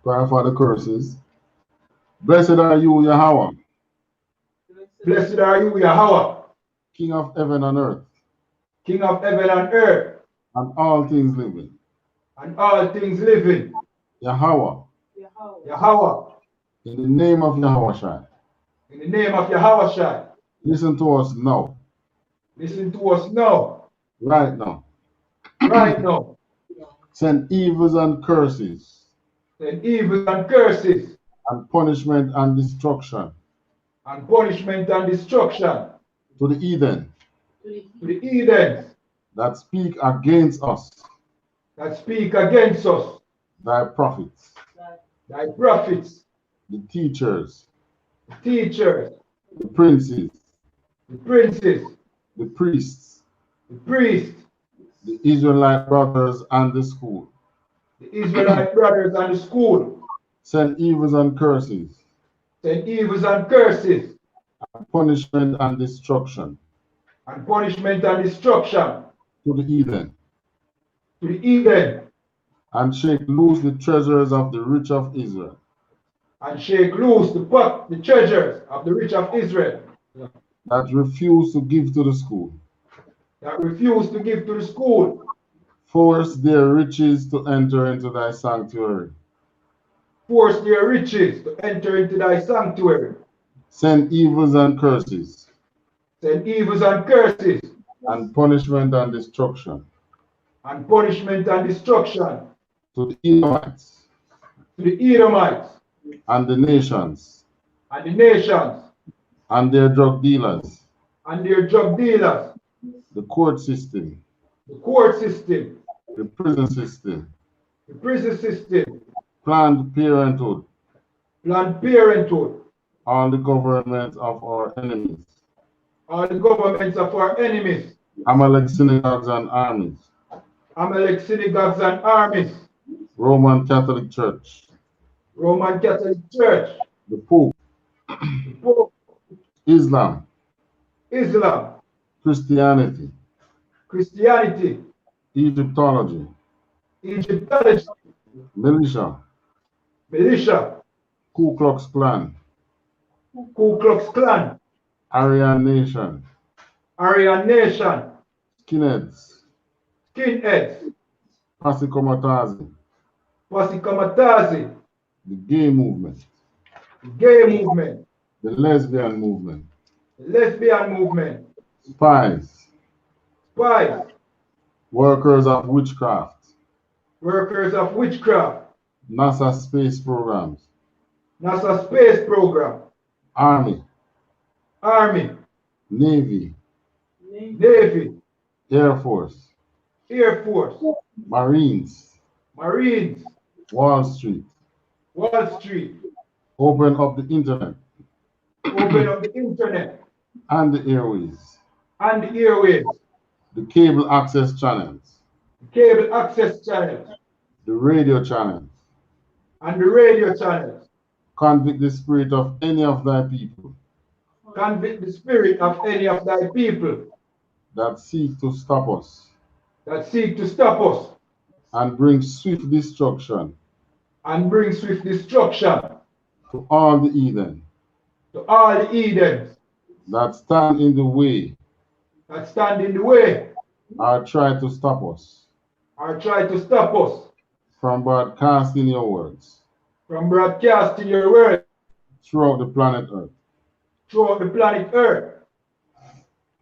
[SPEAKER 3] Prayer for the curses. Blessed are you, Yahweh.
[SPEAKER 2] Blessed are you, Yahweh.
[SPEAKER 3] King of heaven and earth.
[SPEAKER 2] King of heaven and earth.
[SPEAKER 3] And all things living.
[SPEAKER 2] And all things living.
[SPEAKER 3] Yahweh.
[SPEAKER 2] Yahweh.
[SPEAKER 3] In the name of Yahweh.
[SPEAKER 2] In the name of Yahweh.
[SPEAKER 3] Listen to us now.
[SPEAKER 2] Listen to us now.
[SPEAKER 3] Right now.
[SPEAKER 2] Right now.
[SPEAKER 3] Send evils and curses.
[SPEAKER 2] Send evils and curses.
[SPEAKER 3] And punishment and destruction.
[SPEAKER 2] And punishment and destruction.
[SPEAKER 3] To the heathen.
[SPEAKER 2] To the heathens.
[SPEAKER 3] That speak against us.
[SPEAKER 2] That speak against us.
[SPEAKER 3] Thy prophets.
[SPEAKER 2] Thy prophets.
[SPEAKER 3] The teachers.
[SPEAKER 1] teachers,
[SPEAKER 3] the princes,
[SPEAKER 1] the princes,
[SPEAKER 3] the priests,
[SPEAKER 1] the priests,
[SPEAKER 3] the Israelite brothers and the school.
[SPEAKER 1] the Israelite brothers and the school.
[SPEAKER 3] Send evils and curses,
[SPEAKER 1] Send evils and curses,
[SPEAKER 3] and punishment and destruction
[SPEAKER 1] and punishment and destruction
[SPEAKER 3] to the heathen,
[SPEAKER 1] to the heathen,
[SPEAKER 3] and shake loose the treasures of the rich of Israel.
[SPEAKER 1] and shake loose the treasures of the rich of Israel
[SPEAKER 3] That refuse to give to the school.
[SPEAKER 1] that refuse to give to the school.
[SPEAKER 3] Force their riches to enter into thy sanctuary.
[SPEAKER 1] Force their riches to enter into thy sanctuary.
[SPEAKER 3] Send evils and curses,
[SPEAKER 1] Send evils and curses,
[SPEAKER 3] and punishment and destruction
[SPEAKER 1] and punishment and destruction
[SPEAKER 3] to the Edomites,
[SPEAKER 1] to the Edomites,
[SPEAKER 3] and the nations,
[SPEAKER 1] and the nations,
[SPEAKER 3] and their drug dealers,
[SPEAKER 1] and their drug dealers,
[SPEAKER 3] the court system,
[SPEAKER 1] the court system,
[SPEAKER 3] the prison system,
[SPEAKER 1] the prison system,
[SPEAKER 3] Planned Parenthood,
[SPEAKER 1] Planned Parenthood,
[SPEAKER 3] all the governments of our enemies,
[SPEAKER 1] all the governments of our enemies,
[SPEAKER 3] Amalek synagogues and armies,
[SPEAKER 1] Amalek synagogues and armies,
[SPEAKER 3] Roman Catholic Church,
[SPEAKER 1] Roman Catholic Church,
[SPEAKER 3] the Pope,
[SPEAKER 1] the Pope,
[SPEAKER 3] Islam,
[SPEAKER 1] Islam,
[SPEAKER 3] Christianity,
[SPEAKER 1] Christianity,
[SPEAKER 3] Egyptology,
[SPEAKER 1] Egyptology,
[SPEAKER 3] militia,
[SPEAKER 1] militia,
[SPEAKER 3] Ku Klux Klan,
[SPEAKER 1] Ku Klux Klan,
[SPEAKER 3] Aryan Nation,
[SPEAKER 1] Aryan Nation,
[SPEAKER 3] skinheads,
[SPEAKER 1] skinheads,
[SPEAKER 3] Pasikomatazi,
[SPEAKER 1] Pasikamatazi,
[SPEAKER 3] the gay movement,
[SPEAKER 1] the gay movement,
[SPEAKER 3] the lesbian movement,
[SPEAKER 1] the lesbian movement,
[SPEAKER 3] spies,
[SPEAKER 1] spies,
[SPEAKER 3] workers of witchcraft,
[SPEAKER 1] workers of witchcraft,
[SPEAKER 3] NASA space programs,
[SPEAKER 1] NASA space program,
[SPEAKER 3] Army,
[SPEAKER 1] Army,
[SPEAKER 3] Navy,
[SPEAKER 1] Navy,
[SPEAKER 3] Air Force,
[SPEAKER 1] Air Force,
[SPEAKER 3] Marines,
[SPEAKER 1] Marines,
[SPEAKER 3] Wall Street,
[SPEAKER 1] Wall Street,
[SPEAKER 3] open up the internet
[SPEAKER 1] open up the internet
[SPEAKER 3] and the airways,
[SPEAKER 1] and the airwaves,
[SPEAKER 3] the cable access channels,
[SPEAKER 1] cable access channels,
[SPEAKER 3] the radio channels.
[SPEAKER 1] and the radio channels.
[SPEAKER 3] Convict the spirit of any of thy people
[SPEAKER 1] Convict the spirit of any of thy people
[SPEAKER 3] that seek to stop us,
[SPEAKER 1] that seek to stop us,
[SPEAKER 3] and bring swift destruction
[SPEAKER 1] and bring swift destruction
[SPEAKER 3] to all the heathen
[SPEAKER 1] to all the heathens
[SPEAKER 3] that stand in the way
[SPEAKER 1] that stand in the way
[SPEAKER 3] or try to stop us
[SPEAKER 1] or try to stop us
[SPEAKER 3] from broadcasting your words
[SPEAKER 1] from broadcasting your word
[SPEAKER 3] throughout the planet Earth.
[SPEAKER 1] throughout the planet Earth.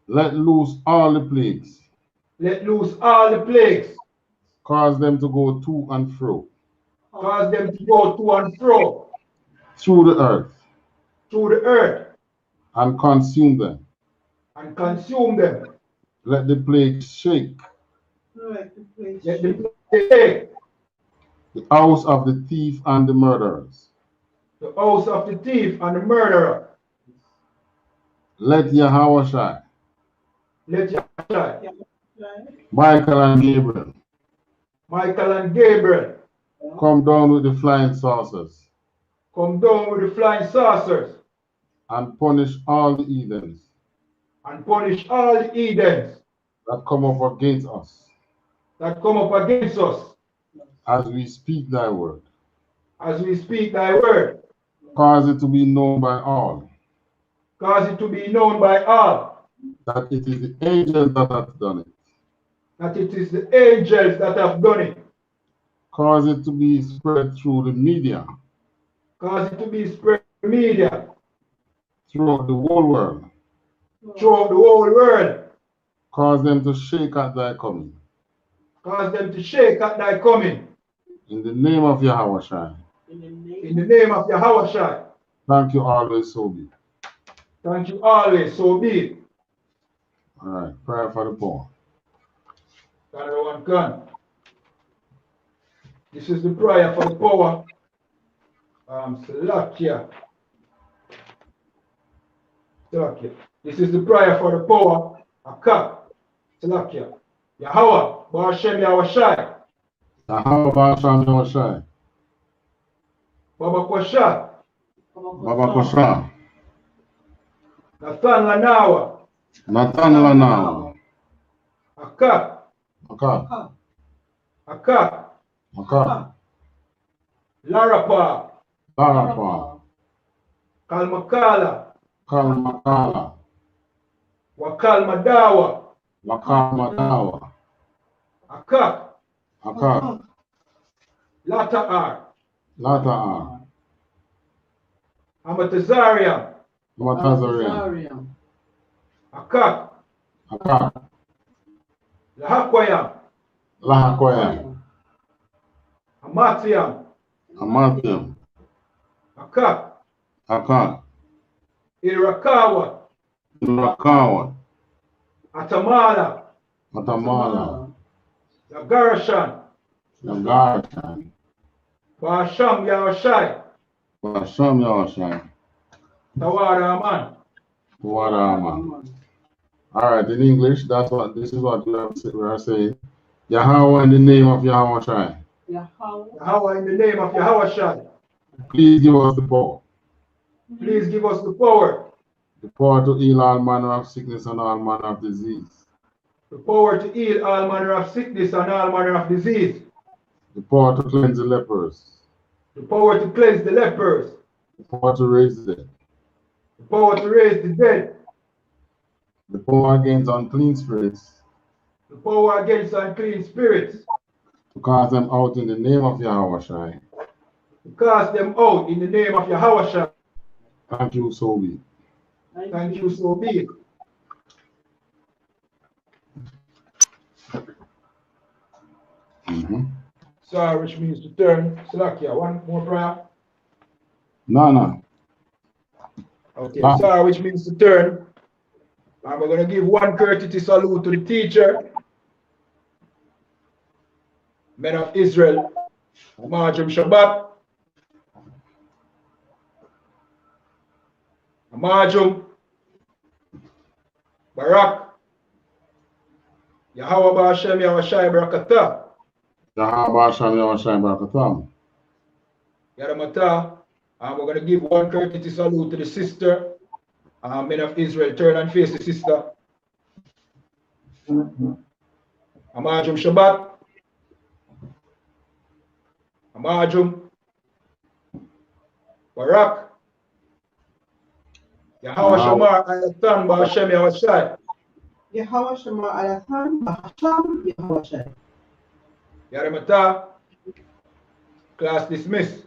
[SPEAKER 3] Let loose all the plagues,
[SPEAKER 1] Let loose all the plagues,
[SPEAKER 3] cause them to go to and fro
[SPEAKER 1] cause them to go to and fro
[SPEAKER 3] through the earth, and consume them.
[SPEAKER 1] and consume them.
[SPEAKER 3] Let the plague shake
[SPEAKER 1] Let the plague shake
[SPEAKER 3] the house of the thief and the murderers.
[SPEAKER 1] the house of the thief and the murderer.
[SPEAKER 3] Let Yahawashi,
[SPEAKER 1] Let Yahawashi,
[SPEAKER 3] Michael and Gabriel
[SPEAKER 1] Michael and Gabriel
[SPEAKER 3] come down with the flying saucers
[SPEAKER 1] come down with the flying saucers
[SPEAKER 3] and punish all the heathens
[SPEAKER 1] and punish all the heathens
[SPEAKER 3] that come up against us as we speak thy word.
[SPEAKER 1] as we speak thy word.
[SPEAKER 3] Cause it to be known by all
[SPEAKER 1] Cause it to be known by all
[SPEAKER 3] that it is the angels that have done it.
[SPEAKER 1] that it is the angels that have done it.
[SPEAKER 3] Cause it to be spread through the media,
[SPEAKER 1] Cause it to be spread in the media
[SPEAKER 3] throughout the whole world.
[SPEAKER 1] throughout the whole world.
[SPEAKER 3] Cause them to shake at thy coming.
[SPEAKER 1] Cause them to shake at thy coming.
[SPEAKER 3] In the name of Yahawashi.
[SPEAKER 1] In the name of Yahawashi.
[SPEAKER 3] Thank you always, so be.
[SPEAKER 1] Thank you always, so be it.
[SPEAKER 3] All right, prayer for the poor.
[SPEAKER 1] Everyone can. This is the prayer for the power. Slovakia.
[SPEAKER 2] Salakia. This is the prayer for the power. Akak. Salakia. Yahweh. Ba'ashem Yahushai.
[SPEAKER 3] Yahweh Ba'ashem Yahushai.
[SPEAKER 2] Baba Kwasha.
[SPEAKER 3] Baba Kwasha.
[SPEAKER 2] Nathan Lanawa.
[SPEAKER 3] Nathan Lanawa.
[SPEAKER 2] Akak.
[SPEAKER 3] Akak.
[SPEAKER 2] Akak.
[SPEAKER 3] Akak.
[SPEAKER 2] Larapa.
[SPEAKER 3] Larapa.
[SPEAKER 2] Kalmakala.
[SPEAKER 3] Kalmakala.
[SPEAKER 2] Wakalmadawa.
[SPEAKER 3] Wakalmadawa.
[SPEAKER 2] Akak.
[SPEAKER 3] Akak.
[SPEAKER 2] Lata'ar.
[SPEAKER 3] Lata'ar.
[SPEAKER 2] Amatazariam.
[SPEAKER 3] Amatazariam.
[SPEAKER 2] Akak.
[SPEAKER 3] Akak.
[SPEAKER 2] Lahakwayam.
[SPEAKER 3] Lahakwayam.
[SPEAKER 2] Amatiam.
[SPEAKER 3] Amatiam.
[SPEAKER 2] Akak.
[SPEAKER 3] Akak.
[SPEAKER 2] Irakawa.
[SPEAKER 3] Irakawa.
[SPEAKER 2] Atamala.
[SPEAKER 3] Atamala.
[SPEAKER 2] Lagarashan.
[SPEAKER 3] Lagarashan.
[SPEAKER 2] Ba'asham Yahushai.
[SPEAKER 3] Ba'ashem Yahushai.
[SPEAKER 2] Tawara Aman.
[SPEAKER 3] Tawara Aman. All right, in English, this is what we are saying. Yahweh in the name of Yahushai.
[SPEAKER 2] Yahweh in the name of Yahushai.
[SPEAKER 3] Please give us the power.
[SPEAKER 2] Please give us the power.
[SPEAKER 3] The power to heal all manner of sickness and all manner of disease.
[SPEAKER 2] The power to heal all manner of sickness and all manner of disease.
[SPEAKER 3] The power to cleanse the lepers.
[SPEAKER 2] The power to cleanse the lepers.
[SPEAKER 3] The power to raise the dead.
[SPEAKER 2] The power to raise the dead.
[SPEAKER 3] The power against unclean spirits.
[SPEAKER 2] The power against unclean spirits.
[SPEAKER 3] To cast them out in the name of Yahushai.
[SPEAKER 2] To cast them out in the name of Yahushai.
[SPEAKER 3] Thank you, so be it.
[SPEAKER 2] Thank you, so be it. Sorry, which means to turn. Salakia, one more prayer?
[SPEAKER 3] No.
[SPEAKER 2] Okay, sorry, which means to turn. And we're going to give one courtesy salute to the teacher, men of Israel, Amajum Shabbat, Amajum, Barak, Yahweh Ba'ashem Yahushai Barakatah.
[SPEAKER 3] Yahweh Ba'ashem Yahushai Barakatah.
[SPEAKER 2] Yaramata. And we're going to give one courtesy salute to the sister, men of Israel. Turn and face the sister. Amajum Shabbat. Amajum. Barak. Yahweh Shamar Ayatan Ba'ashem Yahushai.
[SPEAKER 4] Yahweh Shamar Ayatan Ba'ashem Yahushai.
[SPEAKER 2] Yaramata. Class dismissed.